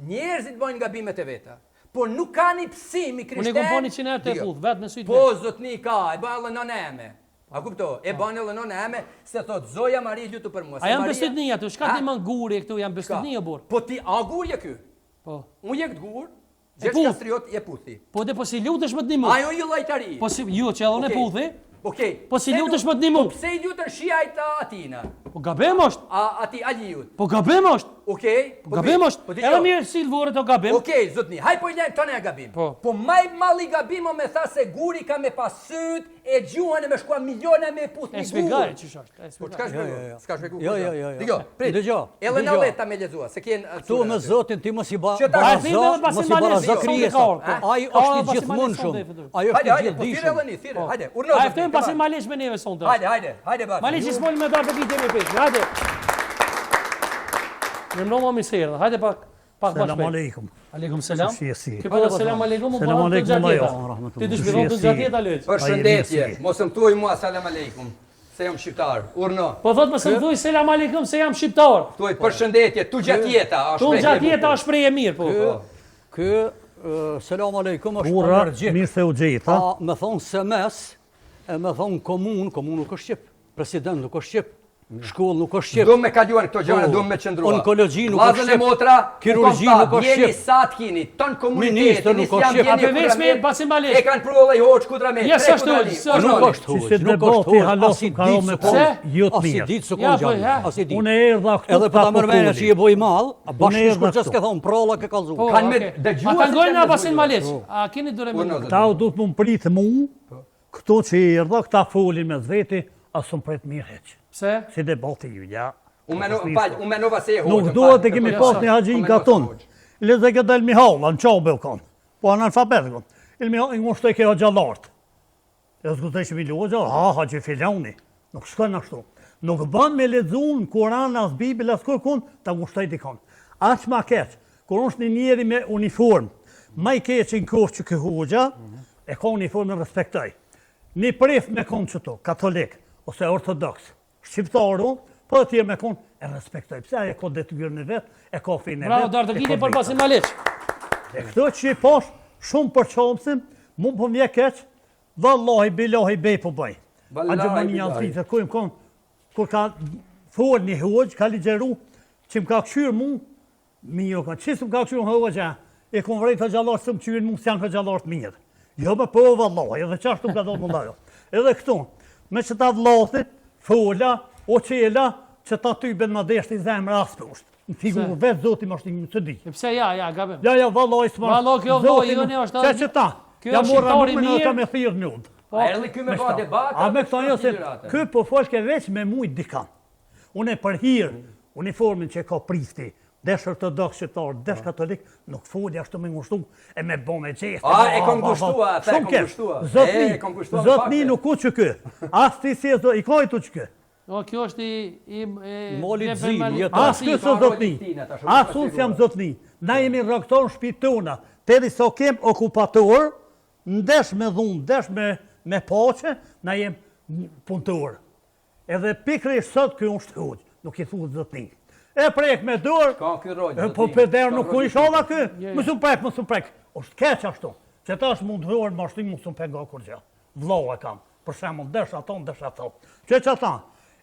Njerëzit bëjnë gabimet e veta. Po nuk kanë psim i krishterë. Unë e kuptoni 100 herë të puth, vetë në sytë. Po zotni ka, e bën edhe nënë eme. A kupto? E bën edhe nënë eme se thot Zoja Mari lutu për mua. A janë bestëdnia aty? Çka ti më nguri këtu janë bestëdnia burr? Po ti a gurje ky? Po. Unë je këtë gur. Gjesh Kastriot je puthi. Po dhe po si lutesh më të ndihmoj. Ajo i llojtari. Po si ju që edhe unë puthi? Okej. Po si lutesh më të ndihmoj. Po pse i lutën shiajt atina? Po gabem është. Ati Aliut. Po gabem është. Okej. Gabim është. Edhe mirë si lvorët o gabim. Okej, zotni, haj po i lejmë tonë gabim. Po maj malli gabim me tha se guri ka me pasyt e gjuhën e me shkuan miliona me puth një gur. E shpjegoj ç'është. Po çka shpjegoj? S'ka shpjeguar. Jo. Dgjoj, prit. Edhe na leta me lexua, se kien Tu me Zotin ti mos i Mos i barazë krijes. Ai është i gjithmonë. Ai është i gjithdijshëm. Thirrë, hajde. Urnoz. A ftojmë pasi malesh me neve sonte. Hajde bashkë. Malesh smol me dar për ditë me pesh. Hajde. Në nomë mi serdh. Hajde pak bashkë. Selam aleikum. Aleikum selam. Si. Ke pa selam aleikum. Selam aleikum. Ti do shpjegoj të gjatë lëç. Përshëndetje. Mos më thuaj mua selam aleikum. Se jam shqiptar. Urno. Po thot mos më thuaj selam aleikum se jam shqiptar. Thuaj përshëndetje, tu gjatë jeta, Tu gjatë jeta është prej e mirë po. Ky selam aleikum është Burra, mirë se u gjeta. Me thon semes, me thon komun nuk është shqip, president nuk është shqip. Shkollë nuk është shqip. Do me kaluan këto gjëra, do me qëndrua. Onkologji nuk është shqip. Motra, kirurgji nuk është shqip. Jeni sa të kini, ton komunitetin, nuk është shqip. A përveç me pasi malesh. E kanë pruar ai hoç kudra me. Ja s'është nuk është hoç. Nuk është hoç. Unë erdha këtu. Edhe po ta mërmendja që je boj mall, bashkë kur çes ke thon prolla ke kallzu. Kanë me dëgjuar. Ata ngojnë na pasin malesh. A keni dorë me. Ta u duhet më prit mu. Këto që i erdha këta folin me zveti, asë më pret mirë heq. Pse? Si debati ju, ja. Unë menova se e hoqën. Nuk duhet të kemi pas një haxhin katon. Le dhe këtë Elmi Halla, në qabe u kanë. Po analfabet kanë. Elmi Halla, në shtoj ke haxhalart. E s'ku të ishë mi logja, haxhi Filoni. Nuk shkën ashtu. Nuk ban me lexuar Kur'an as Bibël as kërkun, ta ngushtoj dikon. Aq ma keq. Kur është një njeri me uniform, ma i keq në kohë që kë hoxha, e ka uniformën respektoj. Një prif me konë qëto, katolik, ose ortodoks, shqiptaru, po të tjerë me konë, e respektoj. Pse e ka detyrën e vetë, e ka finë e vetë. Bravo, Dartëgini për pasin Maliq. E këto që i pash, shumë për qomësim, mund për mje keq, vallahi, billahi, bej po bëj. A gjë më një alëtit, ku im konë, kur ka folë një hoxh, ka ligjeru, që më ka këshyrë mu, mirë ka, qësë më ka këshyrë hoxha, e kom vrejt të gjallarë së më qyrën mu, s'janë të gjallarë të mirë. Jo me po vallahi, edhe qashtu ka dhëtë më lajo. Edhe këtu, me që ta vlathit, fola, o qela, që ta ty ben më deshti zemrë asë është. Në figurë vetë zotim është një të di. Pse ja, gabim. Ja, vallahi s'ma. Vallahi, kjo vlloj, joni është që ta. Kjo Ja është morra shqiptari numën mirë. ka me thirr njënd. A erdhi ky me ba debat? A me këta jo se ky po folke veç me mujt dikan. Unë e për hir uniformin që ka prifti, desh ortodoks qytetar, desh katolik, nuk foli ashtu me ngushtu e me bë me xhest. E kam ngushtua, ata e kam ngushtua. Zotni nuk ku që ky. As ti si i kojtu që ky. O, kjo është i Moli Lefen Zin, Maliq. jo As ky së zotni. As unë jam zotni. Na jemi rroktor në shtëpitë tona. Teri so kem okupator, ndesh me dhunë, ndesh me poqe, na jem punëtor. Edhe pikërisht sot ky është hoxh, nuk i thuhet zotni. E prek me dorë. Ka ky rol. Po peder nuk u inshallah ky. Mos u prek. Është keq ashtu. Që tash mund të hor mashtim mos u prek nga kur gjë. Vllau e kam. Për shembull desh ato. Që ata.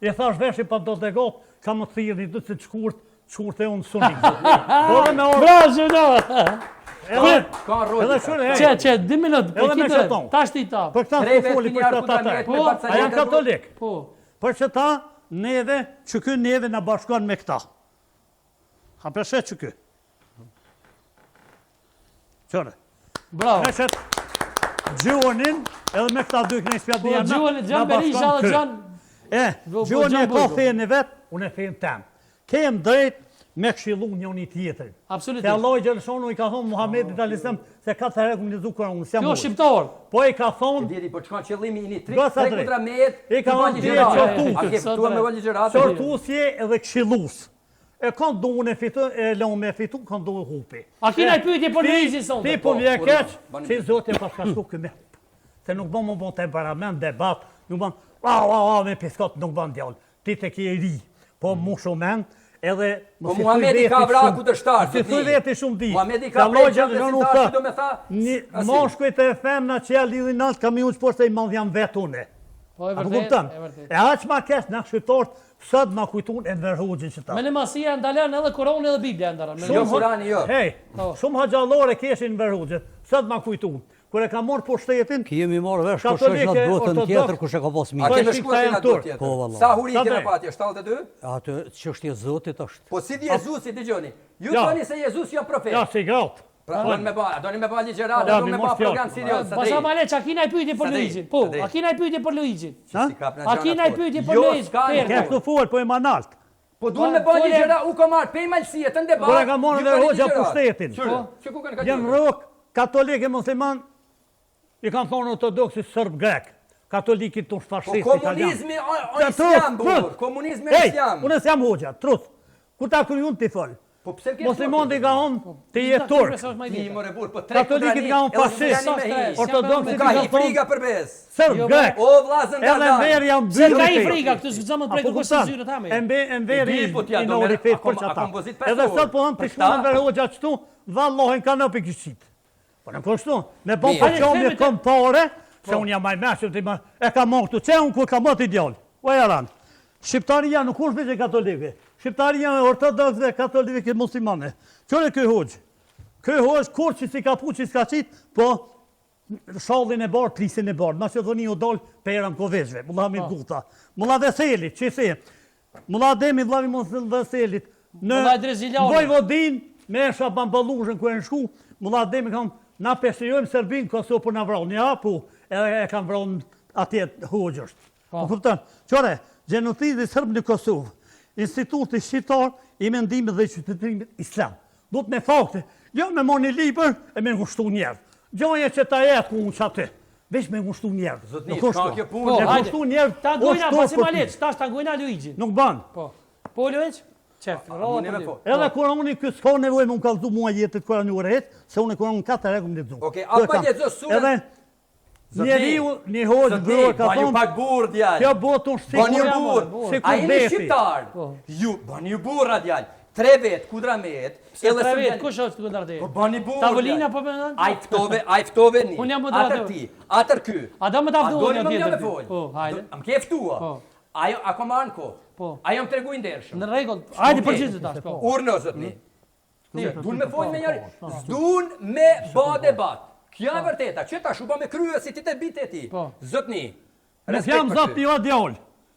I thash veshi pa do të got, kam të thirrni dy të shkurt e unë sunim. Po dhe me orë. Bravo, no. Ka rol. Edhe shurë. Që 2 minutë, po Edhe me kitë. shaton. Tash ti ta. Për këta Treve të foli për finjar këta ku ta. ta Po, A janë katolik? Po. Për që ta, neve, që ky neve në bashkon me këta. Ha përshet që ky. Qërë. Bravo. Përshet gjuonin, edhe me këta dy këne spjat Po, dhja Gjuhën Gjan Berisha dhe Gjan. Gjuonin e ka Burgo. fejnë e vetë, unë e fejnë tem. Kem drejt me këshilu njëni tjetërin. Se Absolutisht. Allah i Gjeleshonu i ka thonë Muhammedit alisem se 4 herë këmë lizu Kur'an, unë s'jam Kjo ullë. shqiptar. Po i ka thonë, Djeri, po çka qëllimi i 3 Gosa drejt. kontra mejet. I ka thonë ti e qortusës. A ke fituar me vol ligjëratë? qortusje edhe këshilus. E kanë du unë e fitu, e lënë me fitu, kanë du hupi. A kina i pyetje për Luizin sonte? Ti po vje po, keq, bani. që zotë e paska shku këme hup. Se nuk bën më bon temperament, debat, nuk bën, me piskat nuk bën djallë. Ti te ki e ri, po mu shumen, edhe... Po Muhamedi ka vrar kundërshtar. Si thuj veti shumë di. Muhamedi ka prej gjallë në besimtar, do me tha. moshkujt e femna që ja lidhin nalt, kam i unë që poshtë e i madh jam vetë une. Po, e A vërtet. kupton? E vërtet. E aq ma kesh në shqiptarët, sot ma kujtun e nverhogjin që ta. Me në masia ndalan edhe Kurani edhe Biblia ndalan. Me Jo në- Kurani jo. Hej, shumë haxhallore keshin nverhogjit, sot ma kujtun. Kur e ka marrë pushtetin, Kemi marrë vesh kush Katolike, është në botën ortodoks. tjetër kush e ka pas A mirë. Po, kemi shiksa shkuar janë në turp. tjetër? Po, valla. Sa huri Sa kemi drejt. patje? 72? Atë çështja e Zotit është. Po si Jezusi dëgjoni. Ju Ja. thoni se Jezus jo profet. ja si gratë. Pra doni me ba ligjëratë, Ja, doni me mi ba mos program fjalë. serioz. Basa Maleq, a kina i pyetje për Sa Luizin? drejt, Po, sa drejt. a kina i pyetje për Luizin? Ha? A kina i pyetje për Jo, Luizin? s'ka një Ke këtu fuar, po e manalt. Po duan me ba Po, ligjëra, u ka marrë pej malësie të debat. Kur e ka marrë ju dhe bani hoxha ligjëratë. pushtetin. Qyre, që ku kanë ka Janë rok, katolik e musliman, i kanë thonë ortodoksi sërb grek. Katolikit të Po fascist italian. komunizmi o Ja, islam, trut, burr. Komunizmi Ej, islam. unë s'jam hoxha, trut. Kur ta këtu unë ti fol. Po pse ke Musliman ti ka thonë, ti je turk. Ti more burr, po tre Katolikit ka thonë fascist. Ortodoksit Ka i i ka friga thonë për bes. sërb Jo, grek. O vllazën Edhe nverë jam Se ka i byrë. friga këtu s'gjamë të Apo prekë kusht kupton? zyrët hame. Enveri Di, po t'ja i do merr- norifit akom- për që ata. akompozit Edhe pesor. sot po thonë Për të shkunë ta- në verhoqja qëtu, vallohen kanë në pikësit. Po në kështu, me bon Mirë. për qomje Hajde, kom pare, se unë jam maj meshëm, e ka mon këtu, që unë kur ka mot ideal. O e ranë, Shqiptaria nuk është veç e katolike. Shqiptaria e ortodoks dhe katolike muslimane. Qëre këj hoqë? Këj hoqë, kur që si ka pu që s'ka qitë, po shallin e bardë, plisin e bardë. Macedoni u dollë perën kovezhve, mulla Hamid Guta. Mulla Veselit, që si, mulla Ademi vlavi Veselit. Mulla Idris Iljani. Vojvodin, me esha bamballushën kër e në shku, mulla Ademi kam, na pesirojmë Serbin, Kosovë për në vranë. Ja, po, e kam vranë atje hoqësht. Më kupton? Qore, gjenocidi sërb në Kosovë, Instituti Shqiptar i mendimit dhe qytetërimit islam. Do të me fakte, jo me moni libër e me ngushtu njerë. Gjoje që ta jetë ku unë që aty, veç me ngushtu njerë. Zotni, ka kjo punë. Po, Me hajde. ngushtu njerë, Tangojna o, Basim shtorë Aleq, tash tangojna Luigi. Nuk banë. Po. Po Luiq? Qef, Unë me po. Edhe kur unë kë s'ka nevojë më kallëzu mua jetët kur një urejt, se unë kur unë 4 herë më lexu. Okej, apo lexo surën. Edhe njeriu një hoqë grua ka bani thonë, pak burr djalë. kjo botë është Bani sikur burr. sikur Ai jeni deti. shqiptar. Ju bani burra djalë. 3 vet, kudra me Tre vetë, kush është kundër te? Po bani burr. Tavolina po më Ai ftove ni. Unë jam Atër moderator. ti, atër ky. A do më ta A ftuar doni një më tjetër? me fol? Po, hajde. Am ke ftua. Po. Ajo a ka marrë kohë. Po. Ajo më tregu i ndershëm. Në rregull. Hajde Okej. përgjigje tash, po. Urno zotni. Duan me fol me njëri. Duan me bë debat. Kjo e vërteta. Që tash u bë me krye si ti të bitë e ti. Po. Zotni. Nuk jam zot jo djal.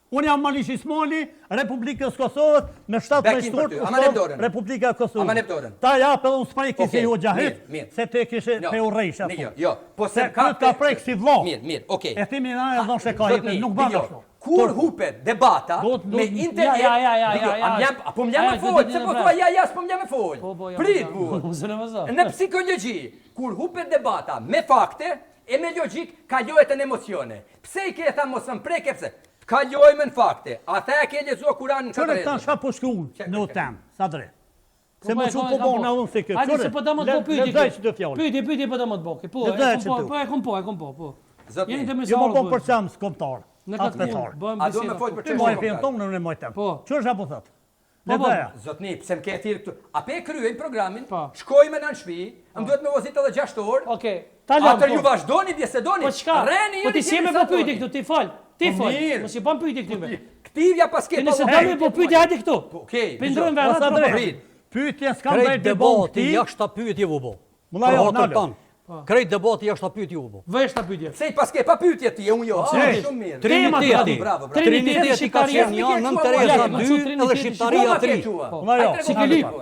Unë jam Malish Ismali, Republikës Kosovës, me 7 Bekim për ty. Ama ne dorën. Republika Kosovës. Ama ne dorën. Ta jap edhe unë s'paj kisi Okej, ju gjahit, mirë. se te kishe Jo, te urrejsh ne, atë. Jo, jo. Po Se se ka prek si vllah. Mirë, okej. E ti mina e dhon se ka jetë, Zotni, nuk ban Digjo, ashtu. kur hupet debata Do- me do- internet. Ja. Apo më jam Ja, me fol, do se të po dinë thua ja, s'po më jam me fol. Po, jam. Prit burr. Unë më zë. Në psikologji, kur hupet debata me fakte e me logjik, kalohet në emocione. Pse i ke tha mos më preke pse? Kalojmë në fakte. A the e ke lexuar Kur'anin Qëre këta shka po shkruun në tem, sa drejt. Se më që po bon në unë se këtë. Hajde se po do më të po pyetje. Lezaj që të fjallë. Pyetje po do më të bëj. Po, Lezaj që të. e kom po. Zotni, Jeni të më Jo më bon për sa. qam s'komtar. Në Atë këtë vetar. punë bëjmë A do me bisedë. fol për Ti çfarë? moj e finë tonë në moj tem. Po. Qërë shka po thot? Po, po. Lezaja. Zotni, pse më ke thirrë këtu? A pe kryejm programin? Po. Shkojmë në shtëpi, më duhet me vozit edhe 6 orë. Okej. Ta lëm. Atër ju vazhdoni, bjesedoni. Po çka? Rreni Po ti si më po pyetje këtu, ti fal. Ti Po fal. mirë. Mos i bën pyetje këtu. Ktivja pas ke Ti nëse do më po pyetje hajde këtu. Okej. Pendrojmë Po sa vetë. drejt. Prit. Pyetje s'kam Krejt drejt të bon debati këti. jashtë pyetje u bo. Mulla jo, nalo. Krejt debati jashtë pyetje u bo. Vesh ta pyetje. Se i pas ke pa pyetje ti, unë jo. Pse? Shumë mirë. Triniteti. Bravo. Triniteti ka qenë një, nën Tereza 2 edhe Shqiptaria 3. Mulla jo.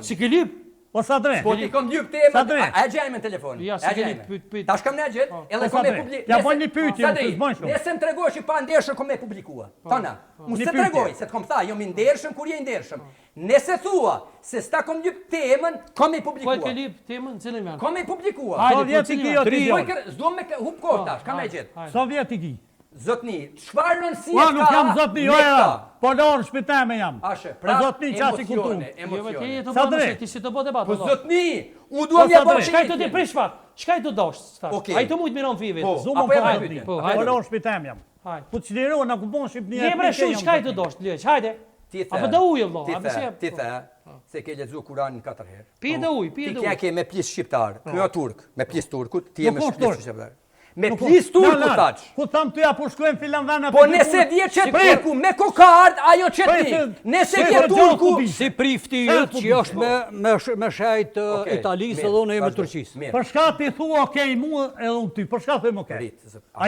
Si ke lyp? Po sa drejt. Po ti kom lyp temën. Sa drejt? A e gjejmë në telefon? Ja, si A ke gjejmë. lyp, pyet. Tash kam ne gjet. Edhe Po, kom sa e drejt? publik. Ja, bën një pyetje, Sa unë drejt? s'bën shumë. Nëse më tregosh i pa ndershëm kom e publikua. Tana. Mos Një të pyetje. tregoj se të kom tha, jo mi ndershëm kur je i ndershëm. Nëse thua se s'ta kom lyp temën, kom e Po e publikua. ke lyp temën, cilën janë? Kom e publikua. Hajde, Sa po, vjeti cilën ki janë? jo ti Po i djallë? kërë, s'do me hup kohë tash, kam e gjet. Sa vjeti ki? Zotni, çfarë rëndësie Ua, nuk jam zotni, jo me e këta? po lorë shpiteme jam. Ashe, E pra zotni qasi kultum. emocione, Jo, ti emocione. të Sa bëj drejt? ti si të bëj debat. Po valla. zotni, u duam Po, ja sa bërë drejt? Shkaj të ti prish pak. Shkaj të dosh. Okej. Ai të mujt miron five. Po. Zuma Apo ja po bëj zotni. pyetje. Po, Po hajde. lorë shpiteme jam. Hajde. Po të qëlliro, në kupon Shqipnia. Je bre shu shkaj të dosh, Lëç. Hajde. Ti the. Apo do ujë vëlla, apo si? Ti the se ke lexuar Kur'anin 4 herë. Pi do ujë, pi Ti do kja ujë. ke me plis shqiptar, ky është turk, me plis turkut, ti je me Nuk është plis turk. shqiptar. Me plis turkut taç. Ku tham ty apo shkojmë filan dhana. Po nëse vje që turku me kokard, ajo që ti. Nëse vje turku, Si prifti jëtë që është me shajt Okej, Italisë mirë, edhe unë e me vazhdo. Turqisë. Mirë. Për shka ti thua okej mua edhe unë ty, për shka thëmë okej? Rrit, se- A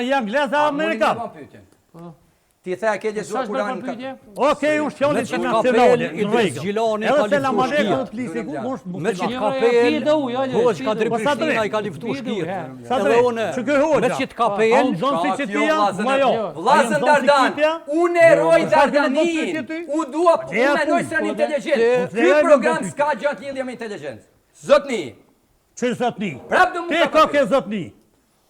je anglez a amerikan? Ti the ke Sa lexuar është për Kur'anin pyetje? Okej, unë shqoni Me që që nacionale, kapel, në Idris rregull. Gjilani Edhe ka se la liftu maleka shkia. u plisi ku është Me që Jo, kapel, pi do ujë, hajde, hoqë pi ka do dri ujë. Po sa Prishtina drejt? i ka liftu Pi do ujë, shkirë. he. Sa Edhe drejt? une, Që kjo hoxha. me që A kapel, unë zonë si që ti jam? Ma jo. Vllazën Dardan, unë eroj Dardanin, u dua unë eroj sën inteligjent. Po, Ky po, program po, s'ka gjatë lidhje me inteligjencë. Zotni, Që zotni? prap do mu Ti ta ka përpyet. ke zotni.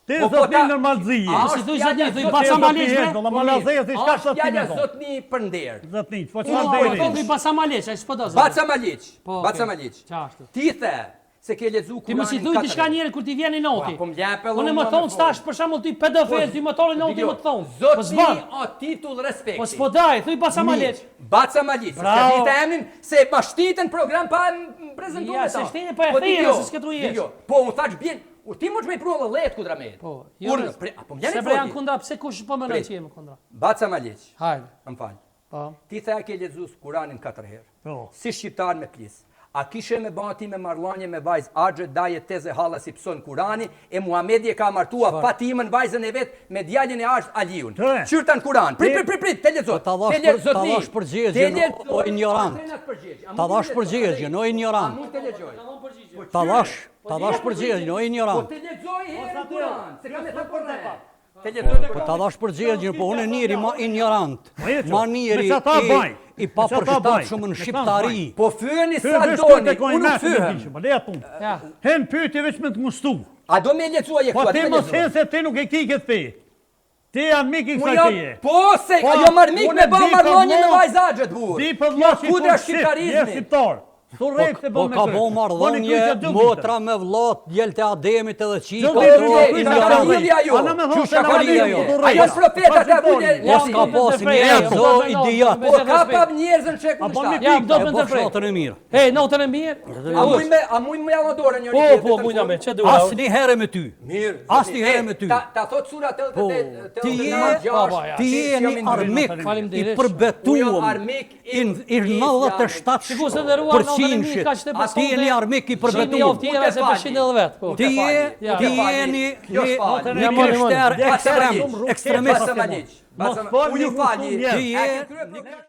Ti Po, po, zotni ta- normalzi. A, Si thuj zotni, thuj Zotni, basa malesh bre. Do la malazeja si shka Është zotni fjala me thonë. zotni për nder. Zotni, po Po, çfarë po, deri? thuj basa malesh, ai s'po do zot. Baca Maliq, Po, Baca okay. Maliq. Qashtu. Ti the se ke lexuar Ti mos i thuj diçka njerë kur ti vjen i noti. Po më jep edhe Unë më thon stash për shembull ti pedofil, ti më thonë noti më thon. Po Zotni s'ban. o titull respekti. Po s'po daj, thuj basa malesh. Baca Maliq. Bravo. Se ti emrin se ma shtitën program pa prezantuar. Ja, se shtitën pa e thirrë, se s'ke tru jesh. Po u thash bien, ti më çmej prulla lehtë ku dramet. Po. Urnë, apo më Se jani bre janë foli. kundra, pse kush po më Prit. që jemi kundra. Baca Maliq. Hajde. Më fal. Po. Ti the ke lexuar Kur'anin 4 herë. Po. Si shqiptar me plis. A kishe me bati me marrllanje me vajz Axhe daje teze halla si pson Kurani e Muhamedi e ka martua Fatimën vajzën e vet me djalin e Axh Aliun. Tre. Qyrtan Kur'an. Prit, te lexo. ta dhash përgjigjen, o ignorant. Ta dhash përgjigjen, o ignorant. Mund të lexoj. Ta dhash përgjigjen, o Po ignorant. te lexoj herë Kur'an, se kam e thënë për ne. Po ta dhash përgjigje, po unë njëri ma ignorant, ma njëri i papërshtatshëm në shqiptari. Po fyeni sa doni, unë nuk fyhem. Hen pyti veç me të ngushtu. A do me lecua je Po këtu? ti mos hen se ti nuk e ki këtë fe. Ti janë mik i kësaj feje. Po se, a jo marmik me ba marronje me vajzagjet burë. Di për vllaçi Kudra je shqiptarizmi. shqiptar. Po ka bo marrëdhënie, motra me vllot, djelt e Ademit edhe qika. Ajo profeta ka bune. Po s'ka pasi njerëz, o idiot. Po ka pap njerëzën që ku shta. Ja, do të më të frejë. Notën e mirë. E, notën e mirë. A muj me javë dorë njëri Po, tjetër. po, mujna me, që duha. Asni herë me ty. Mirë. Asni herë me ty. Ta thot sura 88, Ti 89, je një armik i përbetuar i 97%. Ti je një armik i përbetuar. Ti je një krishter ekstremist. Unë ju falni. Ti je